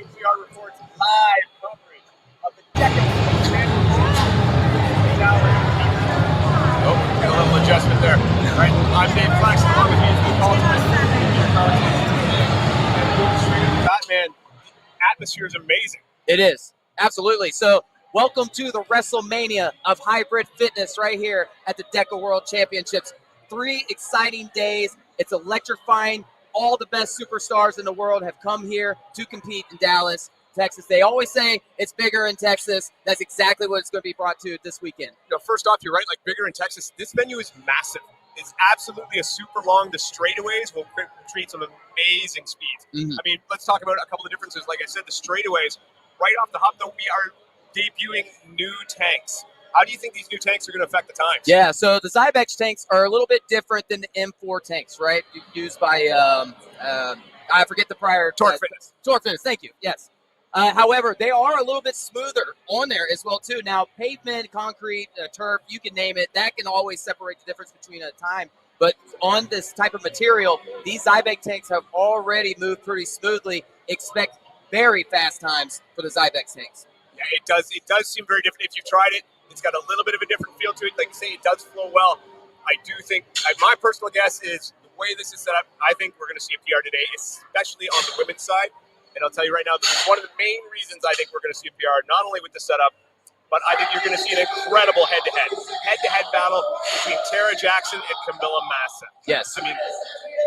PR reports live coverage of the Deka Championship. Oh, got a little adjustment there. All right, I'm Dave Flex, along with me is Luke Halterman. Batman, atmosphere is amazing. It is, absolutely. So welcome to the WrestleMania of hybrid fitness right here at the Deka World Championships. 3 exciting days. It's electrifying. All the best superstars in the world have come here to compete in Dallas, Texas. They always say it's bigger in Texas. That's exactly what it's going to be brought to this weekend. You know, first off, you're right, like bigger in Texas. This venue is massive. It's absolutely a super long. The straightaways will treat some amazing speeds. Mm-hmm. I mean, let's talk about a couple of differences. Like I said, the straightaways, right off the hop, though, we are debuting new tanks. How do you think these new tanks are going to affect the times? Yeah, so the Zybex tanks are a little bit different than the M4 tanks, right? Used by, I forget the prior. Torque Fitness. Torque Fitness, thank you, yes. However, they are a little bit smoother on there as well, too. Now, pavement, concrete, turf, you can name it. That can always separate the difference between a time. But on this type of material, these Zybex tanks have already moved pretty smoothly. Expect very fast times for the Zybex tanks. Yeah, it does. It does seem very different. If you've tried it, it's got a little bit of a different feel to it. Like you say, it does flow well. I do think, my personal guess is the way this is set up, I think we're going to see a PR today, especially on the women's side. And I'll tell you right now, this is one of the main reasons I think we're going to see a PR, not only with the setup, but I think you're going to see an incredible head-to-head battle between Tara Jackson and Camilla Massa. Yes. I mean,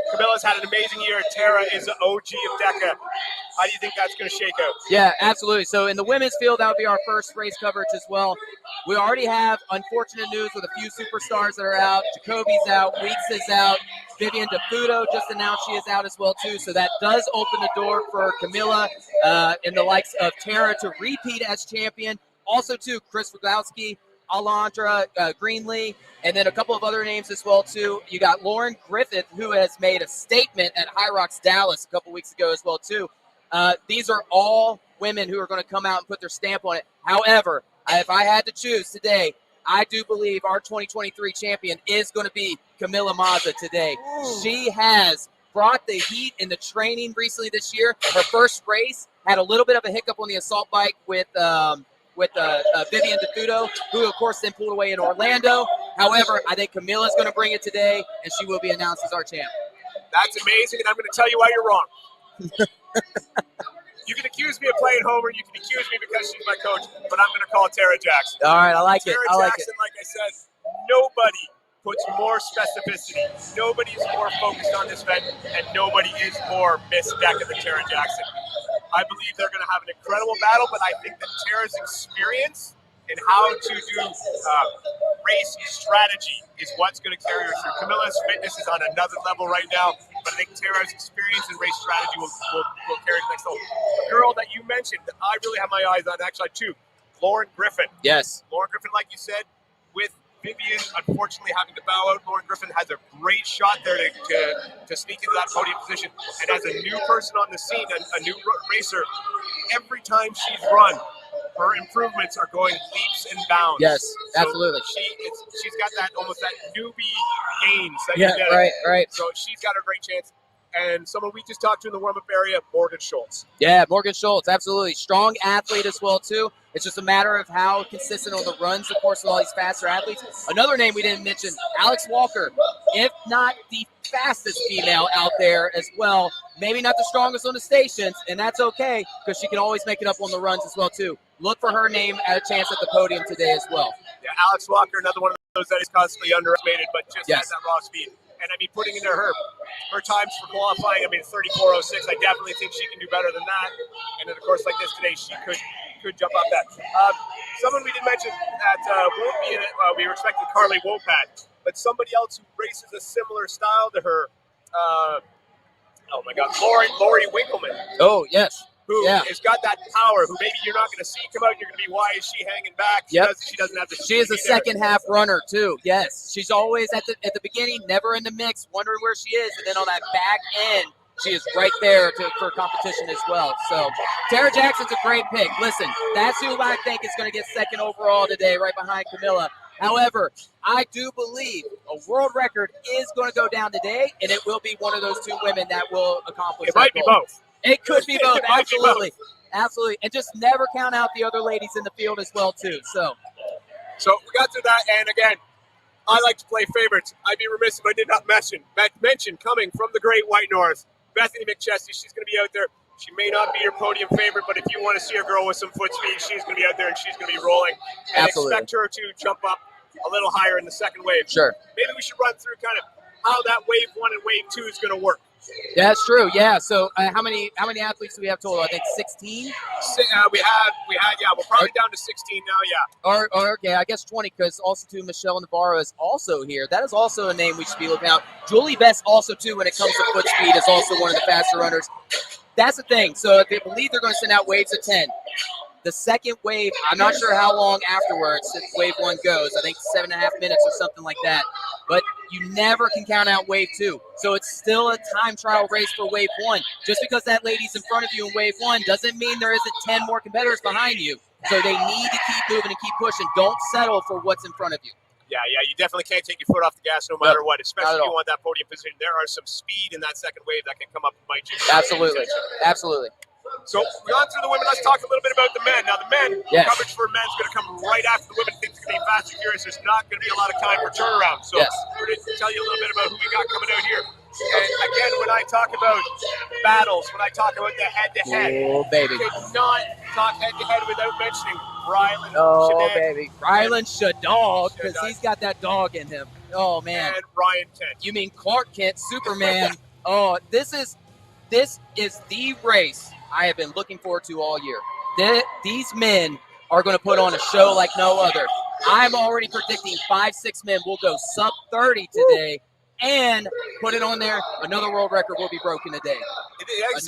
Camilla's had an amazing year. Tara is the OG of Deka. How do you think that's going to shake out? Yeah, absolutely. So in the women's field, that would be our first race coverage as well. We already have unfortunate news with a few superstars that are out. Jacoby's out. Weeks is out. Vivian DeFudo just announced she is out as well, too. So that does open the door for Camilla and the likes of Tara to repeat as champion. Also, too, Chris Rogowski, Alondra Greenlee, and then a couple of other names as well, too. You got Lauren Griffith, who has made a statement at High Rocks Dallas a couple weeks ago as well, too. These are all women who are going to come out and put their stamp on it. However, if I had to choose today, I do believe our 2023 champion is going to be Camilla Massa today. Ooh. She has brought the heat in the training recently this year. Her first race had a little bit of a hiccup on the assault bike with Vivian DeFudo, who, of course, then pulled away in Orlando. However, I think Camilla's going to bring it today, and she will be announced as our champ. That's amazing, and I'm going to tell you why you're wrong. You can accuse me of playing Homer. You can accuse me because she's my coach, but I'm going to call Tara Jackson. All right, I like it. Tara Jackson, like I said, nobody puts more specificity. Nobody is more focused on this event, and nobody is more Miss Deka than Tara Jackson. I believe they're going to have an incredible battle, but I think that Tara's experience and how to do race strategy is what's going to carry her through. Camilla's fitness is on another level right now, but I think Tara's experience and race strategy will carry the next level. The girl that you mentioned, that I really have my eyes on, actually, too, Lauren Griffin. Yes. Lauren Griffin, like you said, with Vivian unfortunately having to bow out, Lauren Griffin has a great shot there to sneak into that podium position. And as a new person on the scene, a new racer, every time she's run, her improvements are going leaps and bounds. Yes, so absolutely. She's got that almost that newbie gains that you get. Right. So she's got a great chance. And someone we just talked to in the warm-up area, Morgan Schultz. Yeah, Morgan Schultz, absolutely. Strong athlete as well, too. It's just a matter of how consistent on the runs, of course, with all these faster athletes. Another name we didn't mention, Alex Walker, if not the fastest female out there as well. Maybe not the strongest on the stations, and that's okay because she can always make it up on the runs as well, too. Look for her name at a chance at the podium today as well. Yeah, Alex Walker, another one of those that is constantly underestimated, but just has that raw speed. And I mean, putting into her times for qualifying, I mean, 34:06. I definitely think she can do better than that. And then, of course, like this today, she could jump up that. Someone we did mention that won't be in it. We were expecting Carly Wopat, but somebody else who races a similar style to her. Oh my God, Lori Winkleman. Oh yes. Who has got that power, who maybe you're not going to see come out, you're going to be, why is she hanging back? She doesn't have the She is a second half runner, too. Yes. She's always at the beginning, never in the mix, wondering where she is. And then on that back end, she is right there for competition as well. So Tara Jackson's a great pick. Listen, that's who I think is going to get second overall today, right behind Camilla. However, I do believe a world record is going to go down today, and it will be one of those two women that will accomplish it. Might be both. It could be both, absolutely. Absolutely. And just never count out the other ladies in the field as well, too. So we got through that, and again, I like to play favorites. I'd be remiss if I did not mention coming from the Great White North, Bethany McChesney. She's going to be out there. She may not be your podium favorite, but if you want to see a girl with some foot speed, she's going to be out there and she's going to be rolling. And Absolutely. expect her to jump up a little higher in the second wave. Sure. Maybe we should run through kind of how that wave 1 and wave 2 is going to work. Yeah, that's true. Yeah. So how many athletes do we have total? I think 16. We had. Yeah, we're probably down to 16 now. Yeah. Or okay, I guess 20 because also too Michelle Navarro is also here. That is also a name we should be looking out. Julie Best also too when it comes to foot speed is also one of the faster runners. That's the thing. So if they believe they're going to send out waves of 10. The second wave, I'm not sure how long afterwards wave 1 goes. I think 7.5 minutes or something like that. But you never can count out wave 2. So it's still a time trial race for wave 1. Just because that lady's in front of you in wave 1 doesn't mean there isn't 10 more competitors behind you. So they need to keep moving and keep pushing. Don't settle for what's in front of you. Yeah, you definitely can't take your foot off the gas no matter what, especially if you want that podium position. There are some speed in that second wave that can come up and bite you. Absolutely. Absolutely. So we've gone through the women. Let's talk a little bit about the men. Now, the men, coverage for men is going to come right after the women. Things are going to be fast and furious. There's not going to be a lot of time for turnaround. So we're going to tell you a little bit about who we got coming out here. And again, when I talk about battles, when I talk about the head-to-head, baby, you cannot talk head-to-head without mentioning Rylan baby. Rylan Shadog, because he's got that dog in him. Oh, man. And Ryan Kent. You mean Clark Kent, Superman. This is the race I have been looking forward to all year. These men are going to put on a show like no other. I'm already predicting 5-6 men will go sub 30 today. And put it on there, another world record will be broken today.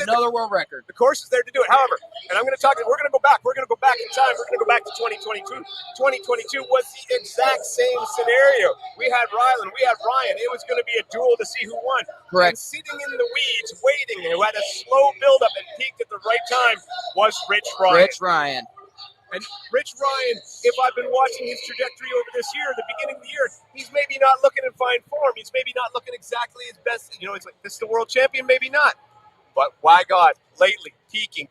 Another world record. The course is there to do it. However, and we're going to go back. We're going to go back in time. We're going to go back to 2022. 2022 was the exact same scenario. We had Rylan, we had Ryan. It was going to be a duel to see who won. Correct. And sitting in the weeds, waiting, who had a slow build-up and peaked at the right time, was Rich Ryan. And Rich Ryan, if I've been watching his trajectory over this year, the beginning of the year, he's maybe not looking in fine form. He's maybe not looking exactly his best. It's like, this is the world champion, maybe not. But why God, lately, peaking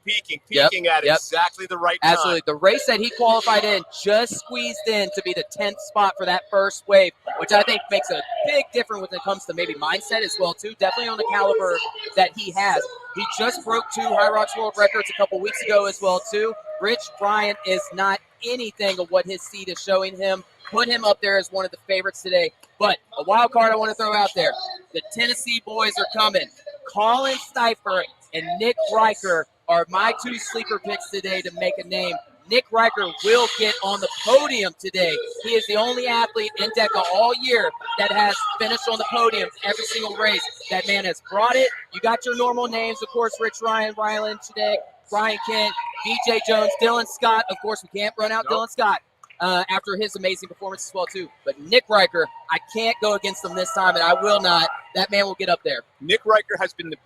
at exactly the right time. Absolutely. The race that he qualified in just squeezed in to be the 10th spot for that first wave, which I think makes a big difference when it comes to maybe mindset as well, too. Definitely on the caliber that he has. He just broke 2 High Rocks world records a couple weeks ago as well, too. Rich Ryan is not anything of what his seed is showing him. Put him up there as one of the favorites today. But a wild card I want to throw out there. The Tennessee boys are coming. Colin Stifer and Nick Riker are my 2 sleeper picks today to make a name. Nick Riker will get on the podium today. He is the only athlete in Deka all year that has finished on the podium every single race. That man has brought it. You got your normal names, of course, Rich Ryan, Rylan today, Brian Kent, BJ Jones, Dylan Scott. Of course, we can't run out Dylan Scott after his amazing performance as well, too. But Nick Riker, I can't go against him this time, and I will not. That man will get up there. Nick Riker has been the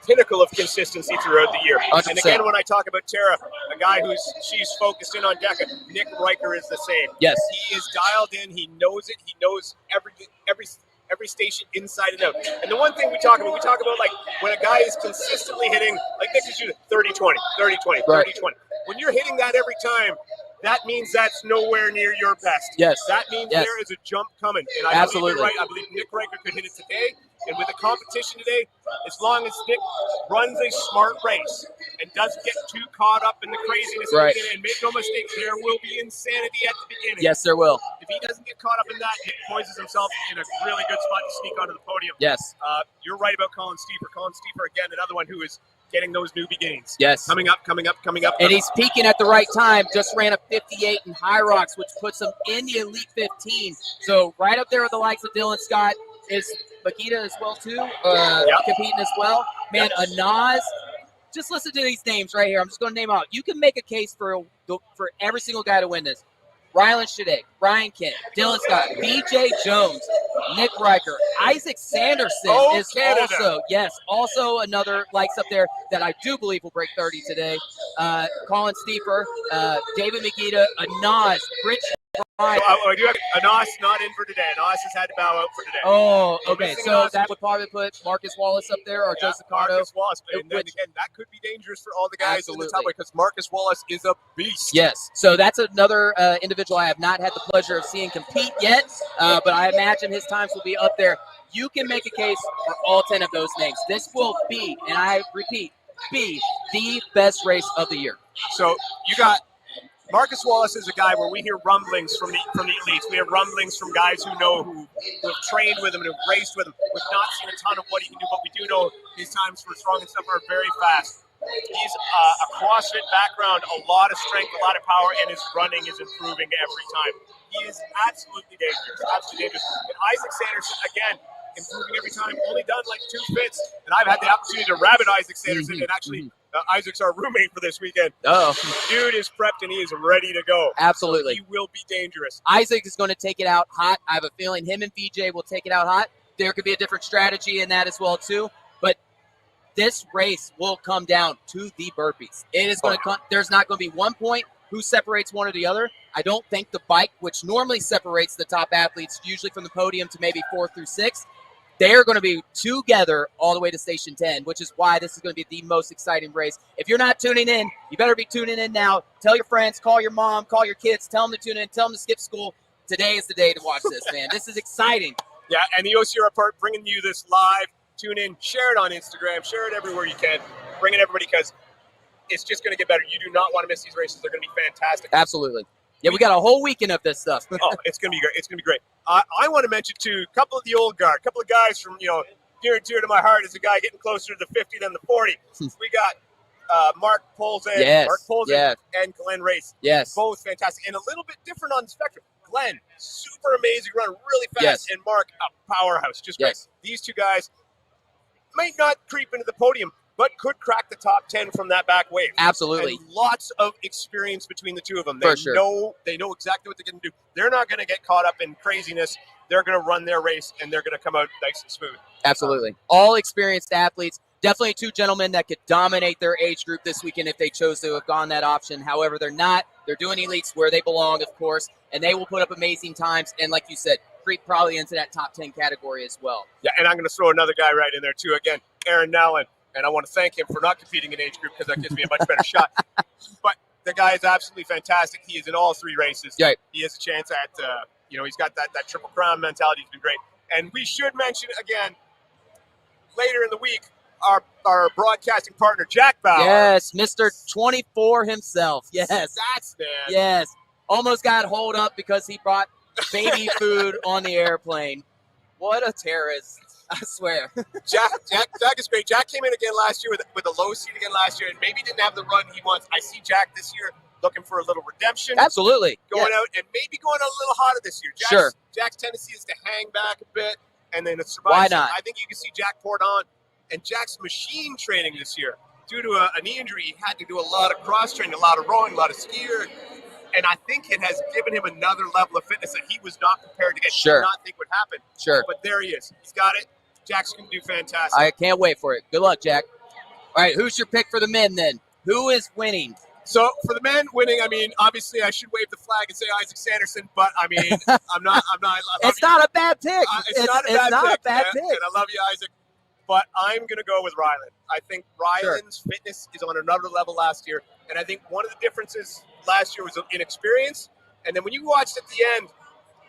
pinnacle of consistency throughout the year. 100%. And again, when I talk about Tara, a guy she's focused in on Deka, Nick Riker is the same. Yes. He is dialed in. He knows it. He knows every station inside and out. And the one thing we talk about like when a guy is consistently hitting, like Nick is shooting 30-20, 30-20, 30-20. When you're hitting that every time, that means that's nowhere near your best. Yes. That means there is a jump coming. And I believe you're right. I believe Nick Riker could hit it today. And with the competition today, as long as Nick runs a smart race and doesn't get too caught up in the craziness of the beginning, and make no mistake, there will be insanity at the beginning. Yes, there will. If he doesn't get caught up in that, Nick poises himself in a really good spot to sneak onto the podium. Yes. You're right about Colin Steeper. Colin Steeper, again, another one who is getting those new beginnings. Yes. Coming up. And he's peaking at the right time. Just ran a 58 in High Rocks, which puts him in the Elite 15. So right up there with the likes of Dylan Scott is Makita as well, too, competing as well. Man, Anaz, just listen to these names right here. I'm just going to name out. You can make a case for every single guy to win this. Rylan Shadegg, Brian Kent, Dylan Scott, BJ Jones, Nick Riker, Isaac Sanderson is also another likes up there that I do believe will break 30 today. Colin Steeper, David Makita, Anaz, Rich I do have Anas not in for today. Anas has had to bow out for today. Oh, We're okay. missing So Anas. that would probably put Marcus Wallace up there or Joseph Cardo. Marcus Wallace. And then which- again, that could be dangerous for all the guys in Absolutely. the top weight because Marcus Wallace is a beast. Yes. So that's another individual I have not had the pleasure of seeing compete yet, but I imagine his times will be up there. You can make a case for all 10 of those names. This will be, and I repeat, be the best race of the year. So you got Marcus Wallace is a guy where we hear rumblings from the elites. We have rumblings from guys who have trained with him and have raced with him. We've not seen a ton of what he can do, but we do know his times for strong and stuff are very fast. He's a CrossFit background, a lot of strength, a lot of power, and his running is improving every time. He is absolutely dangerous, absolutely dangerous. And Isaac Sanderson, again, improving every time, only done like 2 fits. And I've had the opportunity to rabbit Isaac Sanderson, and actually Isaac's our roommate for this weekend. Dude is prepped and he is ready to go. Absolutely. So he will be dangerous. Isaac is going to take it out hot. I have a feeling him and VJ will take it out hot. There could be a different strategy in that as well, too. But this race will come down to the burpees. It is going to come. There's not going to be one point who separates one or the other. I don't think the bike, which normally separates the top athletes, usually from the podium to maybe 4 through 6, they're going to be together all the way to Station 10, which is why this is going to be the most exciting race. If you're not tuning in, you better be tuning in now. Tell your friends, call your mom, call your kids, tell them to tune in, tell them to skip school. Today is the day to watch this, man. This is exciting. Yeah, and the OCR part bringing you this live. Tune in, share it on Instagram, share it everywhere you can. Bring it everybody because it's just going to get better. You do not want to miss these races. They're going to be fantastic. Absolutely. Yeah, we got a whole weekend of this stuff. Oh, it's going to be great. It's going to be great. I want to mention, too, a couple of the old guard, a couple of guys from, near and dear to my heart as a guy getting closer to the 50 than the 40. We got Mark Polzan, and Glenn Race. Yes. Both fantastic and a little bit different on the spectrum. Glenn, super amazing run, really fast, and Mark, a powerhouse, just great. These two guys might not creep into the podium, but could crack the top 10 from that back wave. Absolutely. And lots of experience between the two of them. They know exactly what they're going to do. They're not going to get caught up in craziness. They're going to run their race, and they're going to come out nice and smooth. Absolutely. All experienced athletes. Definitely two gentlemen that could dominate their age group this weekend if they chose to have gone that option. However, they're not. They're doing elites where they belong, of course, and they will put up amazing times. And like you said, creep probably into that top 10 category as well. Yeah, and I'm going to throw another guy right in there, too. Again, Aaron Nellen. And I want to thank him for not competing in age group because that gives me a much better shot. But the guy is absolutely fantastic. He is in all 3 races. Right. He has a chance at, he's got that Triple Crown mentality. He's been great. And we should mention, again, later in the week, our broadcasting partner, Jack Bauer. Yes, Mr. 24 himself. Yes. That's man. Yes. Almost got hold up because he brought baby food on the airplane. What a terrorist. I swear. Jack is great. Jack came in again last year with a low seed again last year and maybe didn't have the run he wants. I see Jack this year looking for a little redemption. Absolutely. Going out and maybe going out a little hotter this year. Jack's tendency is to hang back a bit and then it's why not? I think you can see Jack poured on. And Jack's machine training this year, due to a knee injury, he had to do a lot of cross training, a lot of rowing, a lot of skiing. And I think it has given him another level of fitness that he was not prepared to get. He did not think would happen. But there he is. He's got it. Jack's going to do fantastic. I can't wait for it. Good luck, Jack. All right, who's your pick for the men then? Who is winning? So for the men winning, I mean, obviously I should wave the flag and say Isaac Sanderson, but I mean, I'm not. It's not a bad pick. It's not a bad pick. And I love you, Isaac. But I'm going to go with Ryland. I think Ryland's fitness is on another level last year. And I think one of the differences last year was inexperience. And then when you watched at the end,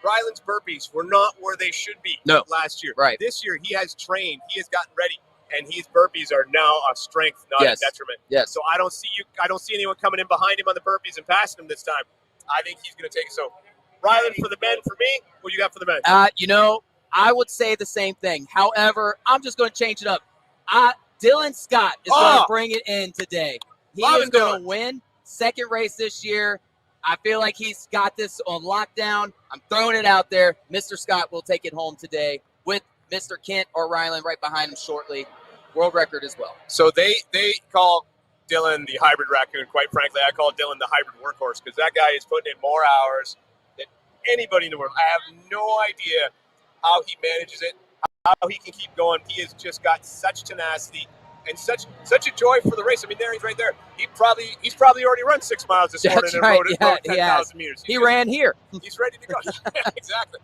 Ryland's burpees were not where they should be last year. Right. This year, he has trained. He has gotten ready. And his burpees are now a strength, not a detriment. Yes. So I don't see anyone coming in behind him on the burpees and passing him this time. I think he's going to take it. So Ryland for the men. For me, what do you got for the men? I would say the same thing. However, I'm just going to change it up. Dylan Scott is going to bring it in today. He is going to win second race this year. I feel like he's got this on lockdown. I'm throwing it out there. Mr. Scott will take it home today with Mr. Kent or Ryland right behind him shortly. World record as well. So they call Dylan the hybrid raccoon. Quite frankly, I call Dylan the hybrid workhorse because that guy is putting in more hours than anybody in the world. I have no idea how he manages it, how he can keep going. He has just got such tenacity, and such a joy for the race. I mean, there he's right there. He's probably already run 6 miles this morning and rode 10,000 meters. He ran here. He's ready to go. Yeah, exactly.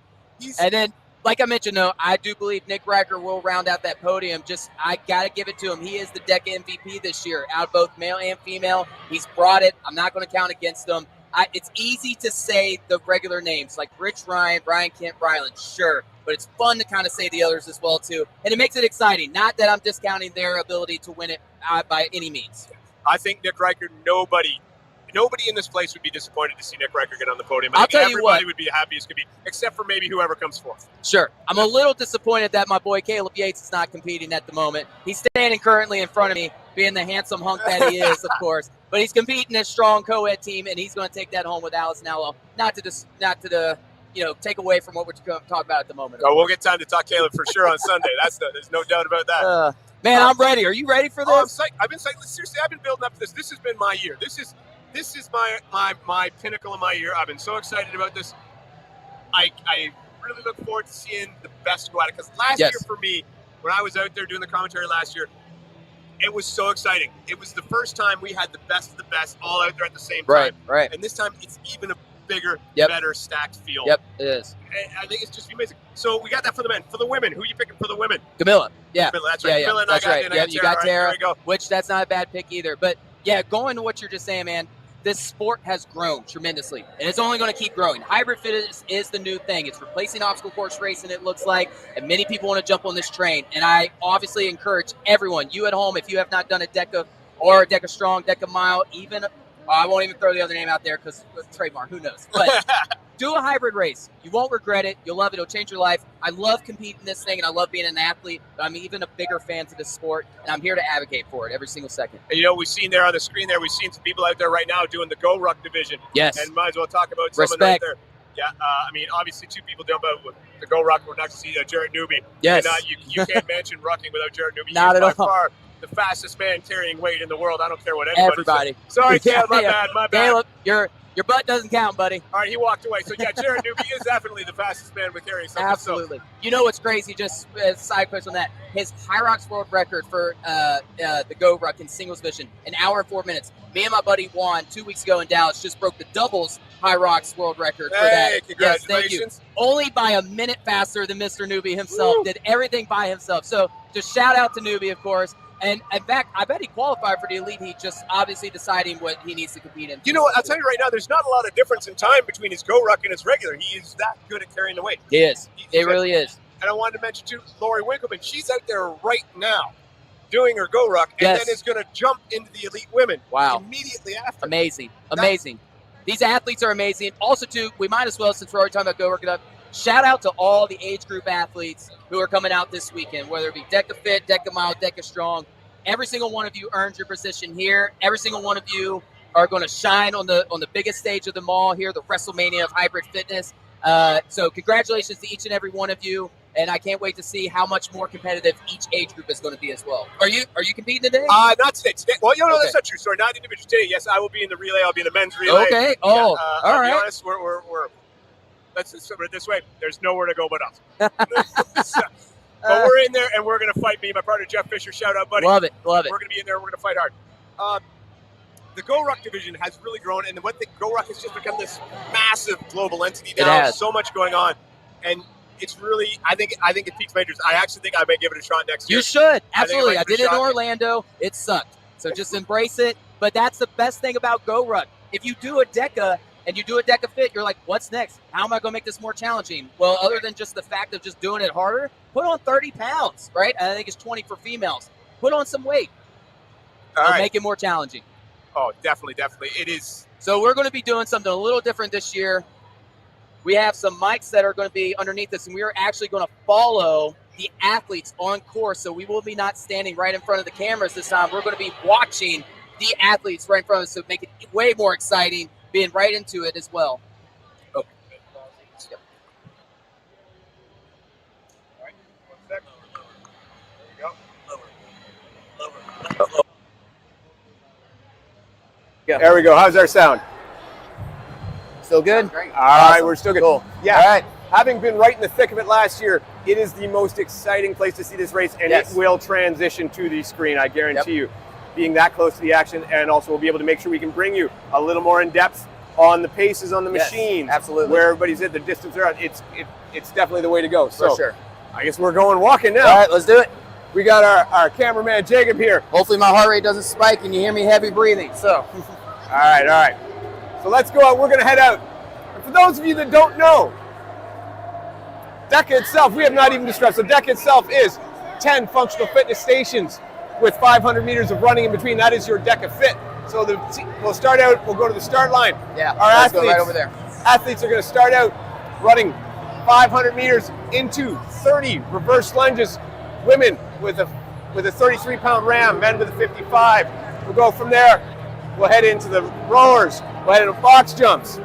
And then, like I mentioned, though, I do believe Nick Riker will round out that podium. I got to give it to him. He is the Deka MVP this year, out of both male and female. He's brought it. I'm not going to count against him. It's easy to say the regular names like Rich Ryan, Brian Kemp, Ryland, sure. But it's fun to kind of say the others as well, too. And it makes it exciting. Not that I'm discounting their ability to win it by any means. I think Nick Riker, nobody in this place would be disappointed to see Nick Riker get on the podium. I'll tell you what. Everybody would be happy as could be, except for maybe whoever comes fourth. Sure. I'm a little disappointed that my boy Caleb Yates is not competing at the moment. He's standing currently in front of me, being the handsome hunk that he is, of course. But he's competing in a strong co-ed team, and he's going to take that home with Allison Allo. Not to take away from what we're talking about at the moment. Oh, we'll get time to talk Caleb for sure on Sunday. There's no doubt about that. Man, I'm ready. Are you ready for this? I'm psyched. I've been psyched. Seriously, I've been building up to this. This has been my year. This is my pinnacle of my year. I've been so excited about this. I really look forward to seeing the best go at it. Because last year for me, when I was out there doing the commentary last year, it was so exciting. It was the first time we had the best of the best all out there at the same time. Right. And this time it's even a bigger, better stacked field. Yep, it is. And I think it's just amazing. So we got that for the men. For the women, who are you picking for the women? Camilla. Yeah. Camilla, that's right. Yeah, Camilla and that's right. Yeah, you got Tara, right, there we go. which that's not a bad pick either. But, yeah, going to what you're just saying, man, this sport has grown tremendously, and it's only going to keep growing. Hybrid fitness is the new thing. It's replacing obstacle course racing, it looks like, and many people want to jump on this train. And I obviously encourage everyone, you at home, if you have not done a Deka or a Deka Strong, Deka Mile, even I won't even throw the other name out there because trademark, who knows. But do a hybrid race. You won't regret it. You'll love it. It'll change your life. I love competing in this thing, and I love being an athlete. But I'm even a bigger fan to this sport, and I'm here to advocate for it every single second. And, we've seen there on the screen there, we've seen some people out there right now doing the Go Ruck division. Yes. And might as well talk about someone right there. Yeah, obviously two people jump out with the Go Ruck. We're not going to see Jared Newby. Yes. And you can't mention rucking without Jared Newby. Not at all. By far the fastest man carrying weight in the world. I don't care what anybody says. Sorry, Caleb, my bad. Caleb, your butt doesn't count, buddy. All right, he walked away. So, Jared Newby is definitely the fastest man with carrying something. Absolutely. So. You know what's crazy, just as a side question on that, his Hyrox world record for the Go Ruck in singles division, 1 hour and 4 minutes. Me and my buddy Juan, 2 weeks ago in Dallas, just broke the doubles Hyrox world record for that. Congratulations. Yes, thank you. Only by a minute faster than Mr. Newby himself. Woo. Did everything by himself. So, just shout out to Newby, of course. And in fact, I bet he qualified for the elite heat, just obviously deciding what he needs to compete in. You know what? I'll tell you right now, there's not a lot of difference in time between his Go Ruck and his regular. He is that good at carrying the weight. He is. It really is. And I wanted to mention, too, Lori Winkleman. She's out there right now doing her Go Ruck, and then is going to jump into the elite women immediately after. Amazing. These athletes are amazing. Also, too, we might as well, since we're already talking about Go Ruck, shout out to all the age group athletes who are coming out this weekend, whether it be Deka Fit, Deka Mile, Deka Strong. Every single one of you earned your position here. Every single one of you are going to shine on the biggest stage of them all here, the WrestleMania of hybrid fitness. So congratulations to each and every one of you, and I can't wait to see how much more competitive each age group is going to be as well. Are you competing today? Not today. Well, that's not true. Sorry, not individual today. Yes, I will be in the relay. I'll be in the men's relay. Okay. Oh, all right. Be honest, we're let's just put it this way. There's nowhere to go but us. But we're in there, and we're going to fight. Me, my partner Jeff Fisher. Shout out, buddy. Love it. We're going to be in there. We're going to fight hard. The Go Ruck division has really grown, and what the Go Ruck has just become this massive global entity now. So much going on, and it's really. I think it peaks majors. I actually think I may give it a shot next year. You should absolutely. I did it in Orlando. It sucked. So just embrace it. But that's the best thing about Go Ruck. If you do a Deka and you do a Deka Fit, you're like, what's next? How am I going to make this more challenging? Well, other than just the fact of just doing it harder, put on 30 pounds, right? I think it's 20 for females. Put on some weight. Make it more challenging. Oh, definitely. It is. So we're going to be doing something a little different this year. We have some mics that are going to be underneath us, and we are actually going to follow the athletes on course. So we will be not standing right in front of the cameras this time. We're going to be watching the athletes right in front of us, so make it way more exciting, being right into it as well. Okay. Yep. All right. 1 second. There we go. Lower. Yeah. There we go. How's our sound? Still good? All right, we're still good. Cool. Yeah. All right. having been right in the thick of it last year, it is the most exciting place to see this race, and it will transition to the screen, I guarantee you, being that close to the action. And also we'll be able to make sure we can bring you a little more in depth on the paces on the machines, absolutely, where everybody's at, the distance they're at. It's definitely the way to go. So for sure. I guess we're going walking now. All right, let's do it. We got our cameraman Jacob here. Hopefully my heart rate doesn't spike and you hear me heavy breathing. So, all right. So let's go out. We're going to head out. And for those of you that don't know, Deka itself, we have not even described. So Deka itself is 10 functional fitness stations with 500 meters of running in between. That is your Deka Fit. So we'll start out. We'll go to the start line. Yeah, our let's athletes, go right over there. Athletes are going to start out running 500 meters into 30 reverse lunges. Women with a 33-pound ram, men with a 55. We'll go from there. We'll head into the rowers. We'll head into box jumps.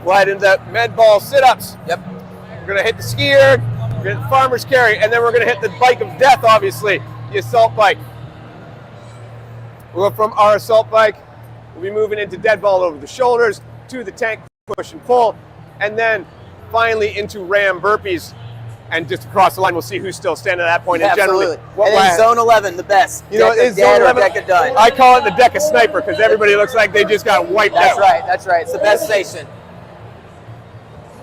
We'll head into the med ball sit-ups. Yep. We're going to hit the skier, we're going to hit the farmer's carry, and then we're going to hit the bike of death, obviously, the assault bike. We'll go from our assault bike, we'll be moving into dead ball over the shoulders, to the tank push and pull, and then finally into ram burpees. And just across the line, we'll see who's still standing at that point. Yeah, and generally, and then zone 11, the best. You know, it's zone 11. Deka done. I call it the Deka sniper because everybody looks like they just got wiped out. That's right. It's the best station.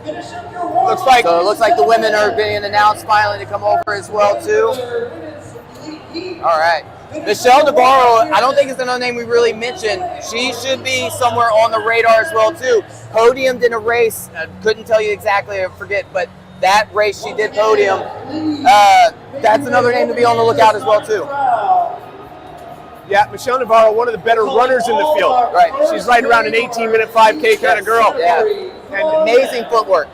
Looks like so. It looks like the women are being announced finally to come over as well too. All right. Michelle Navarro, I don't think it's another name we really mentioned. She should be somewhere on the radar as well too. Podiumed in a race. I couldn't tell you exactly, I forget, but that race she did podium. That's another name to be on the lookout as well too. Yeah, Michelle Navarro, one of the better runners in the field. Right. She's right around an 18-minute 5K kind of girl. Yeah. And amazing footwork.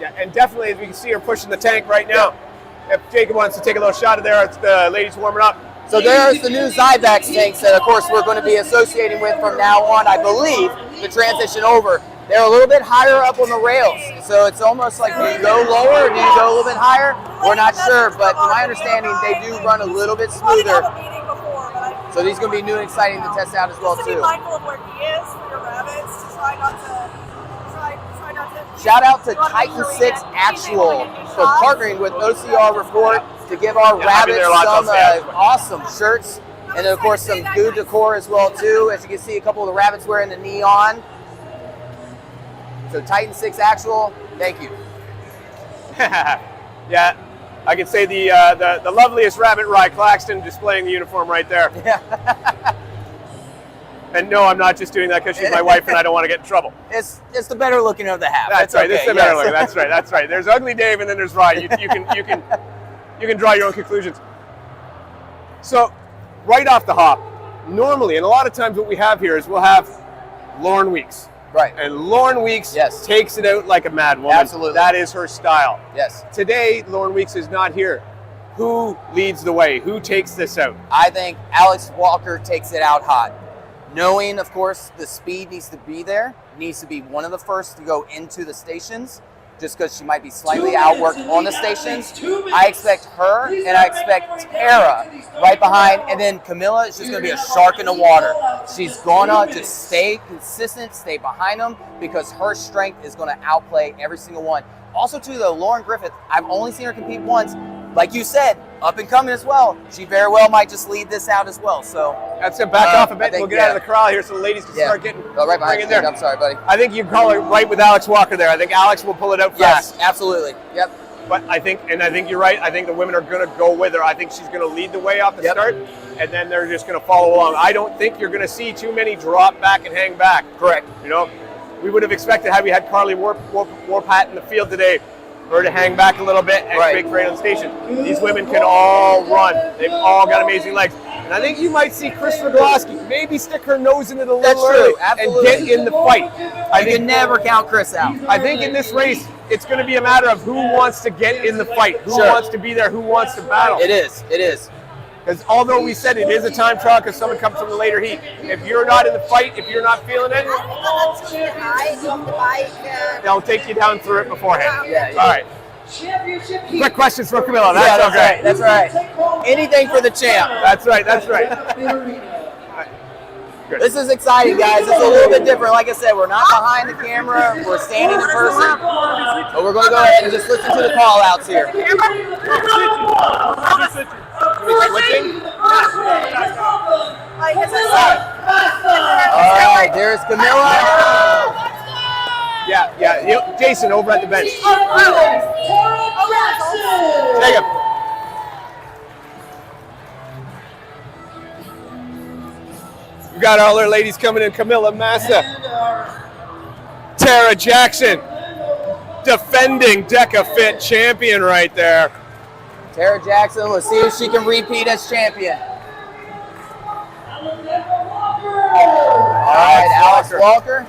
Yeah, and definitely as we can see her pushing the tank right now. If Jacob wants to take a little shot of there, it's the ladies warming up. So there's the new Zyvax tanks that, of course, we're going to be associating with from now on, I believe, the transition over. They're a little bit higher up on the rails, so it's almost like, do you go lower or do you go a little bit higher? We're not sure, but from my understanding, they do run a little bit smoother. So these are going to be new and exciting to test out as well, too. Be mindful of where he is for your rabbits to try not to. Shout out to Titan 6 Actual for partnering with OCR Report to give our rabbits some awesome shirts, and then of course some good decor as well too. As you can see, a couple of the rabbits wearing the neon. So Titan 6 Actual, thank you. Yeah, I can say the loveliest rabbit, Rye Claxton, displaying the uniform right there. Yeah. And no, I'm not just doing that because she's my wife and I don't want to get in trouble. It's the better looking of the half. That's right. Okay. This is the better looking. That's right. There's Ugly Dave and then there's Rye. You can draw your own conclusions. So, right off the hop, normally, and a lot of times what we have here is we'll have Lauren Weeks. Right. And Lauren Weeks takes it out like a mad woman. Absolutely. That is her style. Yes. Today, Lauren Weeks is not here. Who leads the way? Who takes this out? I think Alex Walker takes it out hot. Knowing, of course, the speed needs to be there, needs to be one of the first to go into the stations, just because she might be slightly outworked on the stations. I expect her, and I expect Tara right behind, and then Camilla is just going to be a shark in the water. She's going to just stay consistent, stay behind them, because her strength is going to outplay every single one. Also, too, though, Lauren Griffith, I've only seen her compete once. Like you said, up and coming as well. She very well might just lead this out as well. So that's it. Back off a bit. We'll get out of the corral here so the ladies can start getting right behind there. I'm sorry, buddy. I think you call it right with Alex Walker there. I think Alex will pull it out fast. Yes, absolutely. Yep. But I think you're right. I think the women are going to go with her. I think she's going to lead the way off the start, and then they're just going to follow along. I don't think you're going to see too many drop back and hang back. Correct. You know, we would have expected had we had Carly Warpat in the field today, her to hang back a little bit and make right on the station. These women can all run. They've all got amazing legs. And I think you might see Chris Rogowski maybe stick her nose in it a little early and get in the fight. I can never count Chris out. I think in this race, it's going to be a matter of who wants to get in the fight, who wants to be there, who wants to battle. It is. Because although we said it is a time trial because someone comes from the later heat, if you're not in the fight, if you're not feeling it, they'll take you down through it beforehand. Yeah. All right. Quick questions for Camilla. That's okay. That's right. Anything for the champ. That's right. good. This is exciting, guys. It's a little bit different. Like I said, we're not behind the camera. We're standing in person. But we're going to go ahead and just listen to the call outs here. Switching? All right, there's Camilla. Yeah. Jason over at the bench. Take him. We got all our ladies coming in. Camilla Massa. Tara Jackson. Defending Deka Fit champion right there. Tara Jackson, let's see if she can repeat as champion. All right, Alex Walker.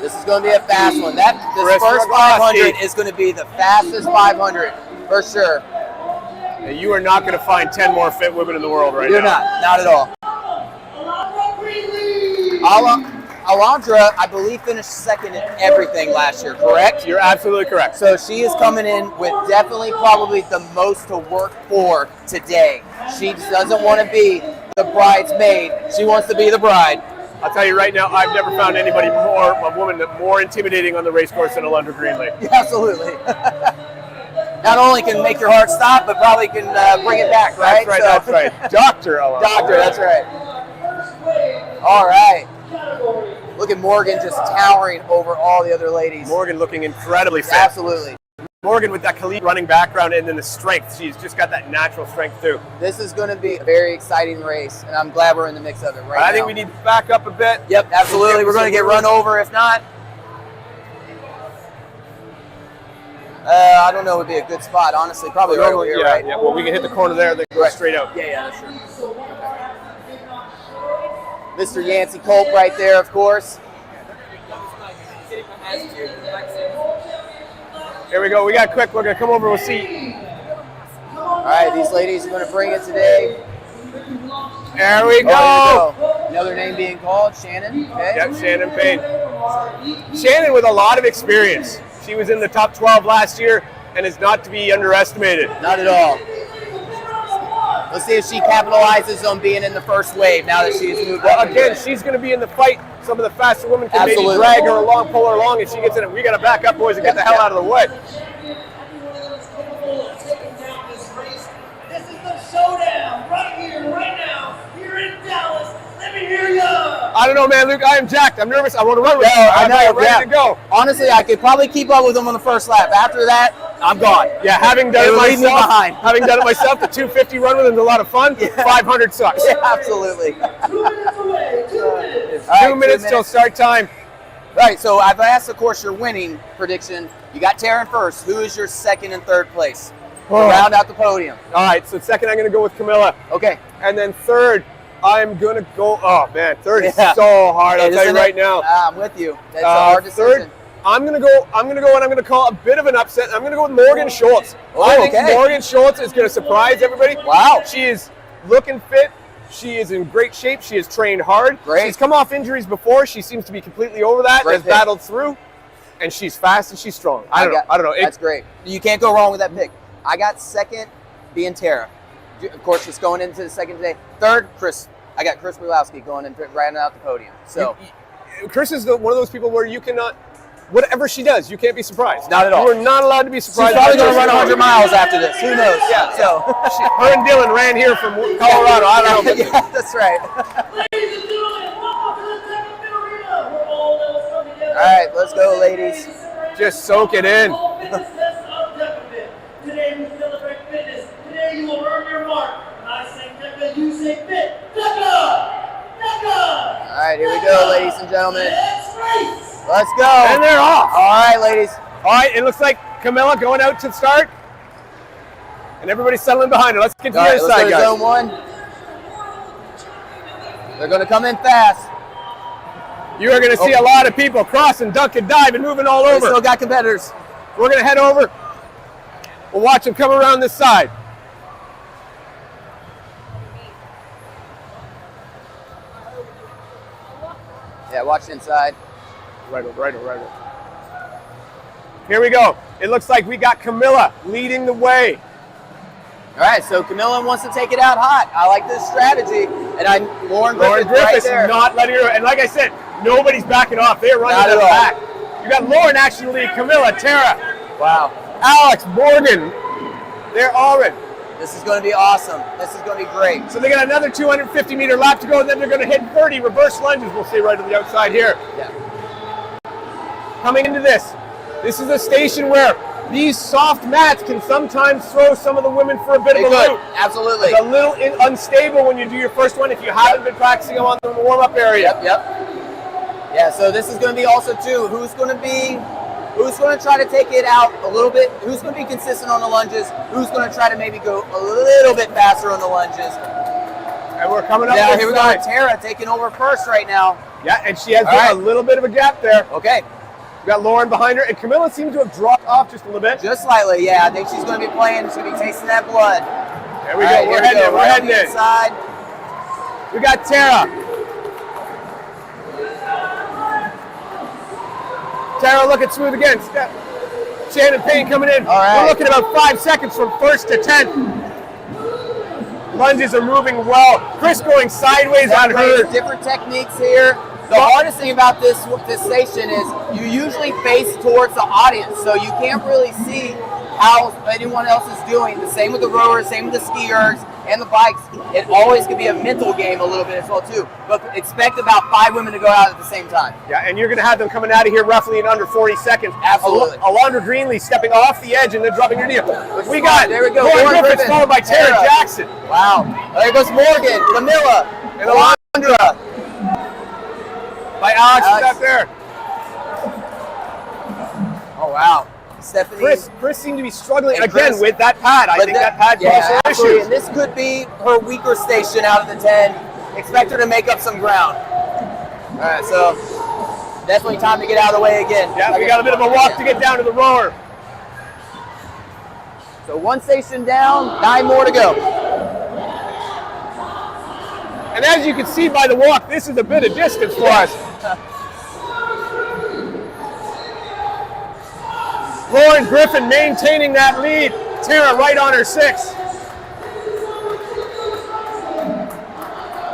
This is going to be a fast one. This first 500 is going to be the fastest 500 for sure. You are not going to find 10 more fit women in the world right now. You're not at all. Alondra, I believe, finished second in everything last year, correct? You're absolutely correct. So she is coming in with definitely probably the most to work for today. She doesn't want to be the bridesmaid. She wants to be the bride. I'll tell you right now, I've never found a woman more intimidating on the race course than Alondra Greenlee. Yeah, absolutely. Not only can make your heart stop, but probably can bring it back, right? That's right. Dr. Alondra. Doctor, that's right. All right. Look at Morgan just towering over all the other ladies. Morgan looking incredibly fit. Absolutely. Morgan with that collegiate running background and then the strength. She's just got that natural strength too. This is going to be a very exciting race, and I'm glad we're in the mix of it right now. I think we need to back up a bit. Yep, absolutely. We're going to get run over if not. I don't know. It would be a good spot, honestly. Probably right over here, right? Yeah, well, we can hit the corner there, then go straight out. Yeah, that's true. Mr. Yancey Culp right there, of course. Here we go. We got quick. We're going to come over. We'll see. All right, these ladies are going to bring it today. There we go. Oh, there we go. Another name being called, Shannon. Okay. Yep, Shannon Payne. Shannon with a lot of experience. She was in the top 12 last year and is not to be underestimated. Not at all. Let's see if she capitalizes on being in the first wave now that she's moved up. Again, she's going to be in the fight. Some of the faster women can Absolutely. maybe drag her along, pull her along, and she gets in it. We got to back up, boys, and get the hell out of the way. This is the showdown right here, right now, here in Dallas. Let me hear ya! I don't know, man, Luke. I am jacked. I'm nervous. I want to run with you. I know, I'm ready to go. Honestly, I could probably keep up with them on the first lap. After that, I'm gone. Yeah, having done it myself, the 250 run with him is a lot of fun. Yeah. 500 sucks. Yeah, absolutely. 2 minutes away, 2 minutes. Right, 2 minutes till start time. Right, so I've asked, of course, your winning prediction. You got Taryn first. Who is your second and third place? To round out the podium. All right, so second I'm going to go with Camilla. Okay. And then third, I'm going to go, oh man, third is so hard, I'll tell you right now. I'm with you. That's a hard decision. Third, I'm going to go and I'm going to call a bit of an upset. I'm going to go with Morgan Schultz. I think Morgan Schultz is going to surprise everybody. Wow. She is looking fit. She is in great shape. She has trained hard. Great. She's come off injuries before. She seems to be completely over that. Has battled through. And she's fast and she's strong. I don't know. That's great. You can't go wrong with that pick. I got second being Tara. Of course, just going into the second today. Third, Chris. I got Chris Brulowski going and rounding out the podium. So Chris is one of those people where you cannot, whatever she does, you can't be surprised. Not at all. You are not allowed to be surprised. She's probably going to run 100 miles after this. Who knows? Yeah. So her and Dylan ran here from Colorado. I don't know. Yeah, that's right. Ladies and gentlemen, welcome to the Deka Fit Arena. We're all those coming together. All right, let's go, ladies. Just soak it in. Fitness test of Deka Fit. Today we celebrate fitness. Today you will earn your mark. When I say Deka, you say fit. Deka! Deka! All right, here we go, ladies and gentlemen. Let's race! Let's go. And they're off. All right, ladies. All right, it looks like Camilla going out to start. And everybody's settling behind her. Let's get to the other side, let's go to guys. zone 1. They're going to come in fast. You are going to see a lot of people crossing, duck and dive, and moving all We over. still got competitors. We're going to head over. We'll watch them come around this side. Yeah, watch inside. Right. Here we go. It looks like we got Camilla leading the way. All right, so Camilla wants to take it out hot. I like this strategy. And Lauren Griffith right there. Not letting her, and like I said, nobody's backing off. They're running to the back. You got Lauren actually, Camilla, Tara. Wow. Alex, Morgan. They're all in. This is going to be awesome. This is going to be great. So they got another 250-meter lap to go, and then they're going to hit 30 reverse lunges. We'll see right on the outside here. Yeah. Coming into this is a station where these soft mats can sometimes throw some of the women for a bit of a loop. Absolutely. It's a little unstable when you do your first one if you haven't been practicing them on the warm-up area. Yep. Yeah, so this is going to be also, too, who's going to try to take it out a little bit, who's going to be consistent on the lunges, who's going to try to maybe go a little bit faster on the lunges. And we're coming up. Yeah, here we go. Tara taking over first right now. Yeah, and she has a little bit of a gap there. Okay. We got Lauren behind her, and Camilla seems to have dropped off just a little bit. Just slightly, yeah. I think she's going to be playing. She's going to be tasting that blood. There we go. We're heading in. We're heading in. Inside. We got Tara. Tara looking smooth again. Shannon Payne coming in. All right. We're looking about 5 seconds from first to 10. Lunges are moving well. Chris going sideways on her. Different techniques here. The hardest thing about this station is you usually face towards the audience, so you can't really see how anyone else is doing. The same with the rowers, same with the skiers and the bikes. It always can be a mental game a little bit as well too. But expect about 5 women to go out at the same time. Yeah, and you're going to have them coming out of here roughly in under 40 seconds. Absolutely. Alondra Greenlee stepping off the edge and then dropping her knee. We got there we go. Lauren Griffith followed by Tara Jackson. Wow. There goes Morgan, Camilla, and Alondra. By Alex is up there. Oh, wow. Stephanie. Chris seemed to be struggling again with that pad. I think that pad caused some issues. And this could be her weaker station out of the 10. Expect her to make up some ground. All right, so definitely time to get out of the way again. Yeah, we got a bit of a walk to get down to the rower. So 1 station down, 9 more to go. And as you can see by the walk, this is a bit of distance for us. Lauren Griffin maintaining that lead. Tara right on her 6.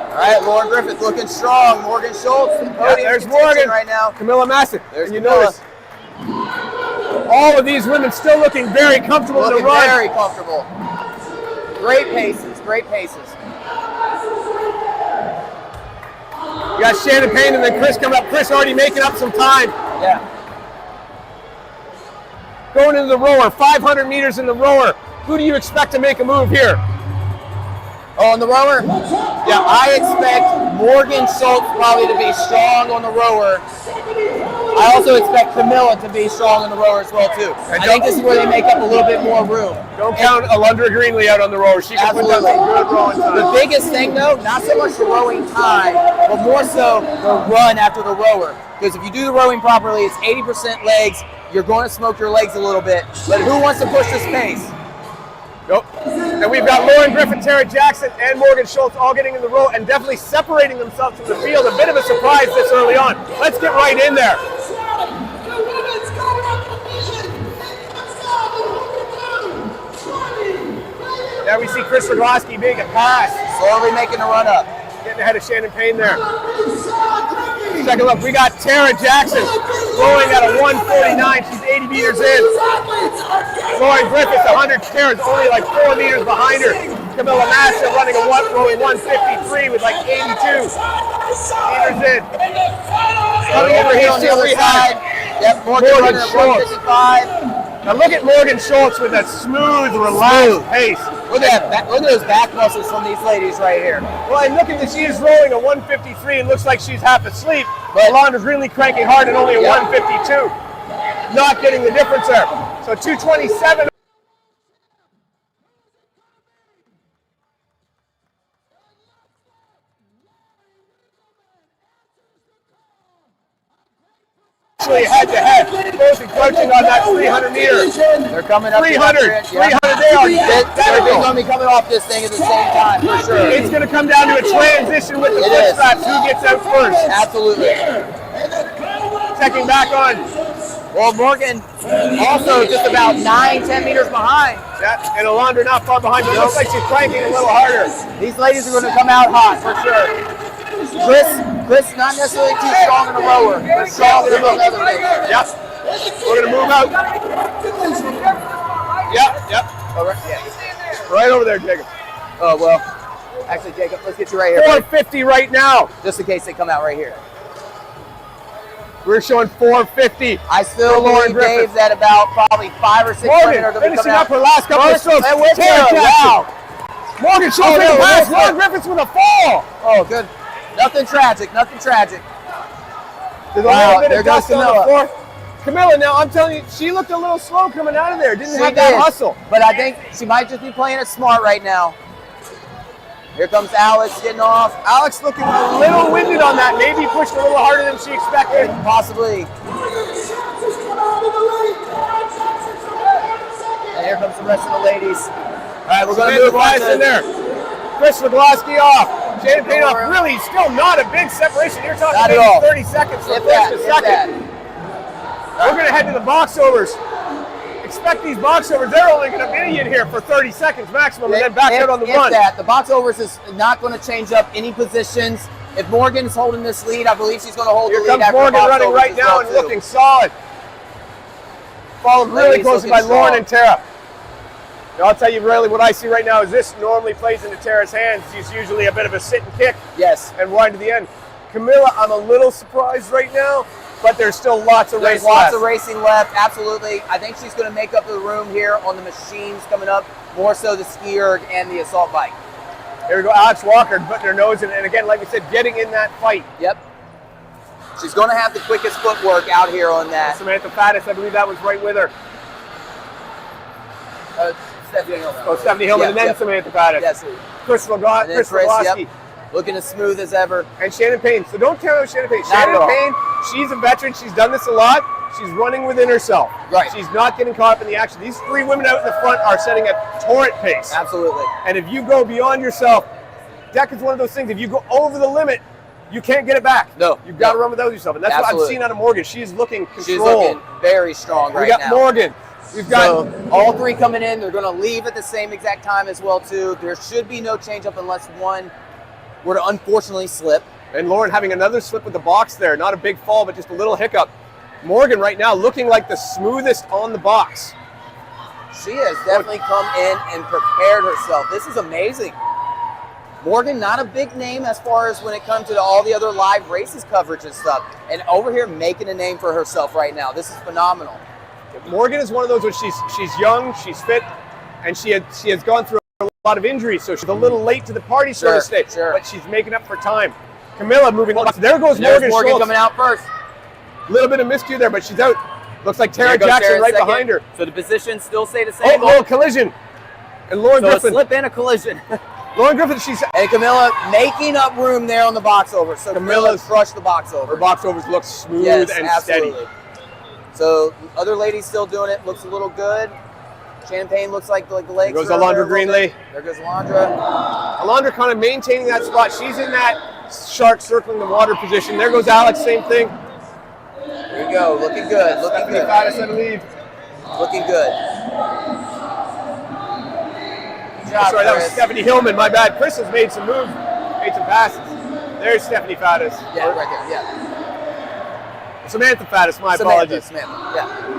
All right, Lauren Griffith looking strong. Morgan Schultz, the podium there's Morgan right now. Camilla Massett. There's you Camilla. Notice all of these women still looking very comfortable in the run. Very comfortable. Great paces, great paces. You got Shannon Payne and then Chris coming up. Chris already making up some time. Yeah. Going into the rower, 500 meters in the rower. Who do you expect to make a move here? Oh, on the rower? Yeah, I expect Morgan Schultz probably to be strong on the rower. I also expect Camilla to be strong on the rower as well, too. I think this is where they make up a little bit more room. Don't count Alondra Greenlee out on the rower. She can put down some good rowing time. The biggest thing, though, not so much the rowing time, but more so the run after the rower. Because if you do the rowing properly, it's 80% legs. You're going to smoke your legs a little bit. But who wants to push this pace? Nope. And we've got Lauren Griffin, Tara Jackson, and Morgan Schultz all getting in the row and definitely separating themselves from the field. A bit of a surprise this early on. Let's get right in there. Now we see Chris Rogowski making a pass. Slowly making a run up. Getting ahead of Shannon Payne there. Second look, we got Tara Jackson rowing at a 149. She's 80 meters in. Lauren Griffith, 100. Tara's only like 4 meters behind her. Camilla Massa rowing 153 with like 82 meters in. Coming over here on the other side. Yep, Morgan Schultz. 155. Now look at Morgan Schultz with that smooth, relaxed pace. Look at that! Look at those back muscles from these ladies right here. Well, and look at that, she is rolling a 153. It looks like she's half asleep. But Alondra's really cranking hard at only a 152. Not getting the difference there. So 227. Head to head, both encroaching on that 300 meter. They're coming up. 300, 300. They are they're going to be coming off this thing at the same time, for sure. It's going to come down to a transition with the foot straps. Who gets out first? Absolutely. Checking back on Well, Morgan also just about 9-10 meters behind. Yeah, and Alondra not far behind, but it looks like she's cranking a little harder. These ladies are going to come out hot for sure. Chris not necessarily too strong in the rower, but strong in the other things. Yep. We're going to move out. Yep. Right over there, Jacob. Oh, well. Actually, Jacob, let's get you right here. 450 right now. Just in case they come out right here. We're showing 450. I still believe Dave's at about probably 5 or 6 Morgan women are finishing up her last couple of strokes. Wow. Morgan showing the pass. Lauren Griffiths with a fall. Oh, good. Nothing tragic. There's a little bit of dust on the floor. Camilla, now I'm telling you, she looked a little slow coming out of there. Didn't have that hustle. But I think she might just be playing it smart right now. Here comes Alex getting off. Alex looking a little winded on that. Maybe pushed a little harder than she expected. Possibly. And here comes the rest of the ladies. All right, we're going to move on in there. Chris Zagloski off. Shannon Payne off. Really, still not a big separation. You're talking maybe 30 seconds from first to second. We're going to head to the box overs. Expect these box overs. They're only going to be in here for 30 seconds maximum and then back out on the run. The box overs is not going to change up any positions. If Morgan's holding this lead, I believe she's going to hold the lead. Here comes Morgan running right now and looking solid. Followed really closely by Lauren and Tara. Now, I'll tell you really what I see right now is this normally plays into Tara's hands. She's usually a bit of a sit and kick. Yes. And wind to the end. Camilla, I'm a little surprised right now. But there's still lots of racing left. Lots of racing left, absolutely. I think she's going to make up the room here on the machines coming up, more so the ski erg and the assault bike. Here we go, Alex Walker putting her nose in, and again, like we said, getting in that fight. Yep. She's going to have the quickest footwork out here on that. Samantha Faddis, I believe that was right with her. Stephanie Hillman. Oh, Stephanie Hillman, and then Samantha Faddis. Yes, Chris Zagloski. Looking as smooth as ever. And Shannon Payne. So don't tell me Shannon Payne. Shannon Payne, she's a veteran. She's done this a lot. She's running within herself. Right. She's not getting caught up in the action. These three women out in the front are setting a torrent pace. Absolutely. And if you go beyond yourself, Deka is one of those things. If you go over the limit, you can't get it back. No. You've got to run without yourself. And that's what I'm seeing out of Morgan. She's looking controlled. She's looking very strong right now. We got Morgan. We've got all three coming in. They're going to leave at the same exact time as well, too. There should be no change up unless one were to unfortunately slip. And Lauren having another slip with the box there. Not a big fall, but just a little hiccup. Morgan right now looking like the smoothest on the box. She has definitely come in and prepared herself. This is amazing. Morgan, not a big name as far as when it comes to all the other live races coverage and stuff. And over here making a name for herself right now. This is phenomenal. Morgan is one of those where she's young, she's fit, and she has gone through a lot of injuries, so she's a little late to the party, so to say. But she's making up for time. Camilla moving on. There goes Morgan Schultz. Coming out first. A little bit of miscue there, but she's out. Looks like Tara Jackson right behind her. So the positions still stay the same. Oh, collision. And Lauren Griffin. A slip and a collision. Lauren Griffin, she's... And Camilla making up room there on the box over. So Camilla's crushed the box over. Her box overs look smooth and steady. So other ladies still doing it. Looks a little good. Champagne looks like the legs. There goes Alondra Greenlee. There goes Alondra. Alondra kind of maintaining that spot. She's in that shark circling the water position. There goes Alex, same thing. There you go, looking good. Looking good. Faddis, I believe. Looking good. Sorry, that was Stephanie Hillman. My bad. Chris has made some moves, made some passes. There's Stephanie Faddis. Yeah, right there. Yeah. Samantha Faddis. My apologies. Samantha. Yeah.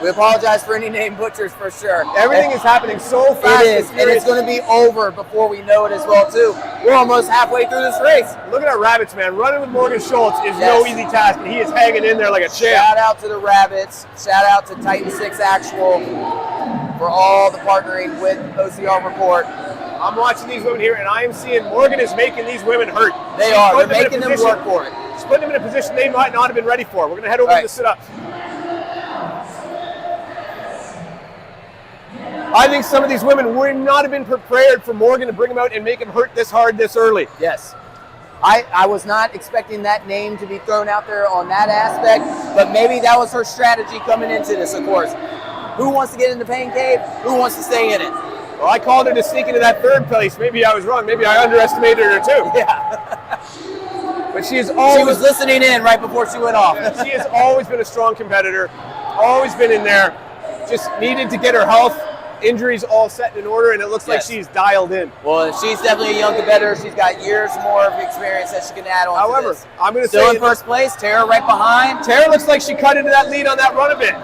We apologize for any name butchers for sure. Everything is happening so fast. It is, and it's going to be over before we know it as well too. We're almost halfway through this race. Look at our Rabbits, man. Running with Morgan Schultz is no easy task, and he is hanging in there like a champ. Shout out to the Rabbits. Shout out to Titan 6 Actual for all the partnering with OCR Report. I'm watching these women here, and I am seeing Morgan is making these women hurt. They are. They're making them work for it. She's putting them in a position they might not have been ready for. We're going to head over to the sit-ups. I think some of these women would not have been prepared for Morgan to bring them out and make them hurt this hard this early. Yes. I was not expecting that name to be thrown out there on that aspect, but maybe that was her strategy coming into this, of course. Who wants to get in the pain cave? Who wants to stay in it? Well, I called her to sneak into that third place. Maybe I was wrong. Maybe I underestimated her too. Yeah. but she She was listening in right before she went off. she has always been a strong competitor, always been in there. Just needed to get her health, injuries all set in order, and it looks like she's dialed in. Well, she's definitely a young competitor. She's got years more of experience that she can add on. However, to this. I'm going to Still say in first place. Tara right behind. Tara looks like she cut into that lead on that run a bit.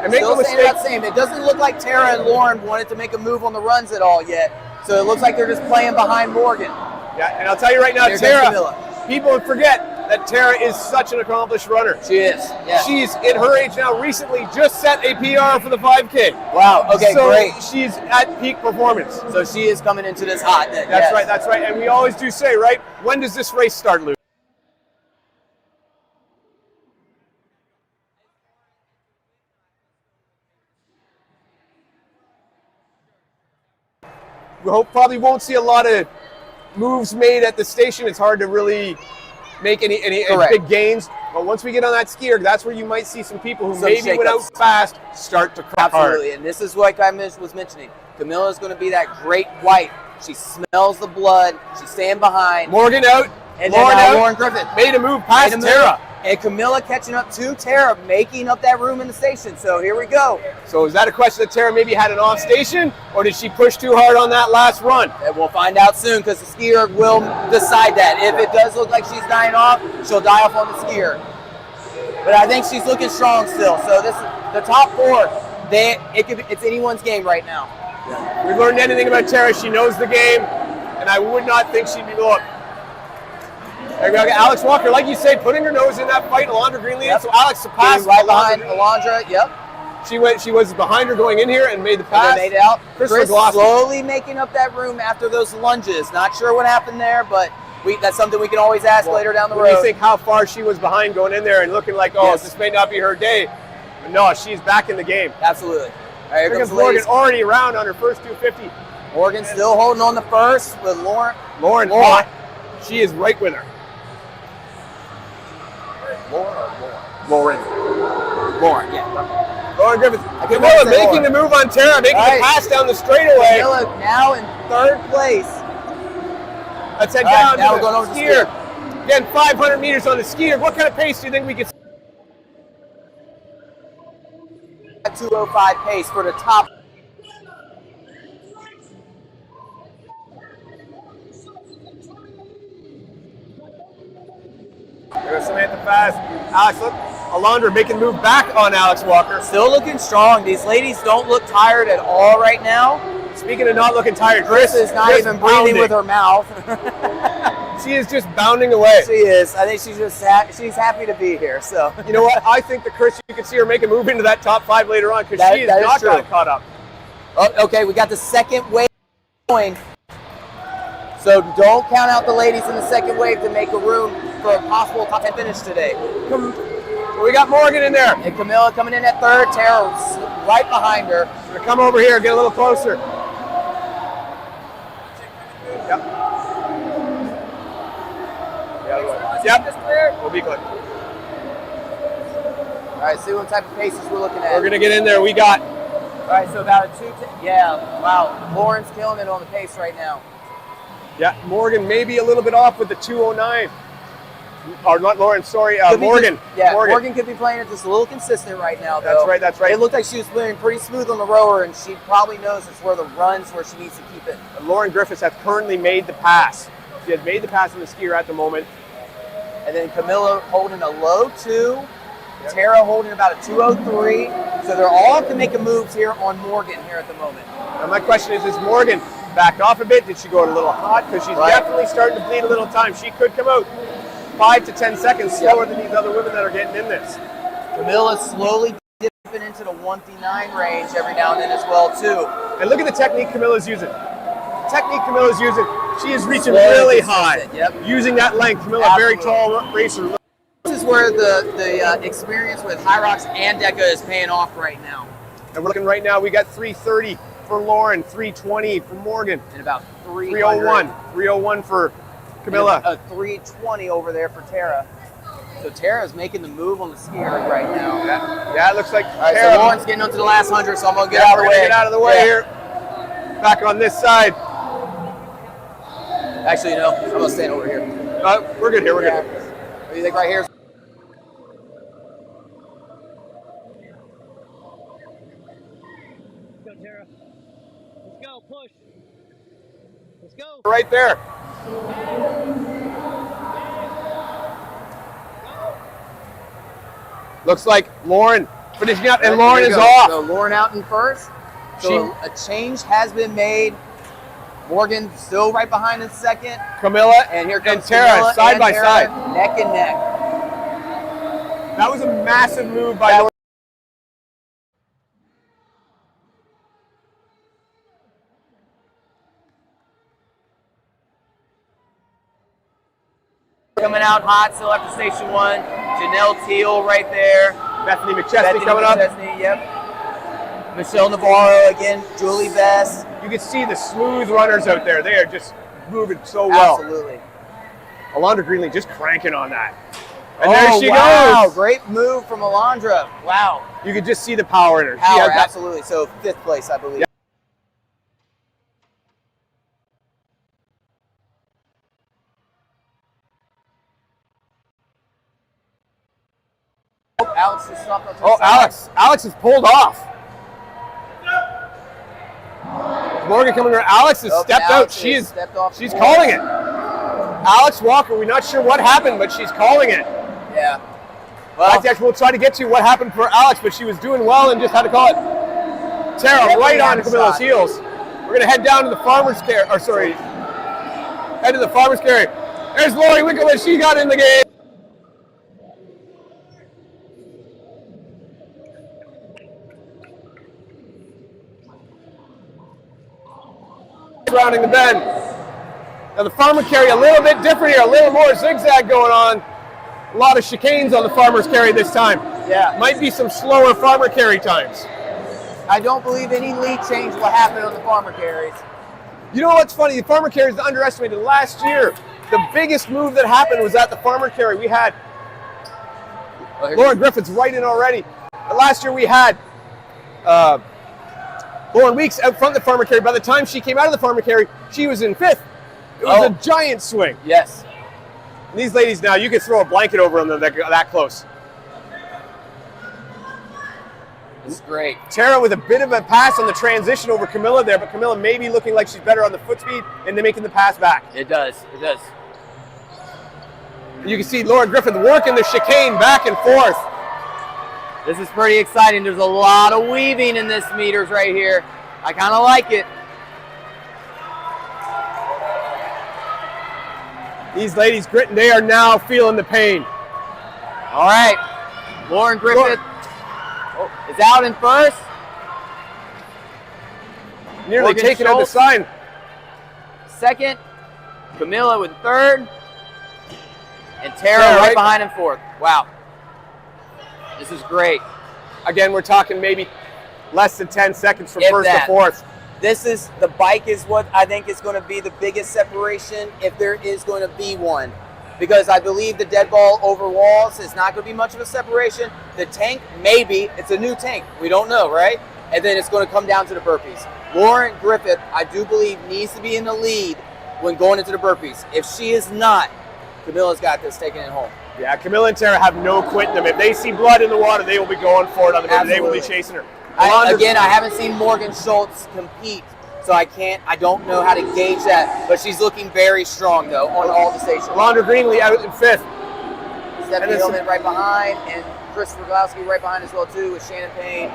And make no Still saying mistake, about same. It doesn't look like Tara and Lauren wanted to make a move on the runs at all yet. So it looks like they're just playing behind Morgan. yeah, and I'll tell you right now, Here comes Tara, Camilla. people forget that Tara is such an accomplished runner. She is. Yeah. She's, in her age now, recently just set a PR for the 5K. Wow. Okay, so great. she's at peak performance. So she is coming into this hot. That's right, that's right. And we always do say, right, when does this race start, Luke? We probably won't see a lot of moves made at the station. It's hard to really make any big gains. But once we get on that skier, that's where you might see some people who maybe went out fast start to crack Absolutely. hard. And this is what I was mentioning. Camilla is going to be that great white. She smells the blood. She's staying behind. Morgan out. And Lauren then out. Lauren Griffin Made a move past Tara. And Camilla catching up to Tara, making up that room in the station. So here we go. So is that a question that Tara maybe had an off station, or did she push too hard on that last run? And we'll find out soon because the skier will decide that. If it does look like she's dying off, she'll die off on the skier. But I think she's looking strong still. So this the top four. It's anyone's game right now. If we learned anything about Tara, she knows the game, and I would not think she'd be look. There we go. Alex Walker, like you say, putting her nose in that fight. Alondra Green leading, so Alex surpassed right behind Alondra. Yep. She was behind her going in here and made the pass. And they made it out. Chris slowly making up that room after those lunges. Not sure what happened there, but that's something we can always ask later down the road. You think how far she was behind going in there and looking like, this may not be her day. But no, she's back in the game. Absolutely. All right, here comes Morgan already around on her first 250. Morgan still holding on the first with Lauren. Lauren hot. She is right with her. Lauren, yeah. Lauren Griffith. Camilla making the move on Tara, making the pass down the straightaway. Camilla now in third place. Let's head down now to we're going over the skier. Again, 500 meters on the skier. What kind of pace do you think we could see? 2:05 pace for the top. There's Samantha fast. Alex, look, Alondra making move back on Alex Walker. Still looking strong. These ladies don't look tired at all right now. Speaking of not looking tired, Chris is not even breathing with her mouth. She is just bounding away. She is. I think she's just she's happy to be here. So you know what? I think that Chris, you can see her make a move into that top 5 later on because she is not got caught up. Oh, okay, we got the second wave going. So don't count out the ladies in the second wave to make a room for a possible top 10 finish today. We got Morgan in there. And Camilla coming in at third. Tara's right behind her. Gonna come over here, get a little closer. Yep. Yep. We'll be good. All right, see what type of paces we're looking at. We're gonna get in there. We got. All right, so about a 2:10. Yeah. Wow. Lauren's killing it on the pace right now. Yeah, Morgan maybe a little bit off with the 2:09. Or not Lauren, sorry, Morgan. Morgan could be playing it just a little consistent right now, though. That's right, that's right. It looked like she was playing pretty smooth on the rower, and she probably knows it's where the runs where she needs to keep it. And Lauren Griffiths has currently made the pass. She has made the pass in the skier at the moment. And then Camilla holding a low 2. Yep. Tara holding about a 2:03. So they're all making moves here on Morgan here at the moment. Now my question is Morgan backed off a bit? Did she go a little hot? Because she's definitely starting to bleed a little time. She could come out 5 to 10 seconds slower than these other women that are getting in this. Camilla's slowly dipping into the 159 range every now and then as well, too. And look at the technique Camilla's using. She is reaching really high. Yep. Using that length. Camilla, very tall racer. This is where the experience with High Rocks and Deka is paying off right now. And we're looking right now, we got 3:30 for Lauren, 3:20 for Morgan. And about 3:01. 3:01 for Camilla. A 3:20 over there for Tara. So Tara's making the move on the skier right now. Yeah, it looks like All right, Tara. so Lauren's getting onto the last 100, so I'm going to get out of the way. Get out of the way here. Back on this side. Actually, no, I'm going to stand over here. We're good here. We're good. What do you think right here? Let's go, Tara. Let's go, push. Let's go. Right there. Looks like Lauren finishing up, and Lauren is off. So Lauren out in first. So a change has been made. Morgan still right behind in second. Camilla And here comes Tara Camilla side and by Tara, side. neck and neck. That was a massive move by Lauren. Coming out hot still after station 1. Janelle Teal right there. Bethany McChesney coming up. McChesney, yep. Michelle Navarro again. Julie Best. You can see the smooth runners out there. They are just moving so well. Absolutely. Alondra Greenlee just cranking on that. And Oh, there she wow. goes. Great move from Alondra. Wow. You could just see the power in her. She Power, has that- absolutely. So 5th place, I believe. Yeah. Oh, Alex is up on the Oh, side. Alex is pulled off. Morgan coming around. Alex has Oh, stepped Alex out. has stepped off. She's calling it. Alex Walker, we're not sure what happened, but she's calling it. Yeah. Well, That's actually, we'll try to get to what happened for Alex, but she was doing well and just had to call it. Tara Definitely right on had a Camilla's shot. heels. We're gonna head down to the farmer's care, or sorry, head to the farmer's carry. There's Lori Winkleman, she got in the game. Surrounding the bend. Now the farmer carry a little bit different here, a little more zigzag going on. A lot of chicanes on the farmer's carry this time. yeah. Might be some slower farmer carry times. I don't believe any lead change will happen on the farmer carries. You know what's funny? The farmer carry is underestimated. Last year, the biggest move that happened was at the farmer carry. We had Lauren Griffiths right in already. But last year we had Lauren Weeks out front of the farmer carry. By the time she came out of the farmer carry, she was in 5th. It was a giant swing. Yes. And these ladies now, you could throw a blanket over them. They're that close. This is great. Tara with a bit of a pass on the transition over Camilla there, but Camilla maybe looking like she's better on the foot speed and then making the pass back. It does. It does. And you can see Lauren Griffith working the chicane back and forth. This is pretty exciting. There's a lot of weaving in this meters right here. I kind of like it. These ladies gritting, they are now feeling the pain. All right. Lauren Griffith is out in first. Nearly Morgan taking out the Schultz. sign. Second. Camilla with third. And Tara Tara right right behind in fourth. Wow. This is great. Again, we're talking maybe less than 10 seconds from If first that. to fourth. The bike is what I think is going to be the biggest separation if there is going to be one. Because I believe the dead ball over walls is not going to be much of a separation. The tank, maybe. It's a new tank. We don't know, right? And then it's going to come down to the burpees. Lauren Griffith, I do believe, needs to be in the lead when going into the burpees. If she is not, Camilla's got this, taking it home. Yeah, Camilla and Tara have no quitting them. If they see blood in the water, they will be going for it on the burpee. They will be Absolutely. chasing her. I haven't seen Morgan Schultz compete, so I don't know how to gauge that. But she's looking very strong, though, on all the stations. Alondra Greenlee out in 5th. Stephanie And Hillman right behind, and Christopher Glowski right behind as well, too, with Shannon Payne.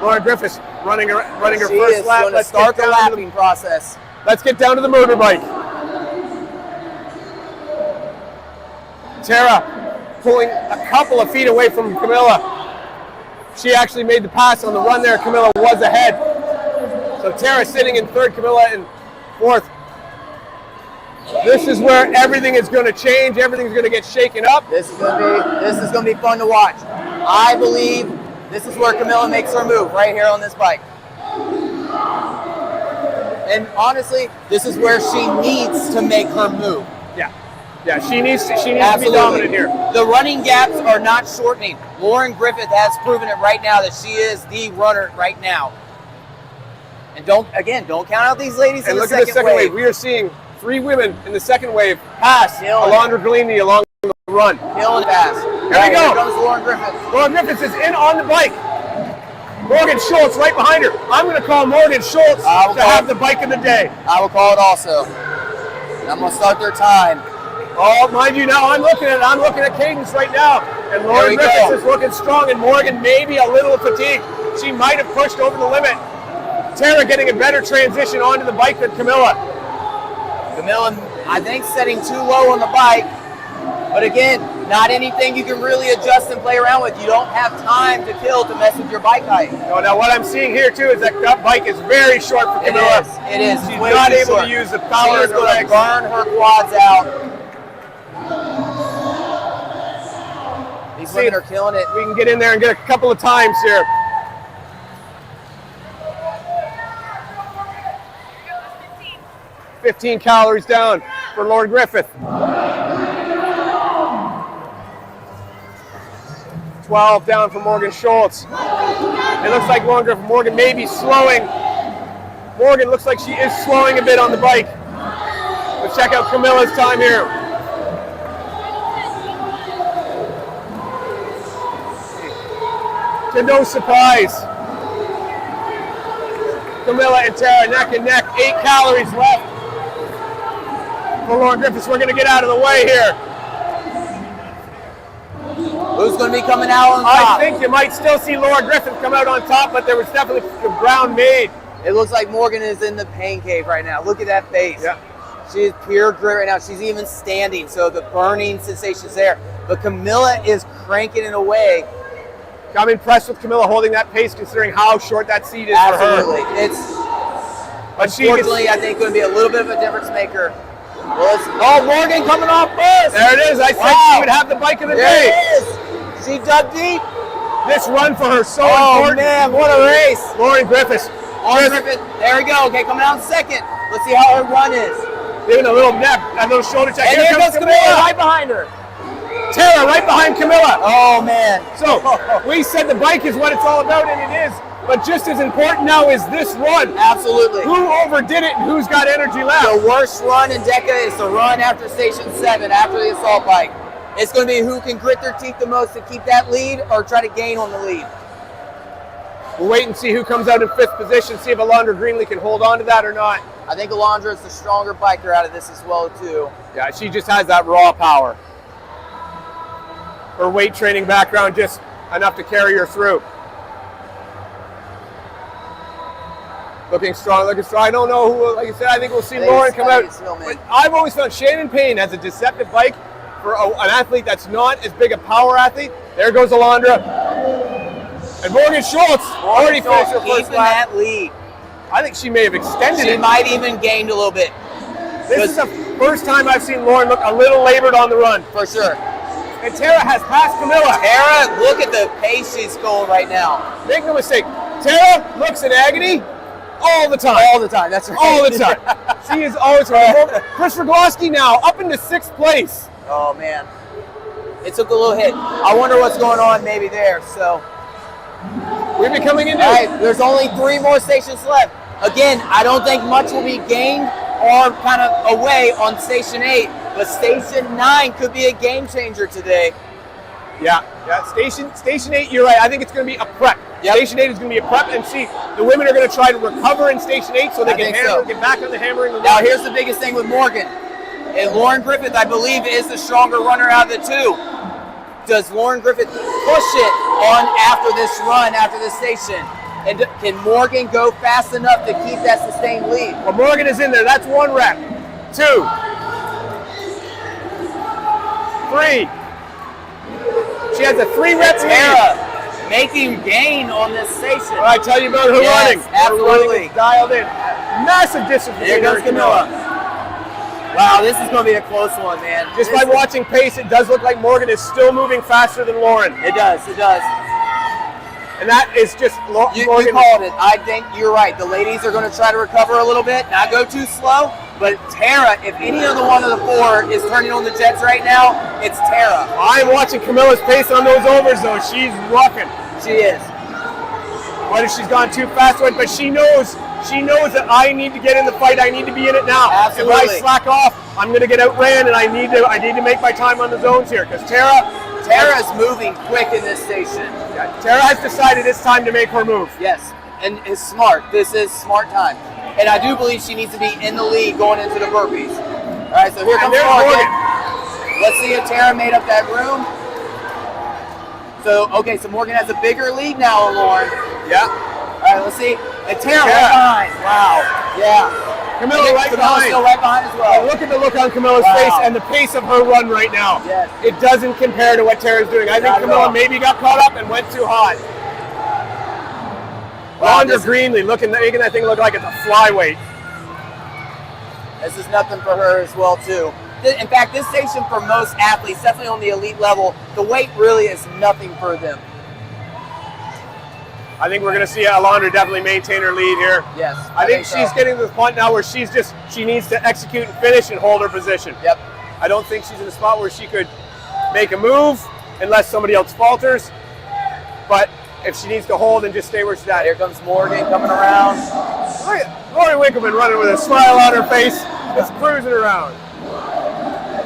Lauren Griffiths running her She first is lap. going to start the lapping process. Let's get down to the motorbike. Tara pulling a couple of feet away from Camilla. She actually made the pass on the run there. Camilla was ahead. So Tara sitting in third, Camilla in fourth. This is where everything is going to change. Everything's going to get shaken up. This is going to be fun to watch. I believe this is where Camilla makes her move, right here on this bike. And honestly, this is where she needs to make her move. Yeah, she needs to be Absolutely. dominant here. The running gaps are not shortening. Lauren Griffith has proven it right now that she is the runner right now. And don't count out these ladies in And the look at the second second wave. wave. We are seeing 3 women in the second wave pass Alondra Galini along the run. Killing pass. Here we Here go. comes Lauren Griffith. Lauren Griffiths is in on the bike. Morgan Schultz right behind her. I'm going to call Morgan Schultz to have the bike of the day. I will call it also. And I'm going to start their time. Oh, mind you, now I'm looking at cadence right now. And Lauren Griffiths is looking strong, and Morgan maybe a little fatigued. She might have pushed over the limit. Tara getting a better transition onto the bike than Camilla. Camilla, I think, setting too low on the bike. But again, not anything you can really adjust and play around with. You don't have time to kill to mess with your bike height. No, now what I'm seeing here too is that bike is very short for Camilla. It is. She's not able to use the power She of is her going to legs. burn her quads out. These women are killing it. We can get in there and get a couple of times here. $15 calories down for Lauren Griffith. 12 down for Morgan Schultz. It looks like Morgan may be slowing. Morgan looks like she is slowing a bit on the bike. Let's check out Camilla's time here. To no surprise, Camilla and Tara neck and neck. 8 calories left for Lauren Griffiths. We're going to get out of the way here. Who's going to be coming out on top? I think you might still see Lauren Griffith come out on top, but there was definitely the ground made. It looks like Morgan is in the pain cave right now. Look at that face. Yeah. She is pure grit right now. She's even standing, so the burning sensation's there. But Camilla is cranking it away. I'm impressed with Camilla holding that pace considering how short that seat is Absolutely. for her. It's unfortunately, I think, going to be a little bit of a difference maker. Oh, Morgan coming off first. There it is. I said she would have the bike of the There day. it is. She dug deep. This run for her so Oh, important. man, what a race. Lauren Griffiths. Lauren Griffith, there we go. Okay, coming out in second. Let's see how her run is. Giving a little neck, a little shoulder check. And here comes Camilla right behind her. Tara right behind Camilla. Oh, man. So we said the bike is what it's all about, and it is. But just as important now is this run. Absolutely. Who overdid it and who's got energy left? The worst run in Deka is the run after Station 7, after the assault bike. It's going to be who can grit their teeth the most to keep that lead or try to gain on the lead. We'll wait and see who comes out in 5th position, see if Alondra Greenlee can hold on to that or not. I think Alondra is the stronger biker out of this as well, too. Yeah, she just has that raw power. Her weight training background just enough to carry her through. Looking strong, looking strong. I don't know who, like I said, I think we'll see Lauren come out. But I've always found Shannon Payne has a deceptive bike for an athlete that's not as big a power athlete. There goes Alondra. And Morgan Schultz already finished her first lap. That lead. I think she may have extended it. She might even gained a little bit. This is the first time I've seen Lauren look a little labored on the run. For sure. And Tara has passed Camilla. Tara, look at the pace she's going right now. Make no mistake, Tara looks in agony all the time. All the time, that's right. All the time. She is always Chris Rogowski now up into 6th place. Oh, man. It took a little hit. I wonder what's going on maybe there. So we'll be coming into all right, there's only 3 more stations left. Again, I don't think much will be gained or kind of away on Station 8, but Station 9 could be a game changer today. Yeah. Station 8, you're right. I think it's going to be a prep. Yep. Station 8 is going to be a prep, and see, the women are going to try to recover in Station 8 so they can get back on the hammering. Now, here's the biggest thing with Morgan. And Lauren Griffith, I believe, is the stronger runner out of the 2. Does Lauren Griffith push it on after this run, after this station? And can Morgan go fast enough to keep that sustained lead? Well, Morgan is in there. That's 1 rep. 2. 3. She has a 3 rep Tara making gain on this station. Well, I tell you about her running. Absolutely. Her running is dialed in. Massive distance. Here goes Camilla. Wow, this is going to be a close one, man. Just by watching pace, it does look like Morgan is still moving faster than Lauren. It does, it does. And that is just Morgan. You called it. I think you're right. The ladies are going to try to recover a little bit, not go too slow. But Tara, if any other one of the 4 is turning on the jets right now, it's Tara. I'm watching Camilla's pace on those overs, though. She's rocking. She is. Whether she's gone too fast with, but she knows She knows that I need to get in the fight. I need to be in it now. Absolutely. If I slack off, I'm going to get outran, and I need to make my time on the zones here because Tara's moving quick in this station. Yeah, Tara has decided it's time to make her move. Yes, and it's smart. This is smart time. And I do believe she needs to be in the lead going into the burpees. All right, so here comes Morgan. Let's see if Tara made up that room. So, okay, so Morgan has a bigger lead now, Lauren. Yeah. All right, let's see. And Tara right behind. Wow. Yeah. Camilla right behind. Still right behind as well. Look at the look on Camilla's face and the pace of her run right now. Yes. It doesn't compare to what Tara's doing. I think Camilla maybe got caught up and went too hot. Rhonda Greenlee making that thing look like it's a flyweight. This is nothing for her as well, too. In fact, this station for most athletes, definitely on the elite level, the weight really is nothing for them. I think we're going to see Alondra definitely maintain her lead here. Yes. I think she's getting to the point now where she needs to execute and finish and hold her position. Yep. I don't think she's in a spot where she could make a move unless somebody else falters. But if she needs to hold and just stay where she's at. Here comes Morgan coming around. Look at Lori Winkleman running with a smile on her face, just cruising around.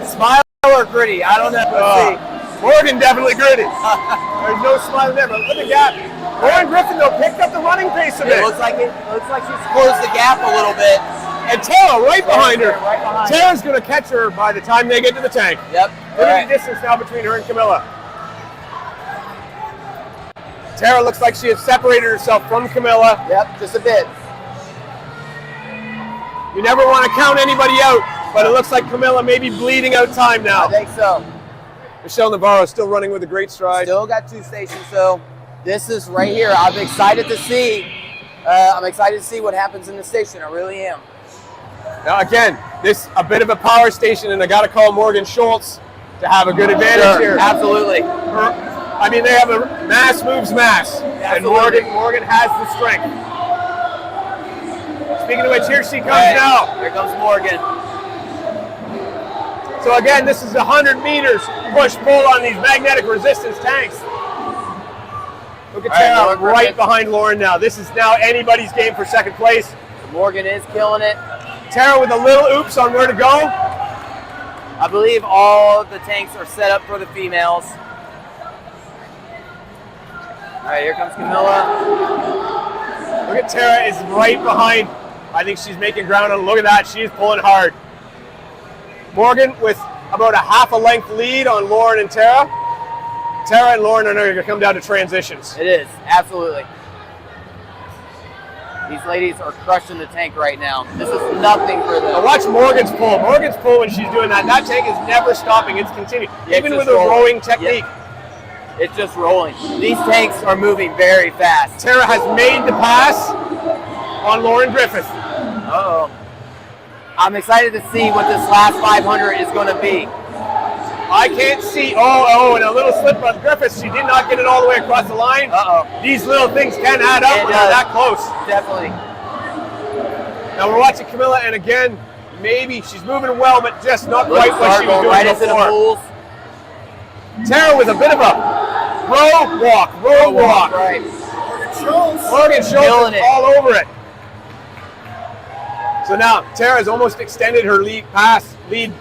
Smile or gritty? I don't know. Let's see. Morgan definitely gritty. There's no smile there, but look at the gap. Lauren Griffin though picked up the running pace a bit. It looks like she's closed the gap a little bit. And Tara right behind her. Right behind Tara's going to catch her by the time they get to the tank. Yep. Look at the distance now between her and Camilla. Tara looks like she has separated herself from Camilla. Yep, just a bit. You never want to count anybody out, but it looks like Camilla may be bleeding out time now. I think so. Michelle Navarro still running with a great stride. Still got 2 stations, so this is right here. I'm excited to see. I'm excited to see what happens in the station. I really am. Now again, this a bit of a power station, and I got to call Morgan Schultz to have a good advantage here. Absolutely. I mean, they have a mass moves mass, and Morgan has the strength. Speaking of which, here she comes now. Here comes Morgan. So again, this is 100 meters push-pull on these magnetic resistance tanks. Look at Tara right behind Lauren now. This is now anybody's game for second place. Morgan is killing it. Tara with a little oops on where to go. I believe all of the tanks are set up for the females. All right, here comes Camilla. Look at Tara is right behind. I think she's making ground on. Look at that, she's pulling hard. Morgan with about a half a length lead on Lauren and Tara. Tara and Lauren are now going to come down to transitions. It is, absolutely. These ladies are crushing the tank right now. This is nothing for them. Now watch Morgan's pull. Morgan's pull when she's doing that. That tank is never stopping. It's continuing, even with a rowing technique. Yep. It's just rolling. These tanks are moving very fast. Tara has made the pass on Lauren Griffith. Uh-oh. I'm excited to see what this last 500 is going to be. I can't see. Oh, and a little slip on Griffith. She did not get it all the way across the line. Uh-oh. These little things can add up when they're that close. Definitely. Now we're watching Camilla, and again, maybe she's moving well, but just not quite what she was doing right into the before. pools. Tara with a bit of a row walk. Right. Morgan Schultz is all over it. So now Tara's almost extended her lead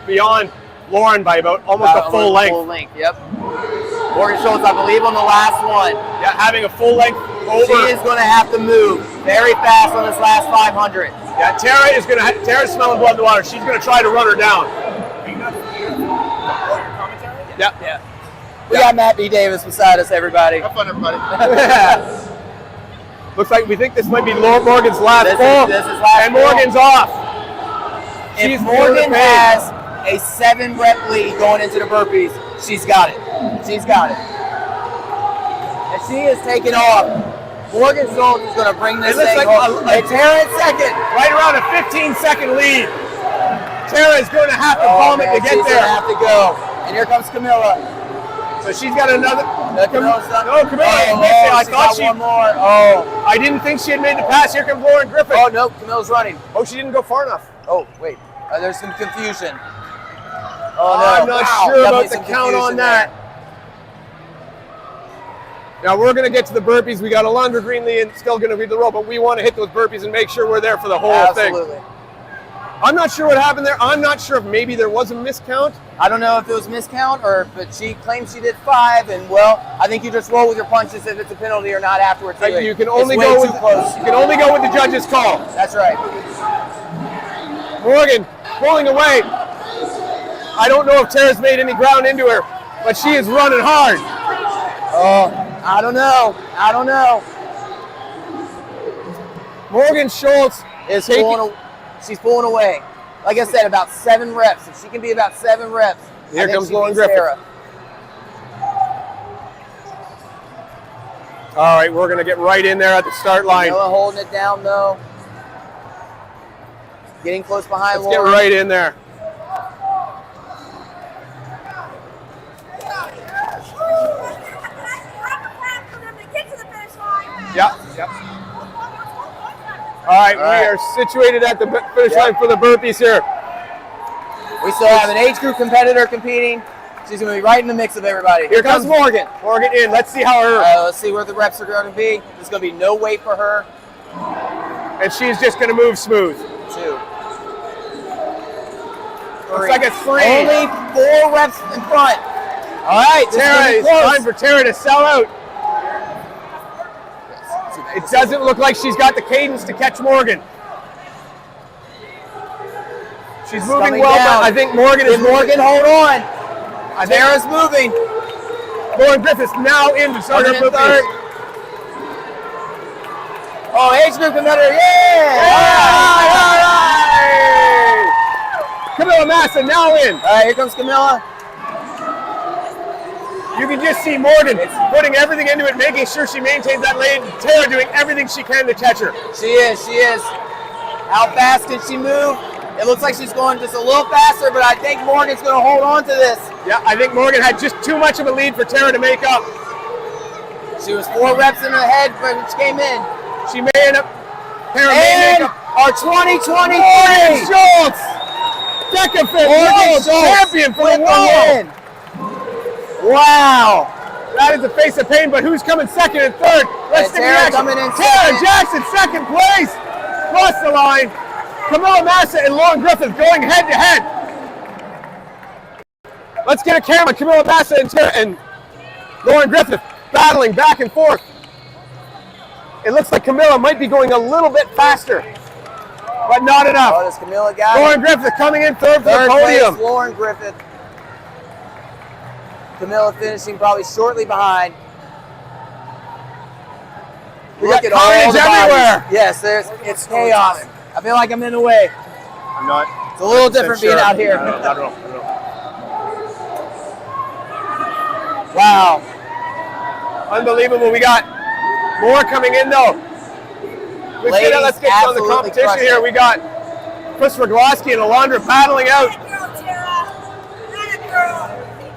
beyond Lauren by about almost a full length. Full length, yep. Morgan Schultz, I believe, on the last one. Yeah, having a full length over. She is going to have to move very fast on this last 500. Yeah, Tara's smelling blood in the water. She's going to try to run her down. Yeah. We got Matt B. Davis beside us, everybody. Have fun, everybody. Looks like we think this might be Morgan's last pull. This is last and Morgan's off. If Morgan has a 7-rep lead going into the burpees, she's got it. She's got it. And she is taking off. Morgan Schultz is going to bring this thing home. Tara in second. Right around a 15-second lead. Tara is going to have to vomit to get there. She's going to have to go. And here comes Camilla. So she's got another. Camilla. I thought she. One more. Oh. I didn't think she had made the pass. Here comes Lauren Griffith. Oh, no. Camilla's running. Oh, she didn't go far enough. Oh, wait. There's some confusion. Oh, no. I'm not sure about the count on that. Now we're going to get to the burpees. We got Alondra Greenlee and still going to be the row, but we want to hit those burpees and make sure we're there for the whole thing. Absolutely. I'm not sure what happened there. I'm not sure if maybe there was a miscount. I don't know if it was miscount but she claims she did 5, and well, I think you just roll with your punches if it's a penalty or not afterwards. You can only go with the judge's call. That's right. Morgan pulling away. I don't know if Tara's made any ground into her, but she is running hard. Oh, I don't know. Morgan Schultz is she's pulling away. Like I said, about 7 reps. If she can be about 7 reps, here comes Lauren Griffith. Sarah. All right, we're going to get right in there at the start line. Camilla holding it down though. Getting close behind Let's Lauren. get right in there. Yep. All right, we are situated at the finish line for the burpees here. We still have an age group competitor competing. She's going to be right in the mix of everybody. Here comes Morgan. Morgan in. Let's see how her. Let's see where the reps are going to be. There's going to be no weight for her. And she's just going to move smooth. 2. 3. Looks like a 3. Only 4 reps in front. All right, Tara, it's time for Tara to sell out. It doesn't look like she's got the cadence to catch Morgan. She's moving well, down. but I think Morgan is Morgan, hold on. Tara's moving. Lauren Griffith's now in to start her third. Oh, age group competitor, yeah! All right. Camilla Massa now in. All right, here comes Camilla. You can just see Morgan putting everything into it, making sure she maintains that lane. Tara doing everything she can to catch her. She is. How fast can she move? It looks like she's going just a little faster, but I think Morgan's going to hold on to this. Yeah, I think Morgan had just too much of a lead for Tara to make up. She was 4 reps in the head when she came in. She may end up. Tara may make up. Our 2023 Morgan Schultz, Deka world champion for the win. Wow. That is a face of pain, but who's coming second and third? Let's see the action. Tara Jackson, second place. Cross the line. Camilla Massa and Lauren Griffith going head to head. Let's get a camera. Camilla Massa and Lauren Griffith battling back and forth. It looks like Camilla might be going a little bit faster, but not enough. Oh, does Camilla got Lauren Griffith coming in third for the podium. Place, Lauren Griffith. Camilla finishing probably shortly behind. Look at all the everywhere. Bodies. Yes, it's chaos. I feel like I'm in the way. I'm not. It's a little different being out here. Not at all. Wow. Unbelievable. We got more coming in though. Let's get on the competition here. We got Chris Rogloski and Alondra battling out.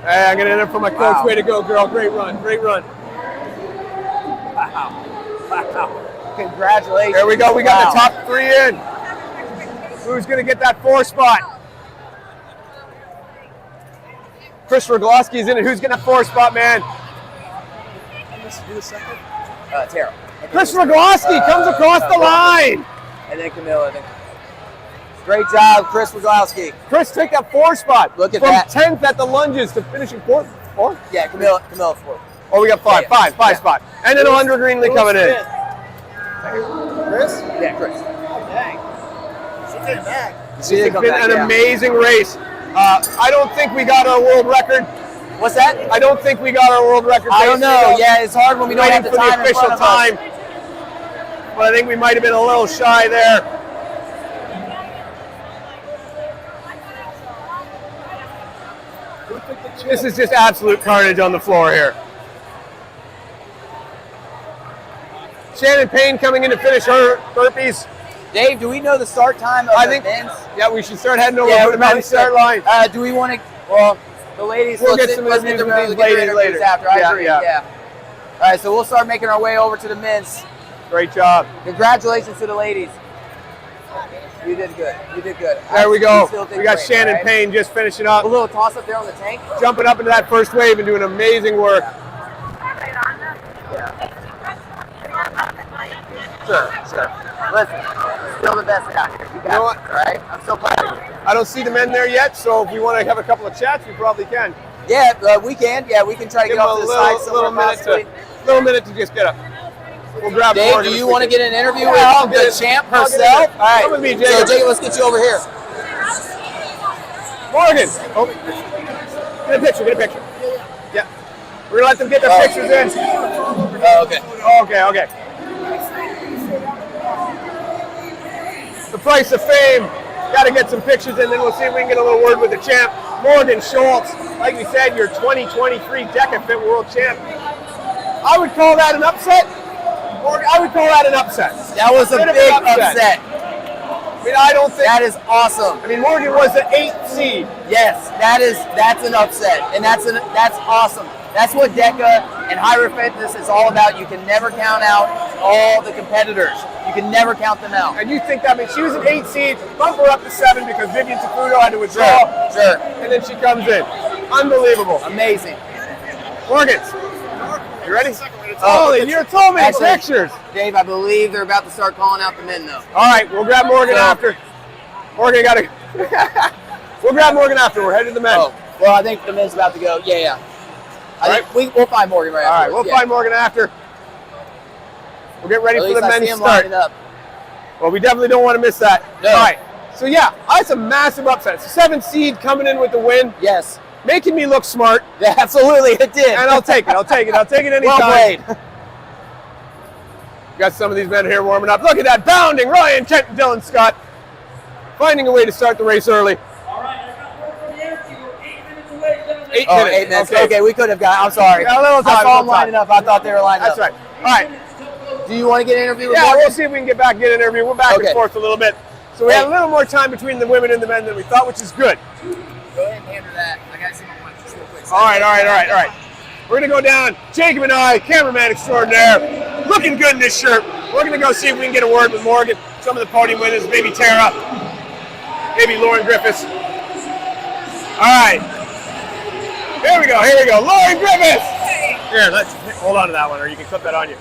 Hey, I'm gonna end up for my coach. Wow. Way to go, girl. Great run. Wow. Congratulations. There we go. We got the top 3 in. Who's going to get that 4 spot? Chris Rogloski's in it. Who's getting that 4 spot, man? Who's second? Tara. Chris Rogloski comes across the line. And then Camilla. Great job, Chris Rogloski. Chris took that 4 spot. Look at from that. 10th at the lunges to finishing 4th. Yeah, Camilla 4th. Oh, we got 5. Yeah. 5 spot. And then Alondra Greenlee coming in. Chris? Yeah, Chris. Dang. She came back. It's been an amazing race. I don't think we got our world record. What's that? I don't think we got our world record. I don't know. Yeah, it's hard when we don't have the time in front of us. But I think we might have been a little shy there. This is just absolute carnage on the floor here. Shannon Payne coming in to finish her burpees. Dave, do we know the start time of the men's? Yeah, we should start heading over to the men's start line. Do we want to? Well, the ladies. We'll get some interviews with these ladies later. After, I agree. Yeah. All right, so we'll start making our way over to the men's. Great job. Congratulations to the ladies. You did good. There we go. We got Shannon Payne just finishing up. A little toss up there on the tank. Jumping up into that first wave and doing amazing work. Sure. Listen, still the best out here. You got it, all right? I'm so proud of you. I don't see the men there yet, so if we want to have a couple of chats, we probably can. Yeah, we can. Yeah, we can try to Give get him off a to the side somewhere little minute to just get up. We'll grab Dave, Morgan do you if we want to can. get an interview Yeah, with the champ I'll get in herself? there. All right. Come with me, So, Jacob. Jacob, let's get you over here. Morgan. Oh, get a picture. Yeah. We're going to let them get their pictures in. Oh, okay. Okay. The price of fame. Got to get some pictures in, then we'll see if we can get a little word with the champ. Morgan Schultz. Like we said, your 2023 Deka Fit World Champ. I would call that an upset. Morgan, I would call that an upset. That was a Bit of big an upset. I mean, I don't think That is awesome. I mean, Morgan was the 8th seed. Yes, that's an upset, and that's awesome. That's what Deka and Higher Fitness is all about. You can never count out all the competitors. You can never count them out. And you think that, I mean, she was an 8th seed, bump her up to 7 because Vivian Tafuto had to withdraw. Sure. And then she comes in. Unbelievable. Amazing. Morgan, you ready? Holy, you told me Actually, pictures. Dave, I believe they're about to start calling out the men, though. All right, we'll grab Morgan after. Morgan got to. We'll grab Morgan after. We're headed to the men. Oh, well, I think the men's about to go. Yeah. I think we'll find Morgan right All right, after. we'll find Morgan after. We'll get ready At for least the I see men's him start. lining up. Well, we definitely don't want to miss that. No. All right. So yeah, that's a massive upset. It's a 7th seed coming in with the win, Yes. making me look smart, Yeah, absolutely, it did. and I'll take it. I'll take it anytime. Well played. Got some of these men here warming up. Look at that, bounding. Ryan Kent and Dylan Scott finding a way to start the race early. All right, I got word from the air team. We're 8 minutes away. Gentlemen. 8 Oh, minutes. 8 minutes. Okay, we could have got. I'm sorry. Yeah, a little time, I saw them little time. lining up. I thought they were lining That's up. right. All right. Do you want to get an interview with Yeah, Morgan? we'll see if we can get back and get an interview. We're back Okay. and forth a little bit. So we had a little more time between the women and the men than we thought, which is good. Go ahead and hand her that. I got to see my wife just real quick. All right. We're going to go down, Jacob and I, cameraman extraordinaire, looking good in this shirt. We're going to go see if we can get a word with Morgan, some of the podium winners, maybe Tara, maybe Lauren Griffiths. All right. Here we go. Lauren Griffiths. Here, let's hold on to that one, or you can clip that on you.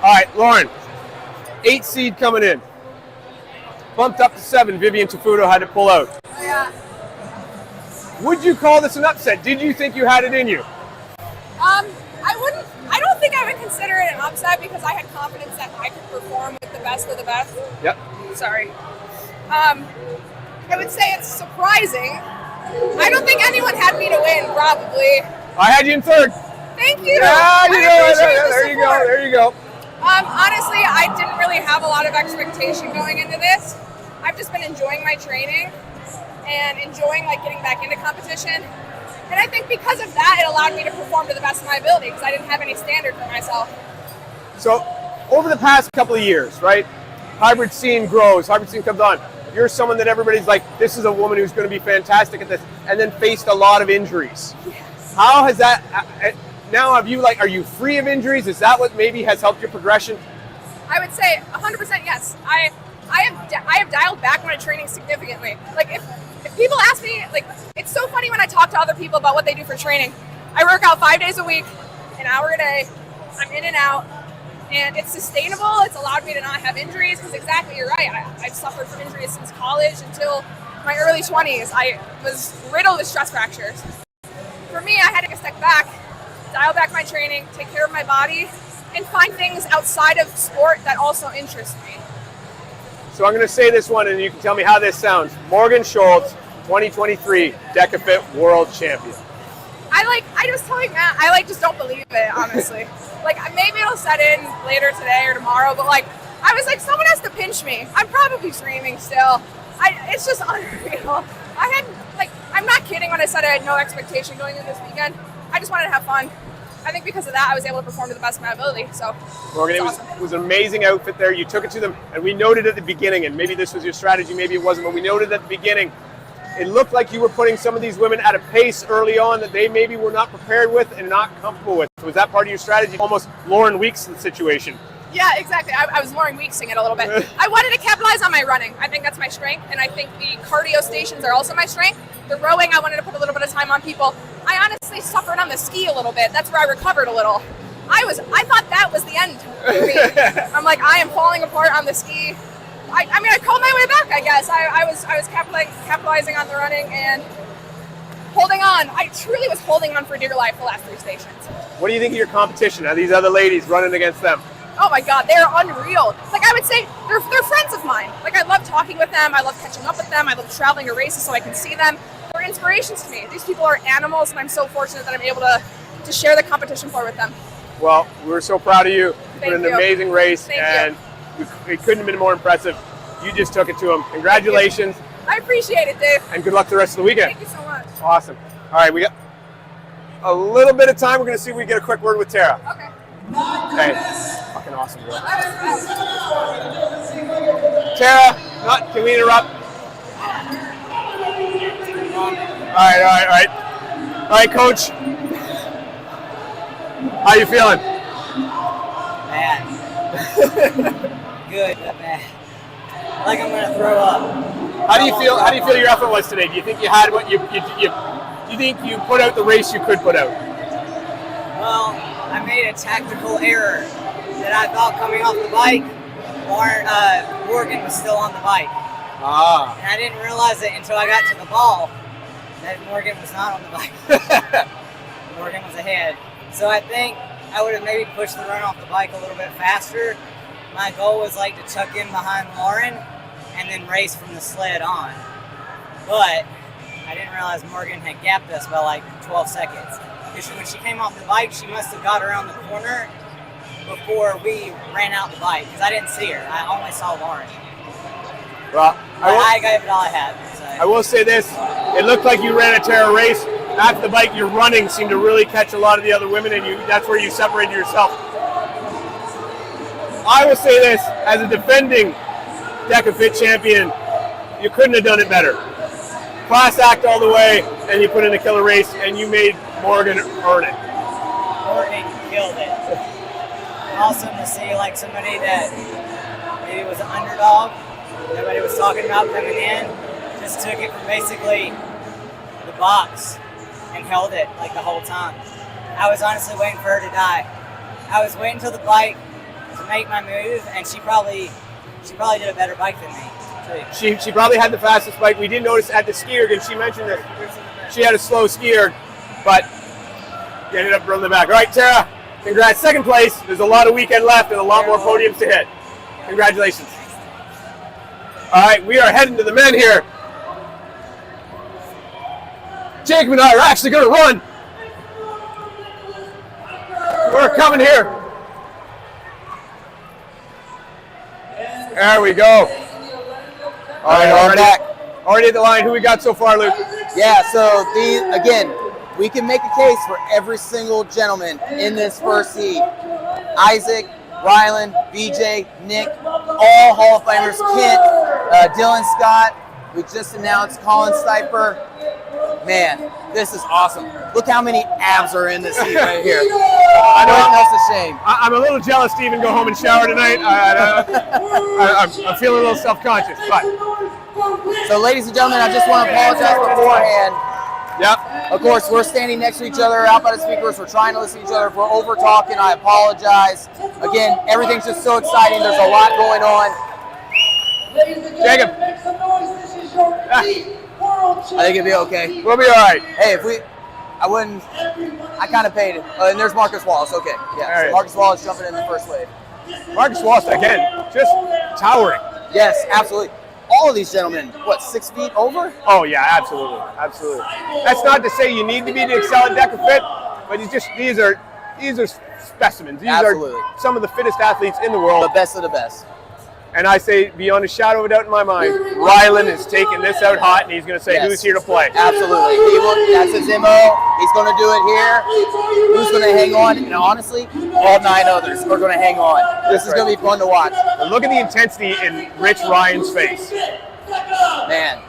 All right, Lauren, 8th seed coming in. Bumped up to 7, Vivian Tafuto had to pull out. Yeah. Would you call this an upset? Did you think you had it in you? I don't think I would consider it an upset because I had confidence that I could perform with the best of the best. Yep. Sorry. I would say it's surprising. I don't think anyone had me to win, probably. I had you in 3rd. Thank you. Yeah, I appreciate the there you support. go. There you go. Honestly, I didn't really have a lot of expectation going into this. I've just been enjoying my training and enjoying getting back into competition. And I think because of that, it allowed me to perform to the best of my ability because I didn't have any standard for myself. So, over the past couple of years, right? Hybrid scene grows. Hybrid scene comes on. You're someone that everybody's like, this is a woman who's going to be fantastic at this, and then faced a lot of injuries. Yes. How has that? Now, are you free of injuries? Is that what maybe has helped your progression? I would say 100% yes. I have dialed back my training significantly. If people ask me, it's so funny when I talk to other people about what they do for training. I work out 5 days a week, an hour a day. I'm in and out, and it's sustainable. It's allowed me to not have injuries because exactly, you're right. I've suffered from injuries since college until my early 20s. I was riddled with stress fractures. For me, I had to take a step back, dial back my training, take care of my body, and find things outside of sport that also interest me. So I'm going to say this one, and you can tell me how this sounds. Morgan Schultz, 2023 Deka Fit World Champion. I just telling Matt, I just don't believe it, honestly. Maybe it'll set in later today or tomorrow, but I was like, someone has to pinch me. I'm probably dreaming still. It's just unreal. I'm not kidding when I said I had no expectation going into this weekend. I just wanted to have fun. I think because of that, I was able to perform to the best of my ability. So, Morgan, it was an amazing outfit there. You took it to them, and we noted at the beginning, and maybe this was your strategy, maybe it wasn't, but we noted at the beginning, it looked like you were putting some of these women at a pace early on that they maybe were not prepared with and not comfortable with. Was that part of your strategy? Almost Lauren Weeks' situation. Yeah, exactly. I was Lauren Weeksing it a little bit. I wanted to capitalize on my running. I think that's my strength, and I think the cardio stations are also my strength. The rowing, I wanted to put a little bit of time on people. I honestly suffered on the ski a little bit. That's where I recovered a little. I thought that was the end for me. I'm like, I am falling apart on the ski. I mean, I called my way back, I guess. I was capitalizing on the running and holding on. I truly was holding on for dear life the last 3 stations. What do you think of your competition? Are these other ladies running against them? Oh my God, they're unreal. Like, I would say they're friends of mine. Like, I love talking with them. I love catching up with them. I love traveling to races so I can see them. They're inspirations to me. These people are animals, and I'm so fortunate that I'm able to share the competition floor with them. Well, we're so proud of you. You put in an amazing race, Thank you. It couldn't have been more impressive. You just took it to them. Congratulations. I appreciate it, Dave. And good luck the rest of the weekend. Thank you so much. Awesome. All right, we got a little bit of time. We're going to see if we can get a quick word with Tara. Okay. Hey, fucking awesome, girl. Tara, can we interrupt? All right. All right, Coach. How you feeling? Bad. Good, but bad. Like I'm gonna throw up. How do you feel your effort was today? Do you think you had what you think you put out the race you could put out? Well, I made a tactical error that I thought coming off the bike, Morgan was still on the bike. Ah. And I didn't realize it until I got to the ball that Morgan was not on the bike. Morgan was ahead. So I think I would have maybe pushed the run off the bike a little bit faster. My goal was like to tuck in behind Lauren and then race from the sled on. But I didn't realize Morgan had gapped us by like 12 seconds. Because when she came off the bike, she must have got around the corner before we ran out the bike. Because I didn't see her. I only saw Lauren. Well, I gave it all I had. So. I will say this. It looked like you ran a Tara race. After the bike, your running seemed to really catch a lot of the other women, and that's where you separated yourself. I will say this, as a defending Deka Fit champion, you couldn't have done it better. Class act all the way, and you put in a killer race, and you made Morgan earn it. Morgan killed it. Awesome to see like somebody that maybe was an underdog, nobody was talking about coming in, just took it from basically the box and held it like the whole time. I was honestly waiting for her to die. I was waiting till the bike to make my move, and she probably did a better bike than me. She probably had the fastest bike. We did notice at the skier, and she mentioned that she had a slow skier, but you ended up running the back. All right, Tara, congrats. Second place. There's a lot of weekend left and a lot more podiums to hit. Congratulations. All right, we are heading to the men here. Jacob and I are actually going to run. We're coming here. There we go. All right, already back. Already at the line. Who we got so far, Luke? Yeah, so again, we can make a case for every single gentleman in this first heat. Isaac, Rylan, BJ, Nick, all Hall of Famers. Kent, Dylan Scott. We just announced Colin Stiper. Man, this is awesome. Look how many abs are in this heat right here. I know that's a shame. I'm a little jealous to even go home and shower tonight. I'm feeling a little self-conscious, but. So, ladies and gentlemen, I just want to apologize beforehand. Yep. Of course, we're standing next to each other out by the speakers. We're trying to listen to each other. If we're over talking, I apologize. Again, everything's just so exciting. There's a lot going on. Jacob. Make some noise. This is your world I think it'd be okay. We'll be all right. Hey, I kind of paid it. And there's Marcus Wallace. Okay. Yeah. So Marcus Wallace jumping in the first wave. Marcus Wallace, again, just towering. Yes, absolutely. All of these gentlemen, 6 feet over? Oh yeah, absolutely, absolutely. That's not to say you need to be to excel at Deka Fit, but these are specimens. These absolutely. are some of the fittest athletes in the world. The best of the best. And I say, beyond a shadow of a doubt in my mind, Rylan is taking this out hot, and he's going to say, who's here to play? Absolutely. That's his MO. He's going to do it here. Who's going to hang on? And honestly, all 9 others are going to hang on. This is going to be fun to watch. And look at the intensity in Rich Ryan's face. Man.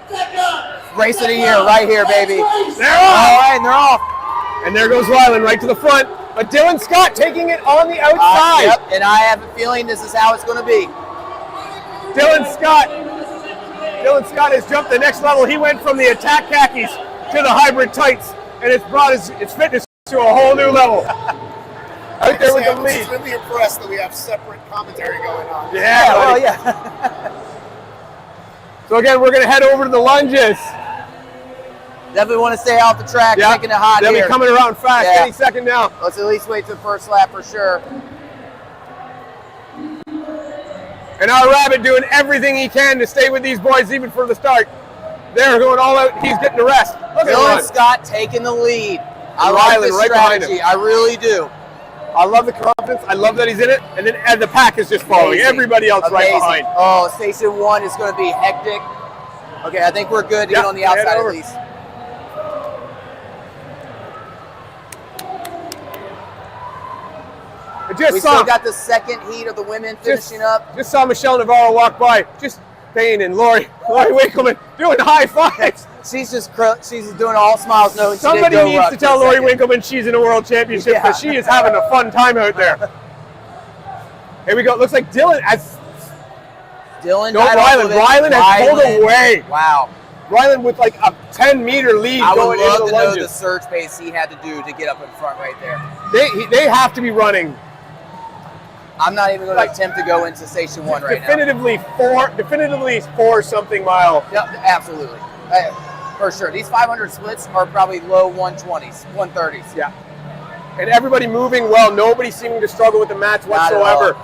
Race of the year right here, baby. They're off. All right, and they're off. And there goes Rylan right to the front. But Dylan Scott taking it on the outside. Yep, and I have a feeling this is how it's going to be. Dylan Scott has jumped the next level. He went from the attack khakis to the hybrid tights, and it's brought his fitness to a whole new level. out there with the I'm lead. extremely impressed that we have separate commentary going on. Yeah, well, buddy. yeah. So again, we're going to head over to the lunges. Definitely want to stay off the track, making it hot They'll here. be coming around fast Yeah. any second now. Let's at least wait to the first lap for sure. And our Rabbit doing everything he can to stay with these boys even for the start. They're going all out. He's getting the rest. Look at Dylan him. Scott taking the lead. I like Ryland this right behind strategy. him. I really do. I love the confidence. I love that he's in it. And then the pack is just following. Amazing. Everybody else right Amazing. behind. Oh, station 1 is going to be hectic. Okay, I think we're good to get on the outside at least. We still got the second heat of the women finishing up. Just saw Michelle Navarro walk by. Just Payne and Lori Winkleman doing high fives. She's doing all smiles. No, somebody needs to tell Lori Winkleman she's in a world championship because she is having a fun time out there. Here we go. Looks like Dylan has. Ryland has pulled away. Wow. Ryland with like a 10-meter lead going into the lunges. I would love to know the surge pace he had to do to get up in front right there. They have to be running. I'm not even going to attempt to go into station 1 right now. Definitively 4-something mile. Yep, absolutely. For sure. These 500 splits are probably low 120s, 130s. Yeah. And everybody moving well. Nobody seeming to struggle with the mats whatsoever.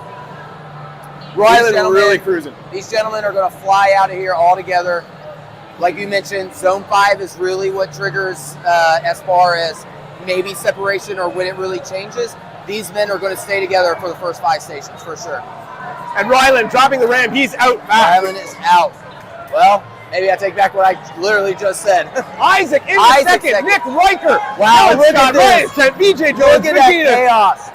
Ryland really cruising. These gentlemen are going to fly out of here all together. Like you mentioned, zone 5 is really what triggers as far as maybe separation or when it really changes. These men are going to stay together for the first 5 stations, for sure. And Ryland dropping the ram. He's out back. Ryland is out. Well, maybe I take back what I literally just said. Isaac in the second. Nick Riker. Wow, look at this. BJ Jones. Look at that chaos.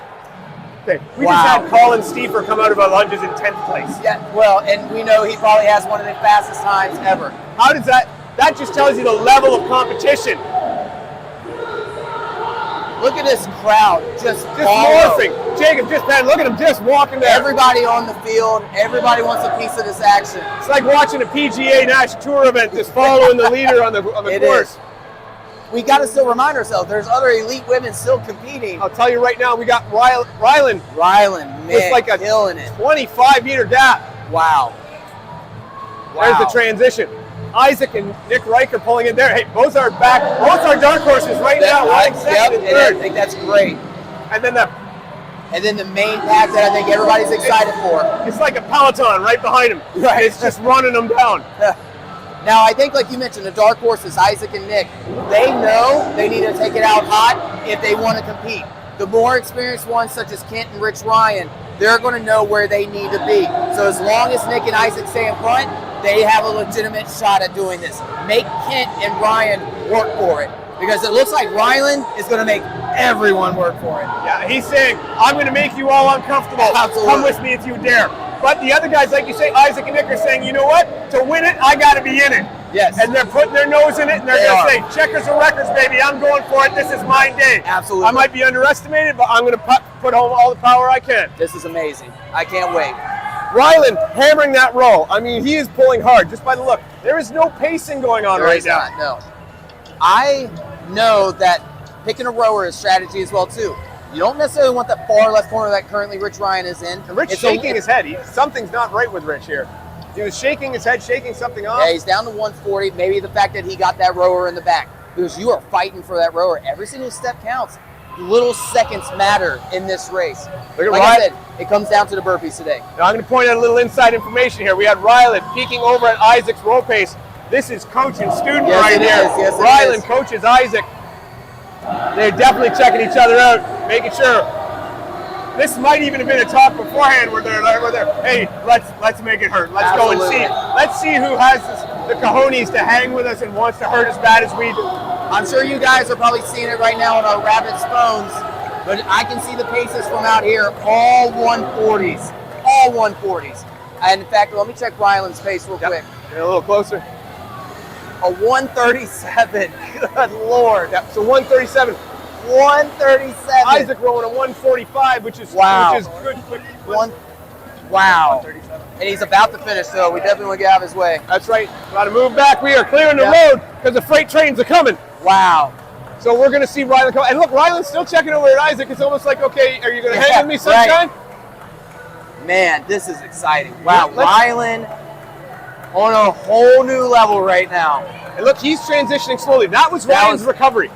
Okay, we just had Colin Steefer come out of our lunges in 10th place. Yeah, well, and we know he probably has one of the fastest times ever. How does that just tells you the level of competition. Look at this crowd just morphing. Jacob, look at him just walking there. Everybody on the field, everybody wants a piece of this action. It's like watching a PGA National Tour event, just following the leader on the course. We got to still remind ourselves, there's other elite women still competing. I'll tell you right now, we got Ryland. Man, it's like a killing it. 25-meter gap. Wow. There's the transition. Isaac and Nick Riker pulling in there. Hey, both are back. Both are dark horses right now. Second and third. I think that's great. And then the main pack that I think everybody's excited for. It's like a peloton right behind him. Right. It's just running them down. Now, I think, like you mentioned, the dark horses, Isaac and Nick, they know they need to take it out hot if they want to compete. The more experienced ones, such as Kent and Rich Ryan, they're going to know where they need to be. So as long as Nick and Isaac stay in front, they have a legitimate shot at doing this. Make Kent and Ryan work for it. Because it looks like Ryland is going to make everyone work for it. Yeah, he's saying, I'm going to make you all uncomfortable. Absolutely. Come with me if you dare. But the other guys, like you say, Isaac and Nick are saying, you know what? To win it, I got to be in it. Yes. And they're putting their nose in it, and they're going to say, checkers or records, baby. I'm going for it. This is my day. Absolutely. I might be underestimated, but I'm going to put home all the power I can. This is amazing. I can't wait. Ryland hammering that roll. I mean, he is pulling hard, just by the look. There is no pacing going on right now. Not, no. I know that picking a rower is strategy as well, too. You don't necessarily want the far left corner that currently Rich Ryan is in. And Rich shaking his head. Something's not right with Rich here. He was shaking his head, shaking something off. Yeah, he's down to 140. Maybe the fact that he got that rower in the back. Because you are fighting for that rower. Every single step counts. Little seconds matter in this race. Like I said, it comes down to the burpees today. Now I'm going to point out a little inside information here. We had Ryland peeking over at Isaac's roll pace. This is coach and student right here. Yes, Ryland coaches Isaac. They're definitely checking each other out, making sure. This might even have been a talk beforehand where they're hey, let's make it hurt. Let's go and see. Let's see who has the cojones to hang with us and wants to hurt as bad as we do. I'm sure you guys are probably seeing it right now on our Rabbit's phones, but I can see the paces from out here, all 140s. All 140s. And in fact, let me check Ryland's pace real quick. Get a little closer. A 137. Good Lord. Yep. So 137. 137. Isaac rolling a 145, which is good. Wow. And he's about to finish, so we definitely want to get out of his way. That's right. Got to move back. We are clearing the road because the freight trains are coming. Wow. So we're going to see Rylan come. And look, Rylan's still checking over at Isaac. It's almost like, okay, are you going to hang with me, Sunshine? Right. Man, this is exciting. Wow, Rylan on a whole new level right now. And look, he's transitioning slowly. That was Rylan's recovery.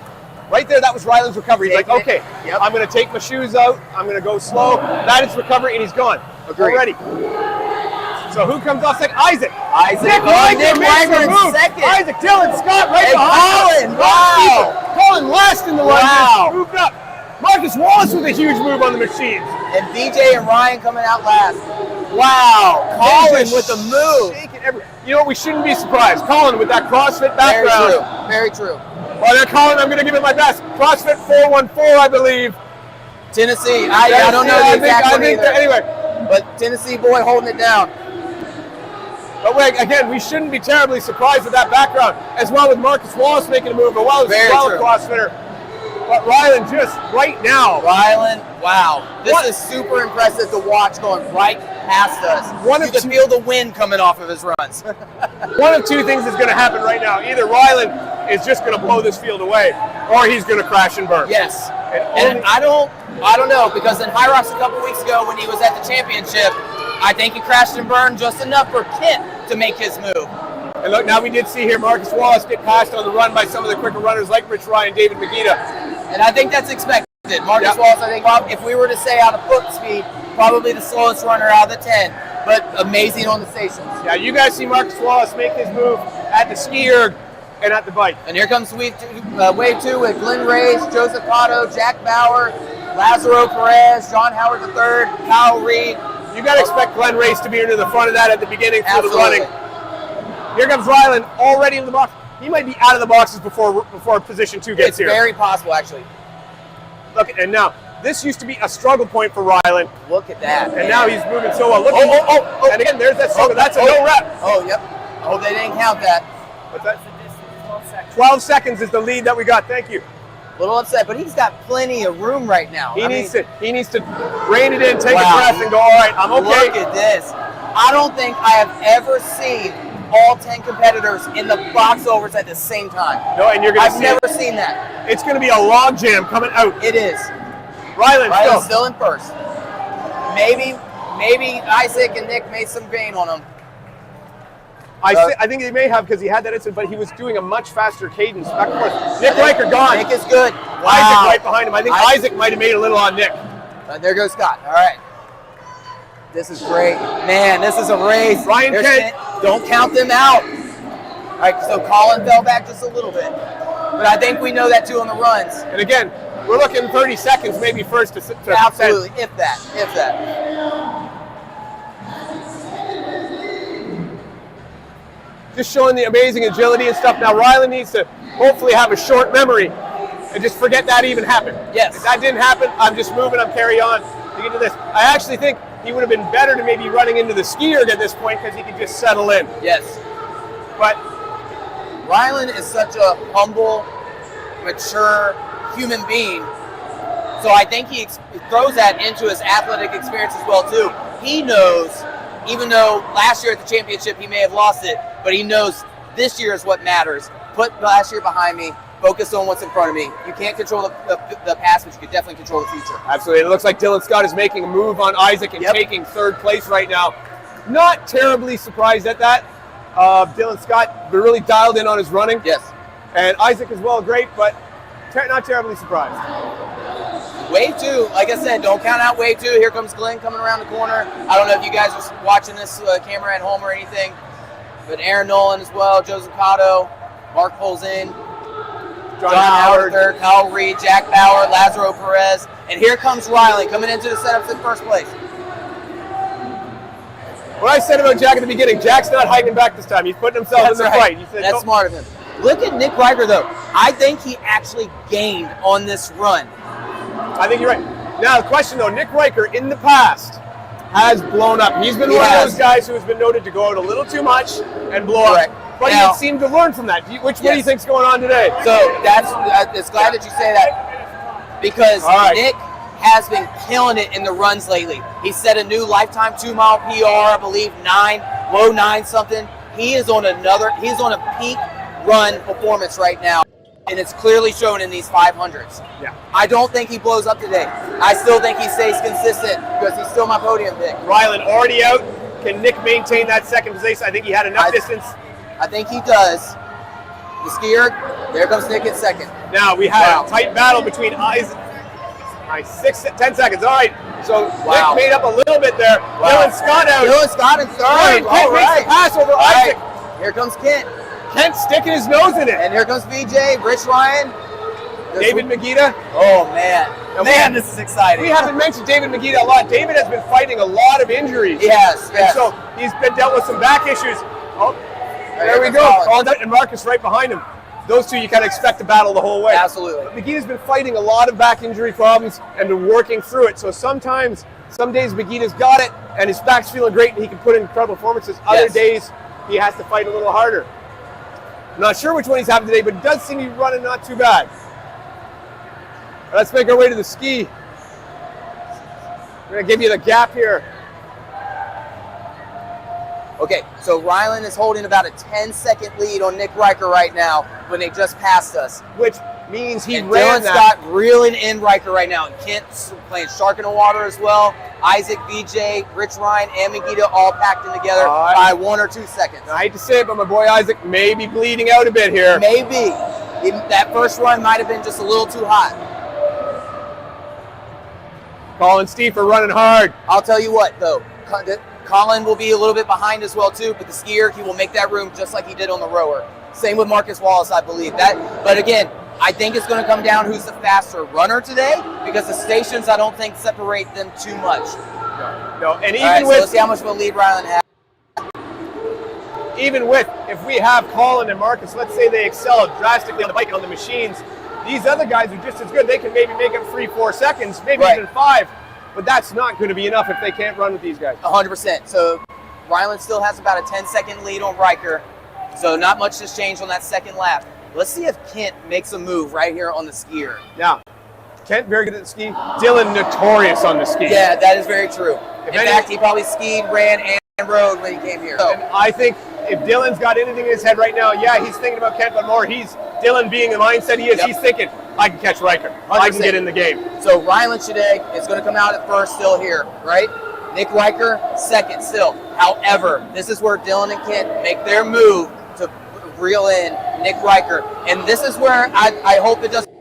Right there, that was Rylan's recovery. He's like, okay, I'm going to take my shoes out. I'm going to go slow. That is recovery, and he's gone. Already. So who comes off second? Isaac. Nick Riker in second. Isaac, Dylan, Scott right behind. Colin, wow. Colin last in the run. Wow. Moved up. Marcus Wallace with a huge move on the machines. And BJ and Ryan coming out last. Wow. Colin with the move. You know, we shouldn't be surprised. Colin with that CrossFit background. Very true. Well, then, Colin, I'm going to give it my best. CrossFit 414, I believe. Tennessee. I don't know the exact one either. Anyway. But Tennessee boy holding it down. But wait, again, we shouldn't be terribly surprised with that background, as well with Marcus Wallace making a move, as well as a CrossFitter. But Rylan just right now. Rylan, wow. This is super impressive to watch going right past us. You can feel the wind coming off of his runs. One of two things is going to happen right now. Either Rylan is just going to blow this field away, or he's going to crash and burn. Yes. And I don't know, because in High Rocks a couple weeks ago when he was at the championship, I think he crashed and burned just enough for Kent to make his move. And look, now we did see here Marcus Wallace get passed on the run by some of the quicker runners like Rich Ryan, David Magida. And I think that's expected. Marcus Wallace, I think, if we were to say out of foot speed, probably the slowest runner out of the 10, but amazing on the stations. Yeah, you guys see Marcus Wallace make his move at the ski erg and at the bike. And here comes wave 2 with Glenn Reyes, Joseph Cotto, Jack Bauer, Lazaro Perez, John Howard III, Kyle Reed. You got to expect Glenn Reyes to be into the front of that at the beginning for the running. Here comes Rylan already in the box. He might be out of the boxes before position 2 gets here. It's very possible, actually. Look, and now, this used to be a struggle point for Rylan. Look at that. And now he's moving so well. Look, and again, there's that struggle. That's a no rep. Oh, yep. I hope they didn't count that. What's that? 12 seconds is the lead that we got. Thank you. A little upset, but he's got plenty of room right now. He needs to rein it in, take a breath, and go, all right, I'm okay. Look at this. I don't think I have ever seen all 10 competitors in the box overs at the same time. No, and you're going to see I've never seen that. It's going to be a log jam coming out. It is. Rylan's still in first. Maybe Isaac and Nick made some gain on him. I think he may have, because he had that incident, but he was doing a much faster cadence back and forth. Nick Riker gone. Nick is good. Wow. Isaac right behind him. I think Isaac might have made a little on Nick. There goes Scott. All right. This is great. Man, this is a race. Ryan Kent. Don't count them out. All right, so Colin fell back just a little bit. But I think we know that too on the runs. And again, we're looking 30 seconds maybe first to absolutely, if that. Just showing the amazing agility and stuff. Now Rylan needs to hopefully have a short memory and just forget that even happened. Yes. If that didn't happen, I'm just moving, I'm carry on to get to this. I actually think he would have been better to maybe running into the ski erg at this point because he could just settle in. Yes. But Rylan is such a humble, mature human being. So I think he throws that into his athletic experience as well too. He knows, even though last year at the championship he may have lost it, but he knows this year is what matters. Put last year behind me, focus on what's in front of me. You can't control the past, but you can definitely control the future. Absolutely. It looks like Dylan Scott is making a move on Isaac and taking third place right now. Not terribly surprised at that. Dylan Scott really dialed in on his running. Yes. And Isaac as well, great, but not terribly surprised. Wave 2, like I said, don't count out wave 2. Here comes Glenn coming around the corner. I don't know if you guys are watching this camera at home or anything, but Aaron Nolan as well, Joseph Cotto, Mark pulls in, John Howard III, Kyle Reed, Jack Bauer, Lazaro Perez, and here comes Rylan coming into the setups in first place. What I said about Jack at the beginning, Jack's not hiding back this time. He's putting himself in the fight. He said, that's smart of him. Look at Nick Riker, though. I think he actually gained on this run. I think you're right. Now, the question, though, Nick Riker in the past has blown up. He's been one of those guys who has been noted to go out a little too much and blow up. But he seemed to learn from that. What do you think's going on today? So it's glad that you say that, because Nick has been killing it in the runs lately. He set a new lifetime 2-mile PR, I believe low 9 something. He's on a peak run performance right now. and it's clearly shown in these 500s. Yeah. I don't think he blows up today. I still think he stays consistent because he's still my podium pick. Ryland already out. Can Nick maintain that second place? I think he had enough distance. I think he does. The skier, there comes Nick in second. Now we had a tight battle between Isaac. 10 seconds. All right. So Nick made up a little bit there. Dylan Scott out. Dylan Scott in third. Kent makes the pass over Isaac. Here comes Kent. Kent sticking his nose in it. And here comes VJ, Rich Ryan. David Magida. Oh, man. Man, this is exciting. We haven't mentioned David Magida a lot. David has been fighting a lot of injuries. Yes. And so he's been dealt with some back issues. Oh, there we go. Colin and Marcus right behind him. Those two you kind of expect to battle the whole way. Absolutely. But Magida's been fighting a lot of back injury problems and been working through it. So sometimes, some days Magida's got it and his back's feeling great and he can put in incredible performances. Other days he has to fight a little harder. I'm not sure which one he's having today, but it does seem to be running not too bad. Let's make our way to the ski. We're going to give you the gap here. Okay, so Ryland is holding about a 10-second lead on Nick Riker right now when they just passed us. Which means he and ran Dylan Scott reeling in Riker right now. And Kent's playing Shark in the Water as well. Isaac, VJ, Rich Ryan, and Magida all packed in together by 1 or 2 seconds. I hate to say it, but my boy Isaac may be bleeding out a bit here. Maybe. That first run might have been just a little too hot. Colin and Steve are running hard. I'll tell you what, though. Colin will be a little bit behind as well, too, but the skier, he will make that room just like he did on the rower. Same with Marcus Wallace, I believe. But again, I think it's going to come down who's the faster runner today because the stations, I don't think, separate them too much. No. And even so let's see how much of a lead Ryland has. Even with, if we have Colin and Marcus, let's say they excel drastically on the bike and on the machines, these other guys are just as good. They can maybe make up 3-4 seconds, maybe even 5. But that's not going to be enough if they can't run with these guys. 100%. So Ryland still has about a 10-second lead on Riker. So not much has changed on that second lap. Let's see if Kent makes a move right here on the skier. Now, Kent very good at the ski. Dylan notorious on the ski. Yeah, that is very true. In fact, he probably skied, ran, and rode when he came here. And I think if Dylan's got anything in his head right now, yeah, he's thinking about Kent, but more Dylan being the mindset he is, he's thinking, I can catch Riker. 100%. I can get in the game. So Ryland today is going to come out at first still here, right? Nick Riker, second still. However, this is where Dylan and Kent make their move to reel in Nick Riker. And this is where I hope it doesn't.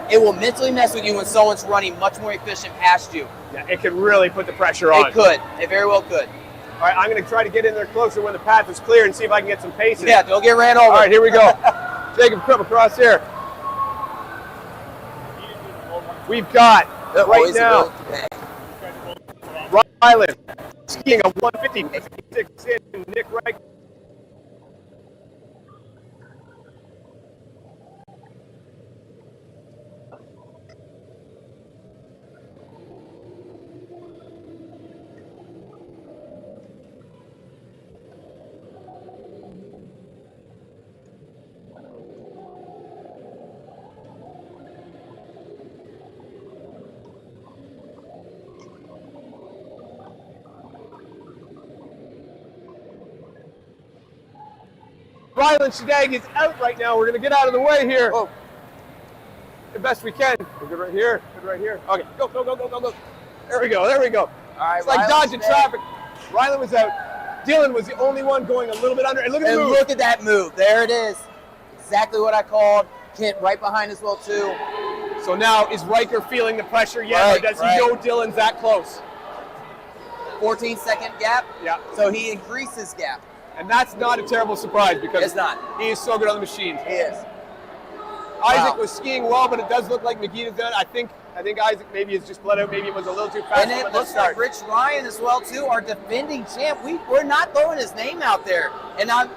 It will mentally mess with you when someone's running much more efficient past you. Yeah, it could really put the pressure on. It could. It very well could. All right, I'm going to try to get in there closer when the path is clear and see if I can get some paces. Yeah, don't get ran over. All right, here we go. Jacob, come across here. We've got, right now, Ryland skiing a 150, in Nick Riker. Ryland Shadag is out right now. We're going to get out of the way here. Oh. The best we can. We're good right here. Good right here. Okay, go, go, go, go, go, go. There we go. There we go. All right, it's like dodging traffic. Ryland was out. Dylan was the only one going a little bit under. And look at the move. Look at that move. There it is. Exactly what I called. Kent right behind as well, too. So now, is Riker feeling the pressure yet, or does he know Dylan's that close? 14-second gap. Yeah. So he increased his gap. And that's not a terrible surprise because it's not. He is so good on the machines. He is. Isaac was skiing well, but it does look like McGee's done. I think Isaac maybe has just bled out. Maybe it was a little too fast. And it looks like Rich Ryan as well too, our defending champ. We're not throwing his name out there, and I'm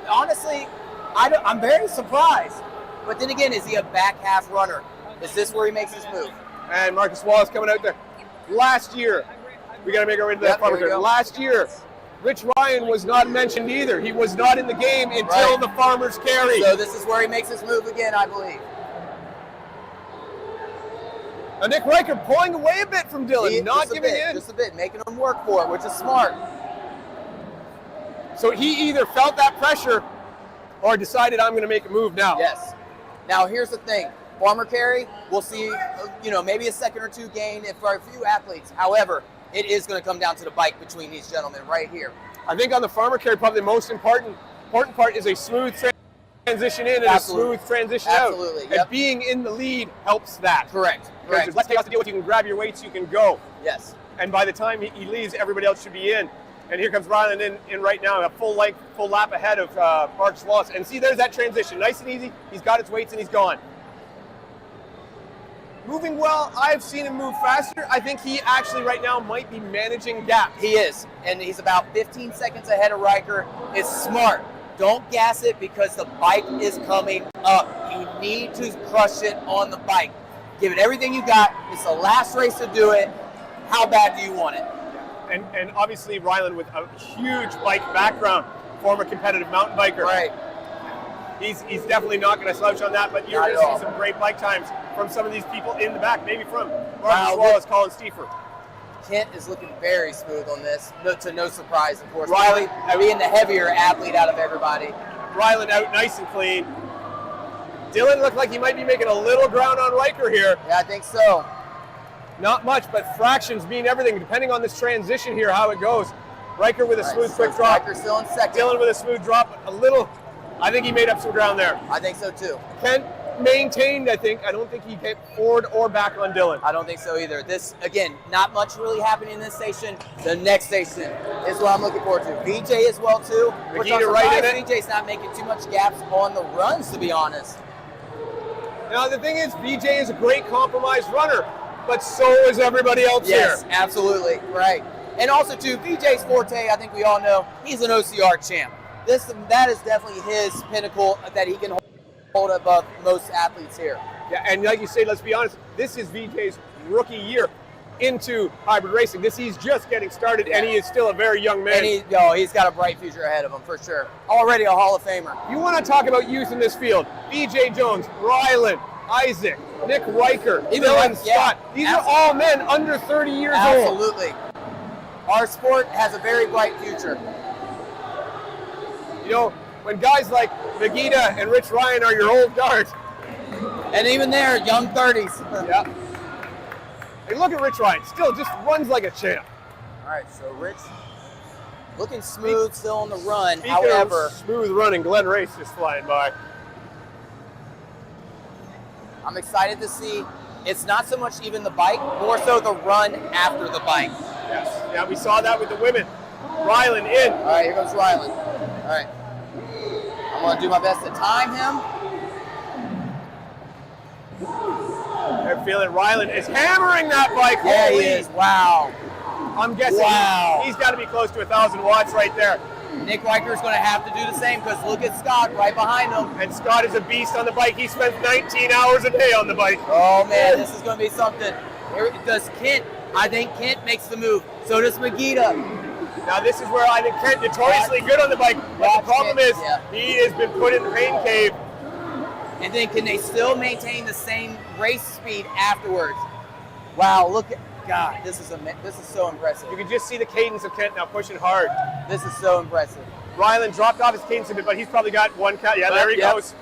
very surprised. But then again, is he a back half runner? Is this where he makes his move? And Marcus Wallace coming out there. Last year, we got to make our way to that farmer's carry. Last year, Rich Ryan was not mentioned either. He was not in the game until the farmer's carry. So this is where he makes his move again, I believe. Now Nick Riker pulling away a bit from Dylan, not giving in. Just a bit, making him work for it, which is smart. So he either felt that pressure or decided, I'm going to make a move now. Yes. Now here's the thing. Farmer carry, we'll see, maybe a second or two gain for a few athletes. However, it is going to come down to the bike between these gentlemen right here. I think on the farmer carry, probably the most important part is a smooth transition in and a smooth transition out. Absolutely. And being in the lead helps that. Correct. Because there's less chaos to deal with. You can grab your weights, you can go. Yes. And by the time he leaves, everybody else should be in. And here comes Ryland in right now, a full lap ahead of Mark Schloss. And see, there's that transition. Nice and easy. He's got his weights and he's gone. Moving well, I've seen him move faster. I think he actually right now might be managing gaps. He is, and he's about 15 seconds ahead of Riker. It's smart. Don't gas it because the bike is coming up. You need to crush it on the bike. Give it everything you got. It's the last race to do it. How bad do you want it? And obviously Ryland with a huge bike background, former competitive mountain biker. Right. He's definitely not going to slouch on that, but you're going to see some great bike times from some of these people in the back, maybe from Marcus Wallace, Colin Stiefer. Kent is looking very smooth on this, to no surprise, of course. Riley being the heavier athlete out of everybody. Ryland out nice and clean. Dylan looked like he might be making a little ground on Riker here. Yeah, I think so. Not much, but fractions mean everything, depending on this transition here, how it goes. Riker with a smooth, quick drop. Riker still in second. Dylan with a smooth drop, a little. I think he made up some ground there. I think so too. Kent maintained, I think. I don't think he hit forward or back on Dylan. I don't think so either. This, again, not much really happening in this station. The next station is what I'm looking forward to. VJ as well too. Magita right in it. VJ's not making too much gaps on the runs, to be honest. Now the thing is, VJ is a great compromise runner, but so is everybody else here. Yes, absolutely, right. And also too, VJ's forte, I think we all know, he's an OCR champ. That is definitely his pinnacle that he can hold above most athletes here. Yeah, and like you say, let's be honest, this is VJ's rookie year into hybrid racing. He's just getting started, and he is still a very young man. And he's got a bright future ahead of him for sure. Already a Hall of Famer. You want to talk about youth in this field? VJ Jones, Ryland, Isaac, Nick Riker, Dylan Scott. These are all men under 30 years old. Absolutely. Our sport has a very bright future. You know, when guys like Magita and Rich Ryan are your old guards. And even there, young 30s. Yeah. Hey, look at Rich Ryan. Still just runs like a champ. All right, so Rich looking smooth still on the run. Speaking However, of smooth running, Glenn Race just flying by. I'm excited to see. It's not so much even the bike, more so the run after the bike. Yes. Yeah, we saw that with the women. Ryland in. All right, here goes Ryland. All right. I'm going to do my best to time him. They're feeling Ryland is hammering that bike. Yeah, Holy. he is. Wow. I'm guessing he's got to be close to 1,000 watts right there. Nick Riker's going to have to do the same because look at Scott right behind him. And Scott is a beast on the bike. He spends 19 hours a day on the bike. Oh, man, this is going to be something. Here does Kent. I think Kent makes the move. So does Magita. Now this is where I think Kent notoriously good on the bike, but the problem is he has been put in the pain cave. And then can they still maintain the same race speed afterwards? Wow, look at God, this is so impressive. You can just see the cadence of Kent now pushing hard. This is so impressive. Ryland dropped off his cadence a bit, but he's probably got one cut. Yeah, there he goes.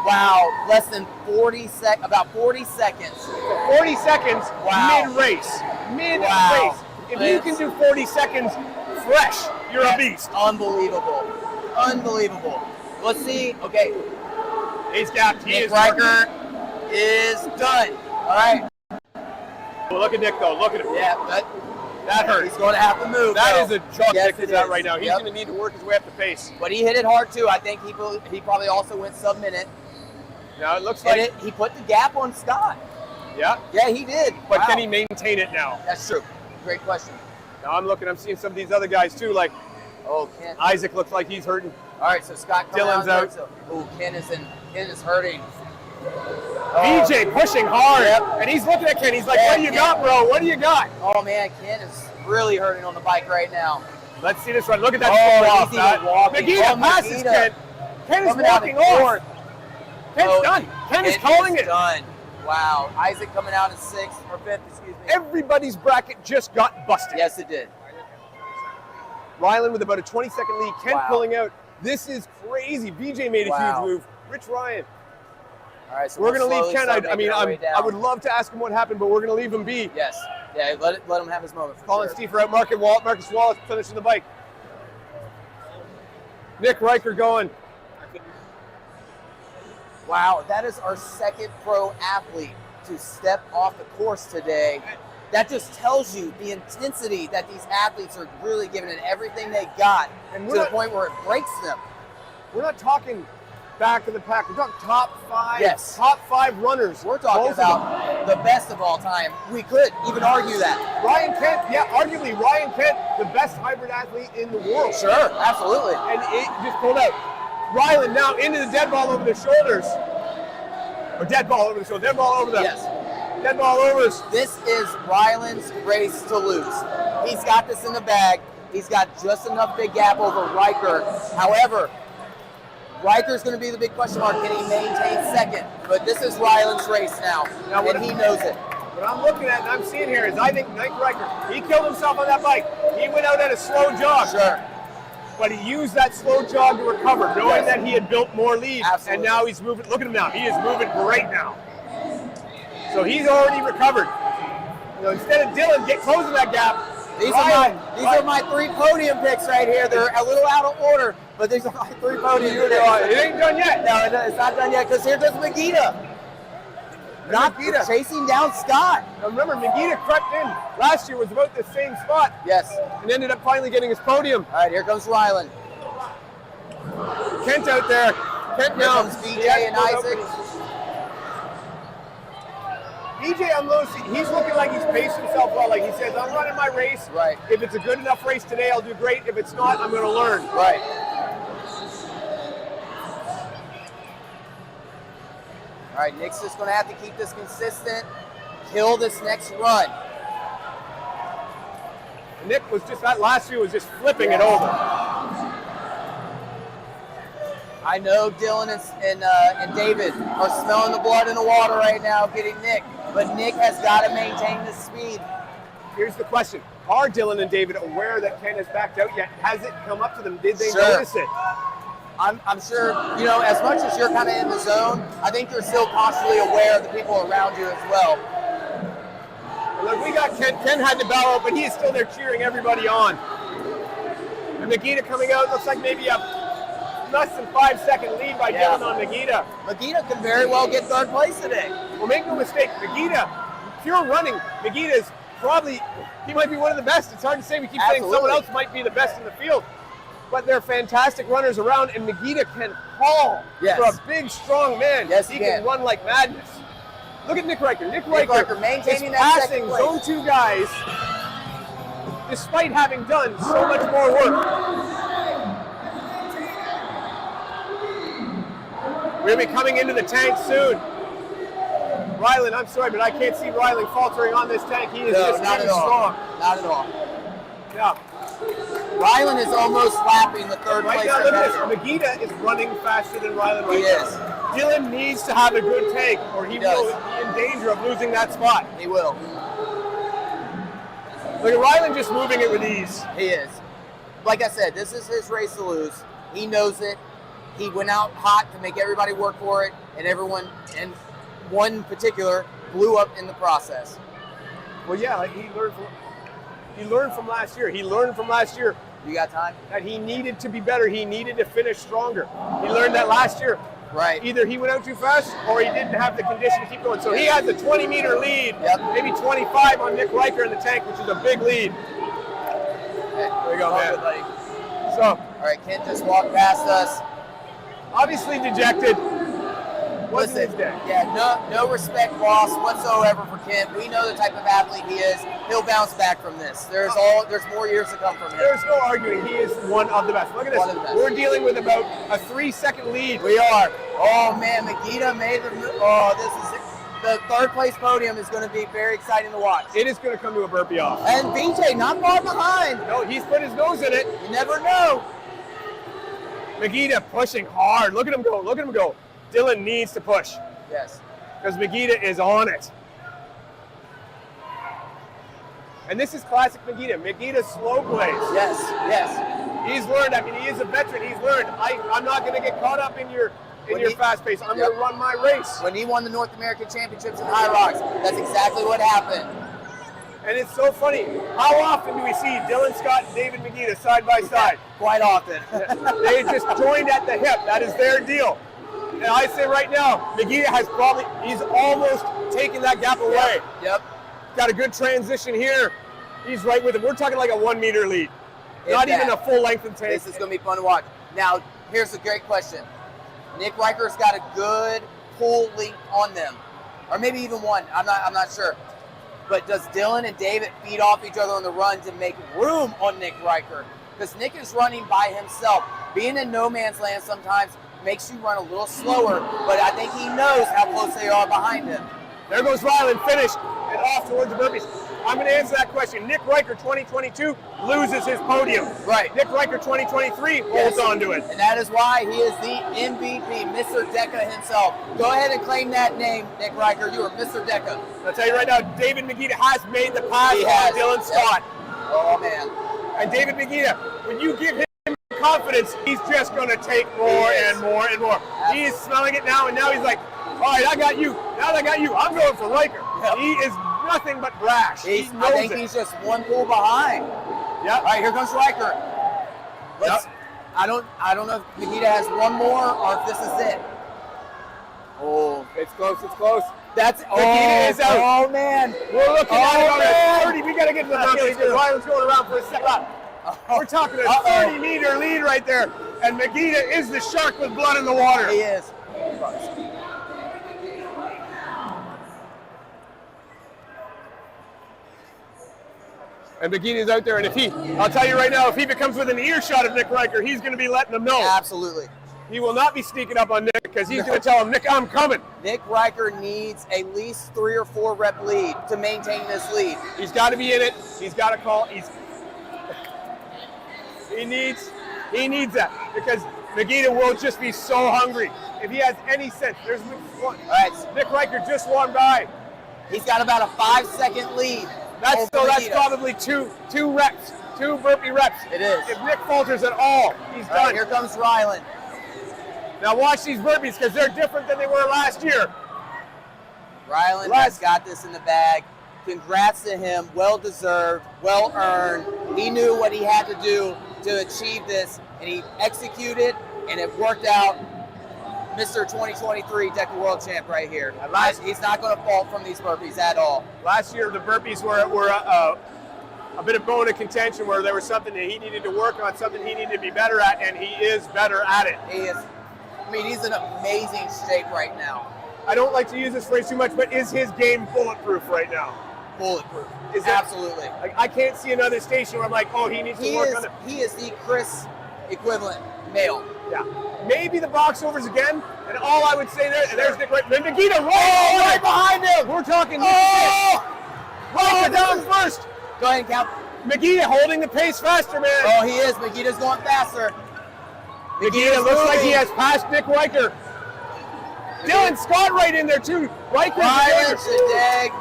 Wow, less than 40 seconds, about 40 seconds. So 40 seconds mid-race. Mid-race. If you can do 40 seconds fresh, you're a beast. Unbelievable. Unbelievable. Let's see. Okay. He's gapped. Nick Riker is done. All right. Well, look at Nick, though. Look at him. Yeah, that hurt. He's going to have to move. That is a job Nick is at right now. He's Yep. going to need to work his way up the pace. But he hit it hard, too. I think he probably also went sub-minute. Now, it looks like he put the gap on Scott. Yeah? Yeah, he did. But can he maintain it now? That's true. Great question. Now I'm seeing some of these other guys, too, like Ken. Isaac looks like he's hurting. All right, so Scott Dylan's out. Ken is hurting. VJ pushing hard, and he's looking at Ken. He's like, what do you got, bro? What do you got? Oh, man, Ken is really hurting on the bike right now. Let's see this run. Look at that. He's even walking. Magita passes Ken. Ken is walking off. Ken's done. Ken is calling it. Done. Wow. Isaac coming out in 6th or 5th, excuse me. Everybody's bracket just got busted. Yes, it did. Rylan with about a 20-second lead. Kent Wow. pulling out. This is crazy. BJ made a Wow. huge move. Rich Ryan. All right, so We're we'll going to leave slowly Kent. start I mean, making our way I down. would love to ask him what happened, but we're going to leave him be. Yes. Yeah, let him have his moment. For Colin sure. Stiefer out. Marcus Wallace finishing the bike. Nick Riker going. Wow, that is our second pro athlete to step off the course today. That just tells you the intensity that these athletes are really giving it everything they got, And to we're the not- point where it breaks them. We're not talking back of the pack. We're talking top 5. Yes. Top 5 runners. We're talking Both of them. about the best of all time. We could even argue that. Ryan Kent, yeah, arguably Ryan Kent, the best hybrid athlete in the world. Sure, absolutely. And it just pulled out. Rylan now into the dead ball over the shoulders. Or dead ball over the shoulder. Dead ball over the. Yes. Dead ball over. This is Rylan's race to lose. He's got this in the bag. He's got just enough big gap over Riker. However, Riker's going to be the big question mark. Can he maintain second? But this is Rylan's race now, what and he knows it. What I'm looking at and I'm seeing here is I think Nick Riker, he killed himself on that bike. He went out at a slow jog. Sure. But he used that slow jog to recover, knowing that he had built more lead. Absolutely. And now he's moving. Look at him now. He is moving great now. So he's already recovered. You know, instead of Dylan closing that gap, These are my 3 podium picks right here. They're a little out of order, but these are my 3 podium picks. It ain't done yet. No, it's not done yet, because here goes Megita. Not Megita. chasing down Scott. Now remember, Megita crept in last year, was about the same spot, Yes. and ended up finally getting his podium. All right, here comes Rylan. Kent out there. Kent Here now. comes BJ He has and pulled Isaac. out. BJ on low, he's looking like he's paced himself well. Like he says, I'm running my race. Right. If it's a good enough race today, I'll do great. If it's not, I'm going to learn. Right. All right, Nick's just going to have to keep this consistent, kill this next run. Nick was just, that last year was just flipping it over. I know Dylan and David are smelling the blood in the water right now, getting Nick, but Nick has got to maintain the speed. Here's the question. Are Dylan and David aware that Ken has backed out yet? Has it come up to them? Did they Sure. notice it? I'm sure, you know, as much as you're kind of in the zone, I think you're still constantly aware of the people around you as well. Look, we got Ken. Ken had the bell out, but he is still there cheering everybody on. And Megita coming out, looks like maybe a less than 5-second lead by Dylan on Megita. Megita could very well get 3rd place today. Well, make no mistake, Megita, pure running, Megita's probably, he might be one of the best. It's hard to say. We keep saying someone else might be the best in the field. But they're fantastic runners around, and Megita can haul for a big, strong man. Yes, he can run like madness. Look at Nick Riker. Nick Riker maintaining is that passing second place. zone 2 guys despite having done so much more work. We're going to be coming into the tank soon. Rylan, I'm sorry, but I can't see Rylan faltering on this tank. He is just not getting at all. strong. Not at all. Yeah. Rylan is almost lapping the 3rd Right place. now, look at this. Megita is running faster than Rylan right He now. is. Dylan needs to have a good tank, or he will does. be in danger of losing that spot. He will. Look at Rylan just moving it with ease. He is. Like I said, this is his race to lose. He knows it. He went out hot to make everybody work for it, and everyone, and one in particular, blew up in the process. Well, yeah, like he learned from last year. He learned from last year You got time? that he needed to be better. He needed to finish stronger. He learned that last year. Right. Either he went out too fast or he didn't have the condition to keep going. So he has a 20-meter lead, maybe 25 on Nick Riker in the tank, which is a big lead. There you go, man. Good, buddy. So, all right, Kent just walked past us. Obviously dejected. Wasn't his day. Yeah, no respect lost whatsoever for Kent. We know the type of athlete he is. He'll bounce back from this. There's more years to come from him. There's no arguing. He is one of the best. Look at One of the this. best. We're dealing with about a 3-second lead. We are. Oh man, Megita made the. Oh, this is the 3rd place podium is going to be very exciting to watch. It is going to come to a burpee off. And BJ not far behind. No, he's put his nose in it. You never know. Megita pushing hard. Look at him go. Look at him go. Dylan needs to push. Yes. because Megita is on it. And this is classic Megita. Megita's slow plays. Yes, yes. He's learned. I mean, he is a veteran. He's learned. I'm not going to get caught up in your fast pace. I'm going to run my race. When he won the North American Championships in High Rocks, that's exactly what happened. And it's so funny. How often do we see Dylan Scott and David Megita side by side? Quite often. They just joined at the hip. That is their deal. And I say right now, Megita he's almost taken that gap away. Yep. Got a good transition here. He's right with him. We're talking like a 1 meter lead. Not that. even a full length and take. This is going to be fun to watch. Now, here's a great question. Nick Riker's got a good pull link on them, or maybe even one. I'm not sure. But does Dylan and David feed off each other on the run to make room on Nick Riker? Because Nick is running by himself. Being in no man's land sometimes makes you run a little slower, but I think he knows how close they are behind him. There goes Ryland, finished, and off towards the burpees. I'm going to answer that question. Nick Riker 2022 loses his podium. Right. Nick Riker 2023 holds on to it. And that is why he is the MVP, Mr. Deka himself. Go ahead and claim that name, Nick Riker. You are Mr. Deka. I'll tell you right now, David Megita has made the pass on Dylan Scott. Oh, man. And David Megita, when you give him confidence, he's just going to take more and more and more. He is smelling it now, and now he's like, all right, I got you. Now that I got you, I'm going for Riker. Yep. He is nothing but brash. I think he's just one pull behind. Yep. All right, here comes Riker. I don't know if Megita has one more or if this is it. Oh, it's close. It's close. That's Megita is out. Oh man, we're looking at 30. We got to get to the Really because Ryland's going around for a second lap. We're talking a 30-meter lead right there, and Megita is the shark with blood in the water. He is. And Megita's out there, and I'll tell you right now, if he becomes within earshot of Nick Riker, he's going to be letting them know. Absolutely. He will not be sneaking up on Nick because he's going to tell him, Nick, I'm coming. Nick Riker needs at least 3 or 4 rep lead to maintain this lead. He's got to be in it. He's got to call. He needs that because Megita will just be so hungry. If he has any sense, there's one. All right. Nick Riker just won by. He's got about a 5-second lead. That's probably two reps, 2 burpee reps. It is. If Nick falters at all, he's done. Right, here comes Ryland. Now watch these burpees because they're different than they were last year. Ryland has got this in the bag. Congrats to him. Well deserved, well earned. He knew what he had to do to achieve this, and he executed, and it worked out. Mr. 2023 Deka World Champ right here. He's not going to fault from these burpees at all. Last year, the burpees were a bit of bone of contention where there was something that he needed to work on, something he needed to be better at, and he is better at it. He is. I mean, he's in amazing shape right now. I don't like to use this phrase too much, but is his game bulletproof right now? Bulletproof. Is absolutely. Like, I can't see another station where I'm like, oh, he needs to work on it. He is the Chris equivalent male. Yeah. Maybe the box overs again, and all I would say there's Nick Riker. Megita right behind him. We're talking. Right down first. Go ahead and count. Megita holding the pace faster, man. Oh, he is. Megita's going faster. Megita looks like he has passed Nick Riker. Dylan Scott right in there too. Ryland Shadegg.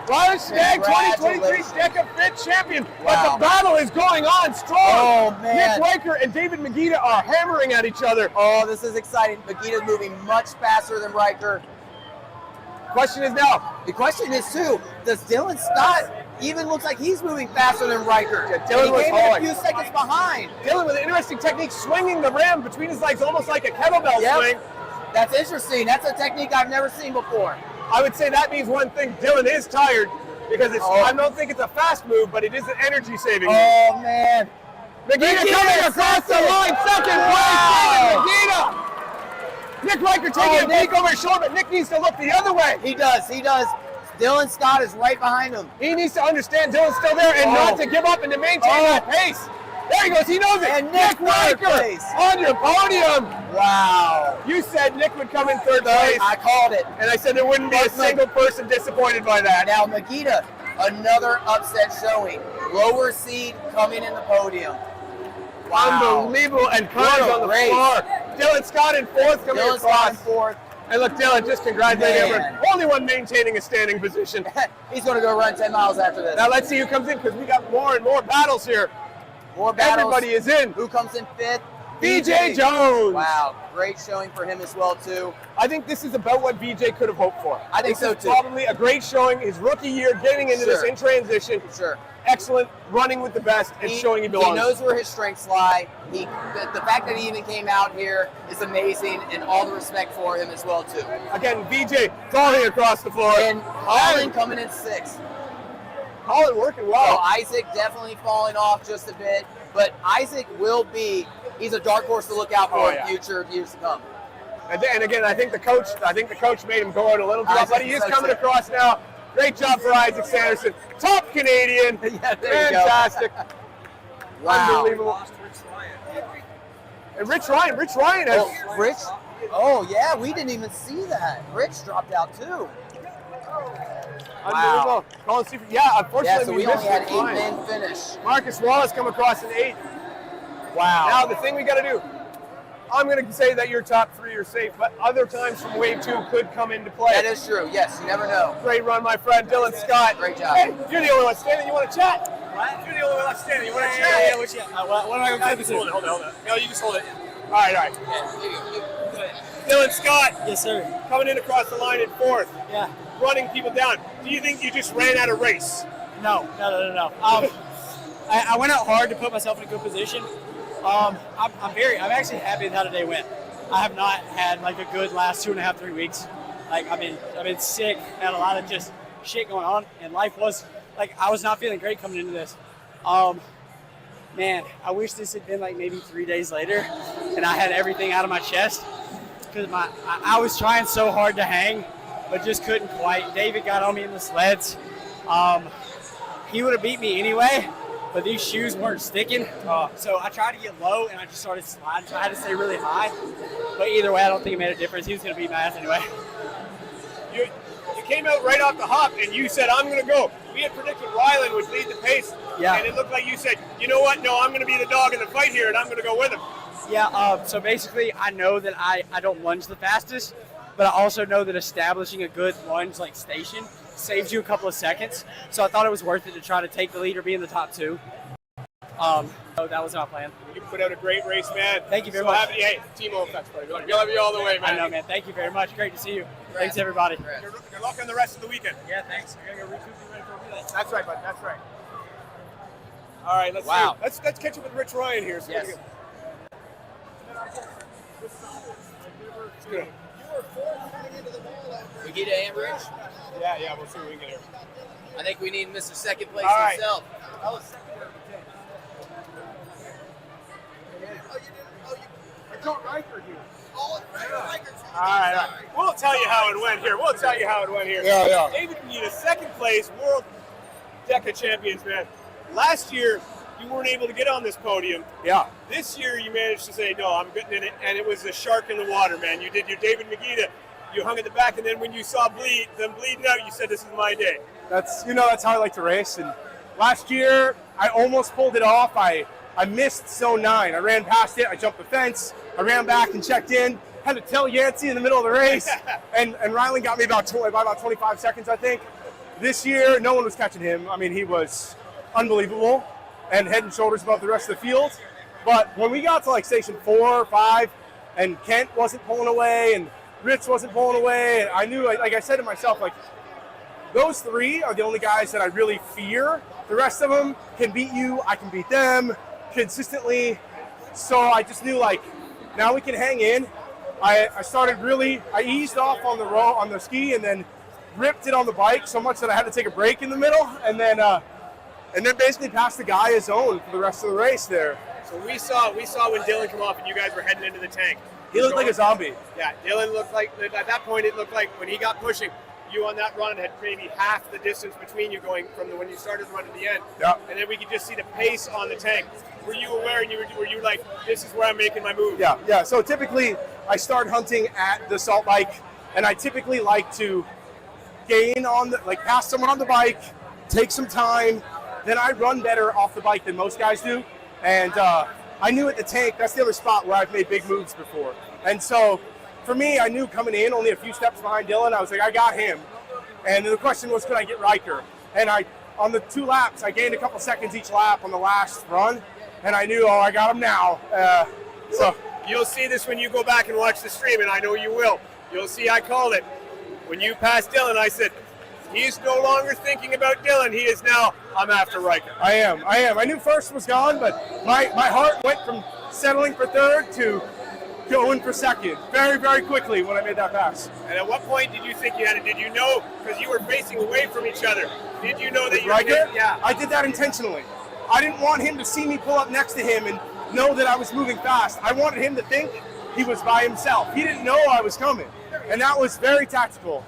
Ryland Shadegg, 2023 Deka Fit champion. Wow. But the battle is going on strong. Oh, man. Nick Riker and David Megita are hammering at each other. Oh, this is exciting. Megita's moving much faster than Riker. The question is too, does Dylan Scott even looks like he's moving faster than Riker? Yeah, Dylan was came in a few seconds behind. Dylan with an interesting technique, swinging the ram between his legs almost like a kettlebell swing. That's interesting. That's a technique I've never seen before. I would say that means one thing. Dylan is tired because I don't think it's a fast move, but it is an energy saving move. Oh, man. Megita coming across the line, second place, Megita. Nick Riker taking a peek over his shoulder, but Nick needs to look the other way. He does. Dylan Scott is right behind him. He needs to understand Dylan's still there and not to give up and to maintain that pace. There he goes. He knows it. And Nick Riker on your podium. Wow. You said Nick would come in third place. I called it. And I said there wouldn't be a single person disappointed by that. Now, Megita, another upset showing. Lower seed coming in the podium. Wow. Unbelievable. And Khan's on the floor. Dylan Scott in fourth coming across. Scott in fourth. And look, Dylan, just congratulating Man. him. Only one maintaining a standing position. He's going to go run 10 miles after this. Now let's see who comes in, because we got more and more battles here. More battles. Everybody is in. Who comes in fifth? BJ Jones. Wow, great showing for him as well, too. I think this is about what BJ could have hoped for. I think so, This is too. probably a great showing. His rookie year, getting into this Sure. in transition. Sure. Excellent, running with the best, and showing he belongs. He knows where his strengths lie. The fact that he even came out here is amazing, and all the respect for him as well, too. Again, BJ falling across the floor. And Colin coming in sixth. Colin working So well. Isaac definitely falling off just a bit, but Isaac will be, he's a dark horse to look out for Oh, in yeah. future years to come. And again, I think the coach made him go out a little too I much, but think he is so, coming too. across now. Great job for Isaac Sanderson. Top Canadian. Yeah, there you go. Fantastic. Wow. Unbelievable. And Rich Ryan has. Oh, Rich? Oh, yeah, we didn't even see that. Rich dropped out, too. Unbelievable. Colin Seifert. Yeah, unfortunately, Yeah, so we missed only had Rich 8 Ryan. men finish. Marcus Wallace come across in 8th. Wow. Now, the thing we got to do, I'm going to say that your top 3 are safe, but other times from wave 2 could come into play. That is true. Yes, you never know. Great run, my friend, Dylan Scott. Great job. Hey, you're the only one standing. You want to chat? What? You're the only one left standing. You want to chat? Yeah, what am I going to do? Hold it. No, you just hold it. All right. Dylan Scott. Yes, sir. Coming in across the line in 4th. Yeah. Running people down. Do you think you just ran out of race? No. I went out hard to put myself in a good position. I'm actually happy with how today went. I have not had like a good last 2.5, 3 weeks. Like I've been sick, had a lot of just shit going on, and life was like I was not feeling great coming into this. Man, I wish this had been like maybe 3 days later, and I had everything out of my chest because I was trying so hard to hang, but just couldn't quite. David got on me in the sleds. He would have beat me anyway, but these shoes weren't sticking. So I tried to get low, and I just started sliding. So I had to stay really high. But either way, I don't think it made a difference. He was going to beat my ass anyway. You came out right off the hop, and you said, I'm going to go. We had predicted Ryland would lead the pace, Yeah. and it looked like you said, you know what, no, I'm going to be the dog in the fight here, and I'm going to go with him. Yeah, so basically, I know that I don't lunge the fastest, but I also know that establishing a good lunge like station saves you a couple of seconds. So I thought it was worth it to try to take the lead or be in the top 2. So that was my plan. You put out a great race, man. Thank you very much. Hey, Timo effects, buddy. We love you all the way, man. I know, man. Thank you very much. Great to see you. Thanks, everybody. Good luck on the rest of the weekend. Yeah, thanks. I gotta go recoup and ready for a relay. That's right, bud. That's right. All right, let's Wow. see. Let's catch up with Rich Ryan here. So Yes. It's good. We get to Ambridge. Yeah, we'll see what we can get here. I think we need Mr. Second Place All right. himself. All right. We'll tell you how it went here. Yeah. David Benita, second place, world Deka champions, man. Last year, you weren't able to get on this podium. Yeah. This year, you managed to say, no, I'm getting in it, and it was a shark in the water, man. You did your David Megita. You hung at the back, and then when you saw them bleeding out, you said, this is my day. That's how I like to race. And last year, I almost pulled it off. I missed zone 9. I ran past it. I jumped the fence. I ran back and checked in. Had to tell Yancey in the middle of the race. and Ryland got me by about 25 seconds, I think. This year, no one was catching him. I mean, he was unbelievable and head and shoulders above the rest of the field. But when we got to like station 4 or 5 and Kent wasn't pulling away and Rich wasn't pulling away, and I knew, like I said to myself, like, those 3 are the only guys that I really fear. The rest of them can beat you. I can beat them consistently. So I just knew, like, now we can hang in. I eased off on the ski and then ripped it on the bike so much that I had to take a break in the middle and then basically passed the guy his own for the rest of the race there. So we saw when Dylan came off and you guys were heading into the tank. He looked like a zombie. Yeah, Dylan looked like, at that point, it looked like when he got pushing, you on that run had maybe half the distance between you going from when you started the run to the end. Yeah. And then we could just see the pace on the tank. Were you aware, and were you like, this is where I'm making my move? Yeah. So typically, I start hunting at the salt bike, and I typically like to gain pass someone on the bike, take some time, then I run better off the bike than most guys do. And I knew at the tank, that's the other spot where I've made big moves before. And so for me, I knew coming in only a few steps behind Dylan. I was like, I got him. And the question was, could I get Riker? And on the 2 laps, I gained a couple seconds each lap on the last run, and I knew, I got him now. So you'll see this when you go back and watch the stream, and I know you will. You'll see I called it. When you passed Dylan, I said, he's no longer thinking about Dylan. He is now, I'm after Riker. I am. I knew first was gone, but my heart went from settling for third to going for second very, very quickly when I made that pass. And at what point did you think you had it? Did you know, because you were facing away from each other, did you know that you Riker? Yeah. I did that intentionally. I didn't want him to see me pull up next to him and know that I was moving fast. I wanted him to think he was by himself. He didn't know I was coming. And that was very tactical.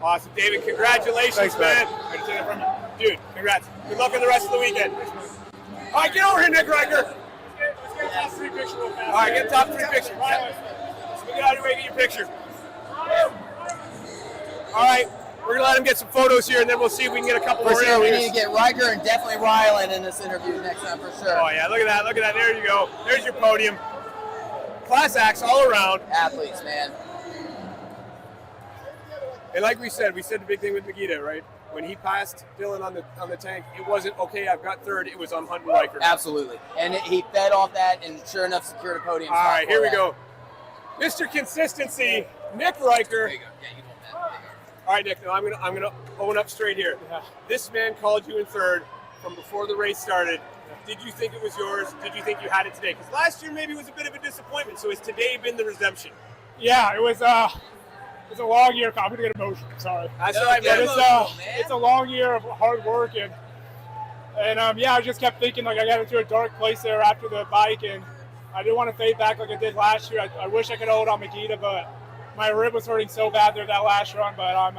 Awesome, David. Congratulations, Thanks, man. I'm going to take it from you. Dude, congrats. Good luck on the rest of the weekend. All right, get over here, Nick Riker. Let's get a top 3 picture real fast. All right, get a top 3 picture. So get out of your way, get your picture. All right, we're going to let him get some photos here, and then we'll see if we can get a couple more For sure, we interviews. need to get Riker and definitely Ryland in this interview next time for sure. Oh, yeah, look at that. Look at that. There you go. There's your podium. Class acts all around. Athletes, man. And like we said the big thing with Megiddo, right? When he passed Dylan on the tank, it wasn't, okay, I've got third. It was, I'm hunting Riker. Absolutely. And he fed off that and sure enough secured a podium. All right, here we go. Mr. Consistency, Nick Riker. There you go. Yeah, you want that. There you go. All right, Nick, now I'm gonna own up straight here. Yeah. This man called you in third from before the race started. Did you think it was yours? Did you think you had it today? Because last year maybe was a bit of a disappointment. So has today been the redemption? Yeah, it was a long year. I'm gonna get emotional. Sorry. That's all right, man. But it's a long year of hard work and I just kept thinking like I got into a dark place there after the bike and I didn't want to fade back like I did last year. I wish I could hold on Megiddo, but my rib was hurting so bad there that last run. But I'm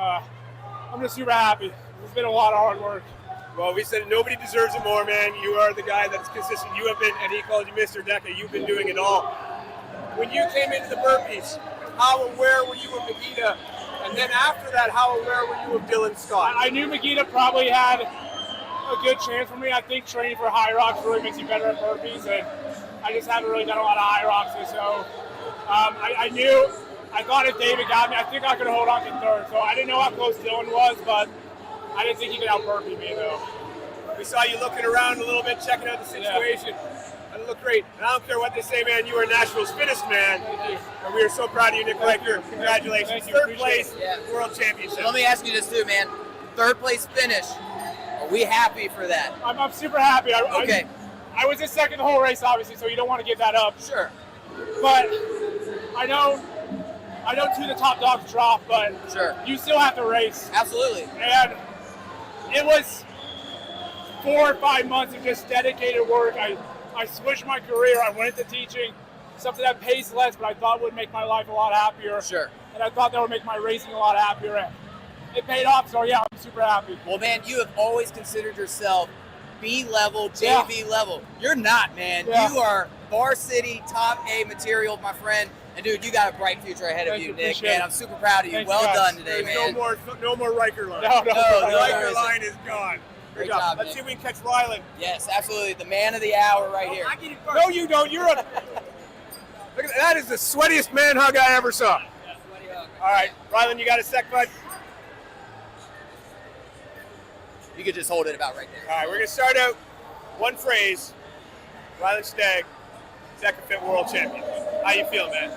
just super happy. It's been a lot of hard work. Well, we said nobody deserves it more, man. You are the guy that's consistent. You have been, and he called you Mr. Deka. You've been doing it all. When you came into the burpees, how aware were you of Megiddo? And then after that, how aware were you of Dylan Scott? I knew Megiddo probably had a good chance for me. I think training for high rocks really makes you better at burpees, and I just haven't really done a lot of high rocks. So I thought if David got me, I think I could hold on to third. So I didn't know how close Dylan was, but I didn't think he could out-burpee me, though. We saw you looking around a little bit, checking out the situation. Yeah. And it looked great. And I don't care what they say, man, you are Nashville's fittest man. And we are so proud of you, Nick Riker. Congratulations. Thank you. Third place, Yeah. World Championship. So let me ask you this too, man. Third place finish. Are we happy for that? I'm super happy. Okay. I was in second the whole race, obviously, so you don't want to give that up. Sure. But I know two of the top dogs dropped, but Sure. you still have to race. Absolutely. And it was 4 or 5 months of just dedicated work. I switched my career. I went into teaching, something that pays less, but I thought would make my life a lot happier. Sure. And I thought that would make my racing a lot happier. And it paid off, so yeah, I'm super happy. Well, man, you have always considered yourself B level, JV level. You're not, man. Yeah. You are varsity, top A material, my friend. And dude, you got a bright future ahead of Thank you, you, Nick. appreciate Man, it. I'm super proud of you. Thank you, Well guys. done today, There's man. no more Riker line. No, The there Riker isn't. line is gone. Great Good job. job, Let's Nick. see if we can catch Ryland. Yes, absolutely. The man of the hour right here. No, you don't. You're a. Look at that. That is the sweatiest man hug I ever saw. All right, Ryland, you got a sec, bud? You could just hold it about right there. All right, we're going to start out one phrase. Ryland Stagg, Deka Fit World Champion. How you feel, man?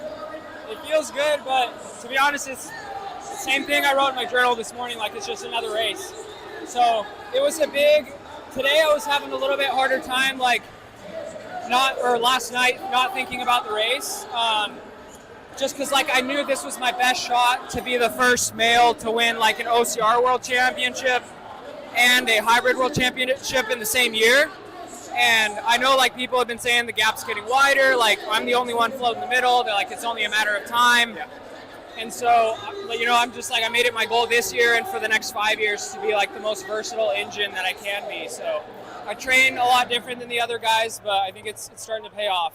It feels good, but to be honest, it's the same thing I wrote in my journal this morning, like it's just another race. So it was today I was having a little bit harder time, last night, not thinking about the race. Just because I knew this was my best shot to be the first male to win like an OCR World Championship and a Hybrid World Championship in the same year. And I know people have been saying the gap's getting wider, I'm the only one floating in the middle, they're it's only a matter of time. Yeah. And so, I'm just I made it my goal this year and for the next 5 years to be the most versatile engine that I can be. So I train a lot different than the other guys, but I think it's starting to pay off.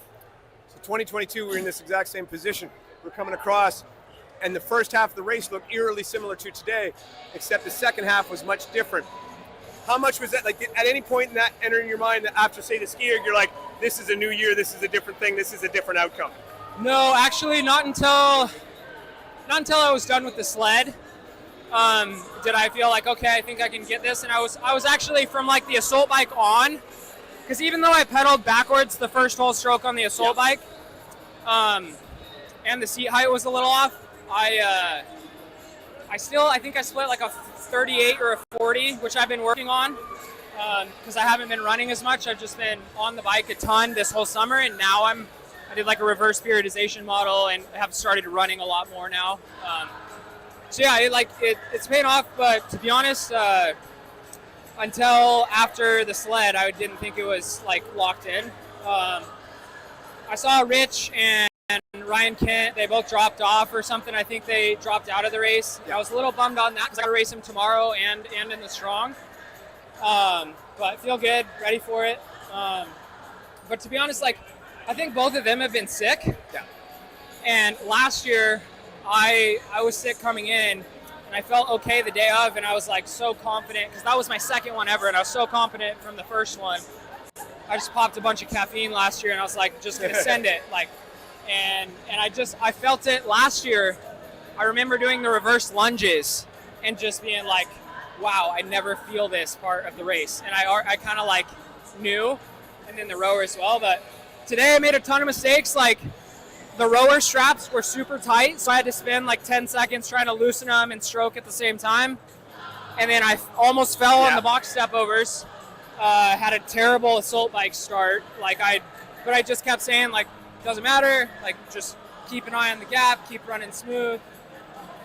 So 2022, we're in this exact same position. We're coming across, and the first half of the race looked eerily similar to today, except the second half was much different. How much was that, at any point in that entering your mind that after, say, the ski erg, you're this is a new year, this is a different thing, this is a different outcome? No, actually not until not until I was done with the sled did I feel like, okay, I think I can get this. And I was actually from like the assault bike on, because even though I pedaled backwards the first whole stroke on the assault bike, and the seat height was a little off, I think I split like a 38 or a 40, which I've been working on because I haven't been running as much. I've just been on the bike a ton this whole summer, and now I did like a reverse periodization model and have started running a lot more now. So yeah, it's paying off, but to be honest, until after the sled, I didn't think it was like locked in. I saw Rich and Ryan Kent, they both dropped off or something. I think they dropped out of the race. I was a little bummed on that because I got to race him tomorrow and in the strong. But feel good, ready for it. But to be honest, like, I think both of them have been sick. Yeah. And last year, I was sick coming in, and I felt okay the day of, and I was like so confident because that was my second one ever, and I was so confident from the first one. I just popped a bunch of caffeine last year, and I was like, just gonna send it, like, and I felt it last year. I remember doing the reverse lunges and just being like, wow, I never feel this part of the race, and I kind of like knew, and then the rower as well. But today I made a ton of mistakes, like. The rower straps were super tight, so I had to spend like 10 seconds trying to loosen them and stroke at the same time. And then I almost fell on the box step overs. Had a terrible assault bike start. But I just kept saying, like, doesn't matter. Like, just keep an eye on the gap, keep running smooth.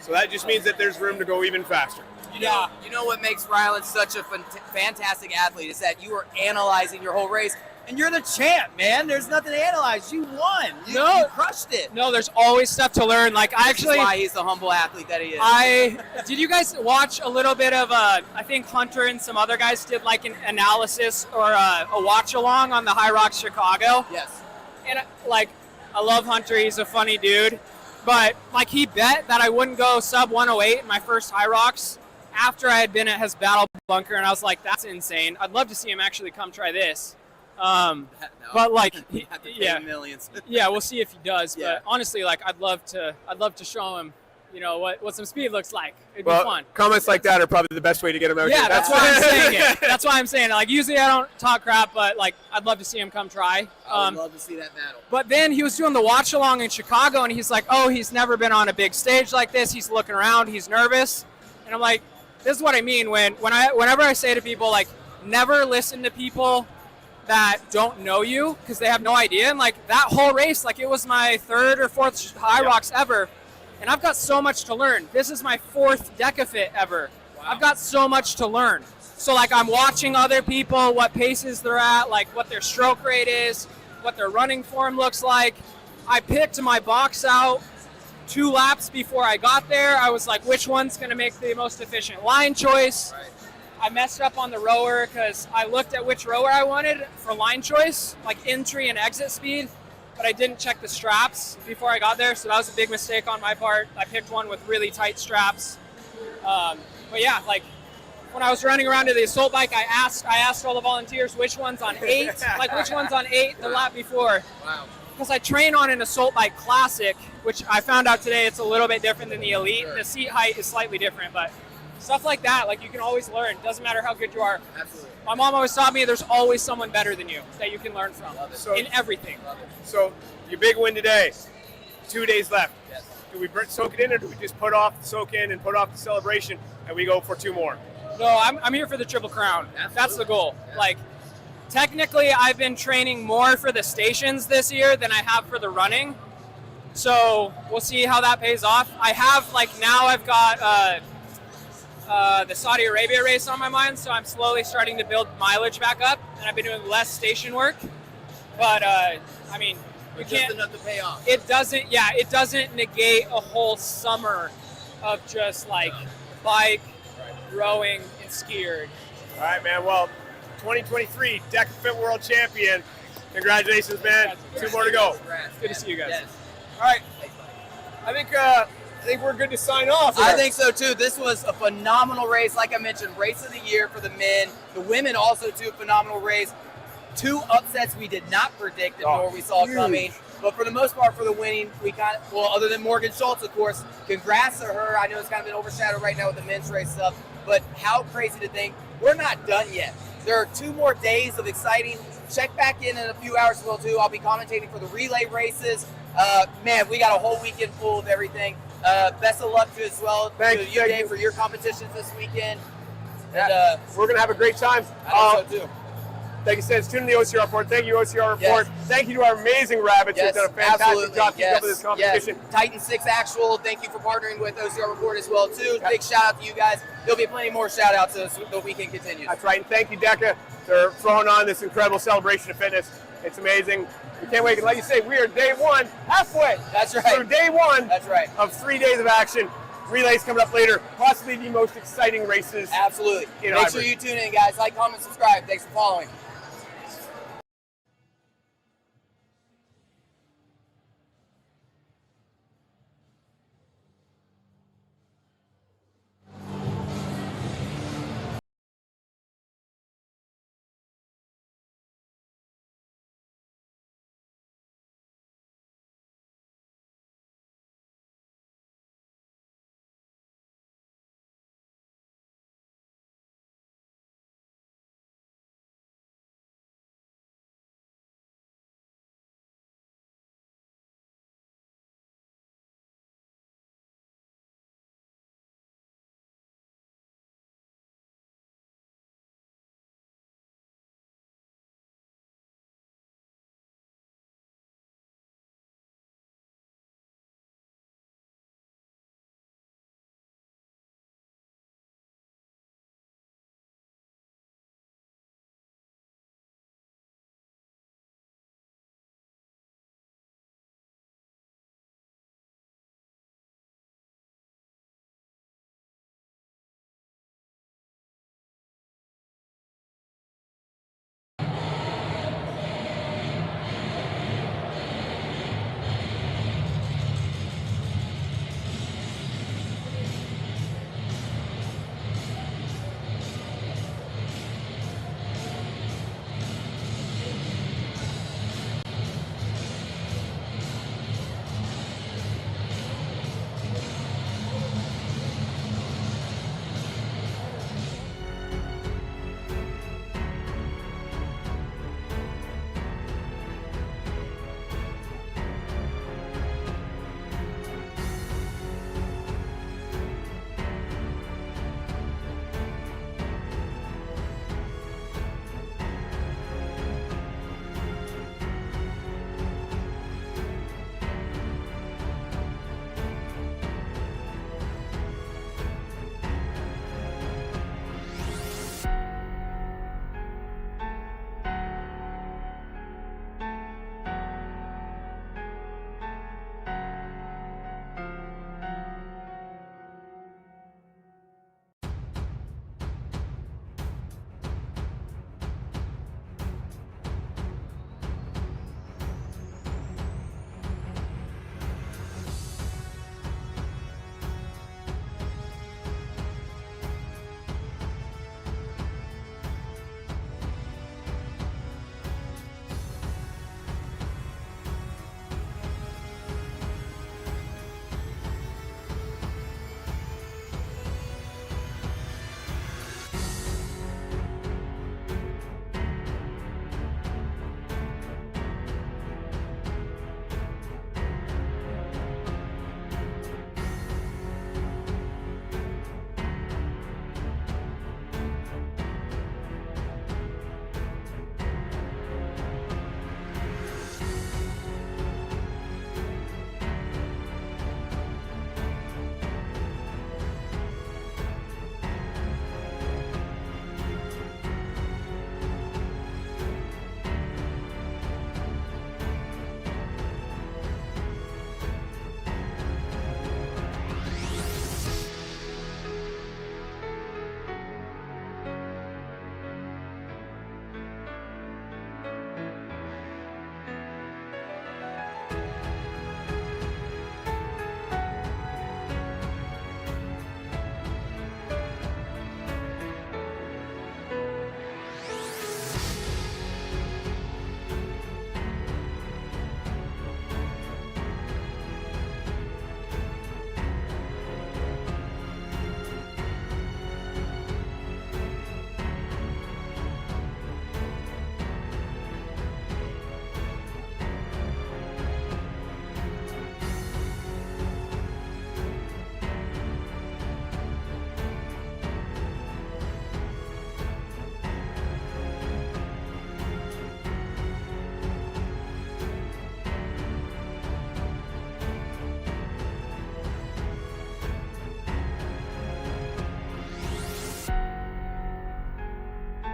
So that just means that there's room to go even faster. You know what makes Ryland such a fantastic athlete is that you are analyzing your whole race. And you're the champ, man. There's nothing to analyze. You won. You crushed it. No, there's always stuff to learn. Like, That's why he's the humble athlete that he is. Did you guys watch a little bit of, I think Hunter and some other guys did like an analysis or a watch along on the High Rocks Chicago? Yes. And like, I love Hunter. He's a funny dude. But like, he bet that I wouldn't go sub 108 in my first High Rocks after I had been at his battle bunker. And I was like, that's insane. I'd love to see him actually come try this. But like, millions. Yeah, we'll see if he does. Yeah. But honestly, like, I'd love to show him, you know, what some speed looks like. It'd be fun. Comments like that are probably the best way to get him out Yeah, here. that's why I'm saying it. That's why I'm saying it. Like, usually I don't talk crap, but like, I'd love to see him come try. I would love to see that battle. But then he was doing the watch along in Chicago, and he's like, oh, he's never been on a big stage like this. He's looking around, he's nervous, and I'm like, this is what I mean whenever I say to people, like, never listen to people that don't know you because they have no idea. And like, that whole race, like, it was my third or fourth High Rocks ever, and I've got so much to learn. This is my fourth Deka fit ever. Wow. I've got so much to learn. So like, I'm watching other people, what paces they're at, like what their stroke rate is, what their running form looks like. I picked my box out 2 laps before I got there. I was like, which one's going to make the most efficient line choice? Right. I messed up on the rower because I looked at which rower I wanted for line choice, like entry and exit speed, but I didn't check the straps before I got there, so that was a big mistake on my part. I picked one with really tight straps. But yeah, like, when I was running around to the assault bike, I asked all the volunteers which one's on 8, like which one's on 8 the lap before. Wow. Because I train on an assault bike classic, which I found out today it's a little bit different than the elite. Sure. The seat height is slightly different, but stuff like that, like, you can always learn. Doesn't matter how good you are. Absolutely. My mom always taught me there's always someone better than you that you can learn from in everything. So your big win today, 2 days left. Yes. Do we soak it in, or do we just put off the soak in and put off the celebration and we go for 2 more? No, I'm here for the Triple Crown. Absolutely. That's the goal. Yeah. Like, technically, I've been training more for the stations this year than I have for the running. So we'll see how that pays off. I have, like, now I've got the Saudi Arabia race on my mind, so I'm slowly starting to build mileage back up, and I've been doing less station work. But I mean, we Just can't. enough to pay off. It doesn't negate a whole summer of just like bike, rowing, and skier. All right, man. Well, 2023 Deka Fit World Champion. Congratulations, man. 2 more to go. Good to see you guys. Yes. All right. I think we're good to sign off. I think so too. This was a phenomenal race. Like I mentioned, race of the year for the men. The women also too, phenomenal race. 2 upsets we did not predict nor we saw coming. But for the most part, for the winning, we other than Morgan Schultz, of course, congrats to her. I know it's kind of been overshadowed right now with the men's race stuff, but how crazy to think we're not done yet. There are 2 more days of exciting. Check back in a few hours as well, too. I'll be commentating for the relay races. Man, we got a whole weekend full of everything. Best of luck to as well to you, Dave, for your competitions this weekend. And, we're going to have a great time. I think so, too. Like you said, tune in the OCR report. Thank you, OCR report. Yes. Thank you to our amazing rabbits who've done a fantastic job keeping up with this Yes. competition. Titan 6 Actual, thank you for partnering with OCR Report as well, too. Big shout out to you guys. There'll be plenty more shout outs as the weekend continues. That's right. And thank you, Deka, for throwing on this incredible celebration of fitness. It's amazing. We can't wait. And like you say, we are day 1, halfway. That's right. Through day 1 That's right. of 3 days of action. Relays coming up later. Possibly the most exciting races. Absolutely. In Make hybrid. sure you tune in, guys. Like, comment, subscribe. Thanks for following.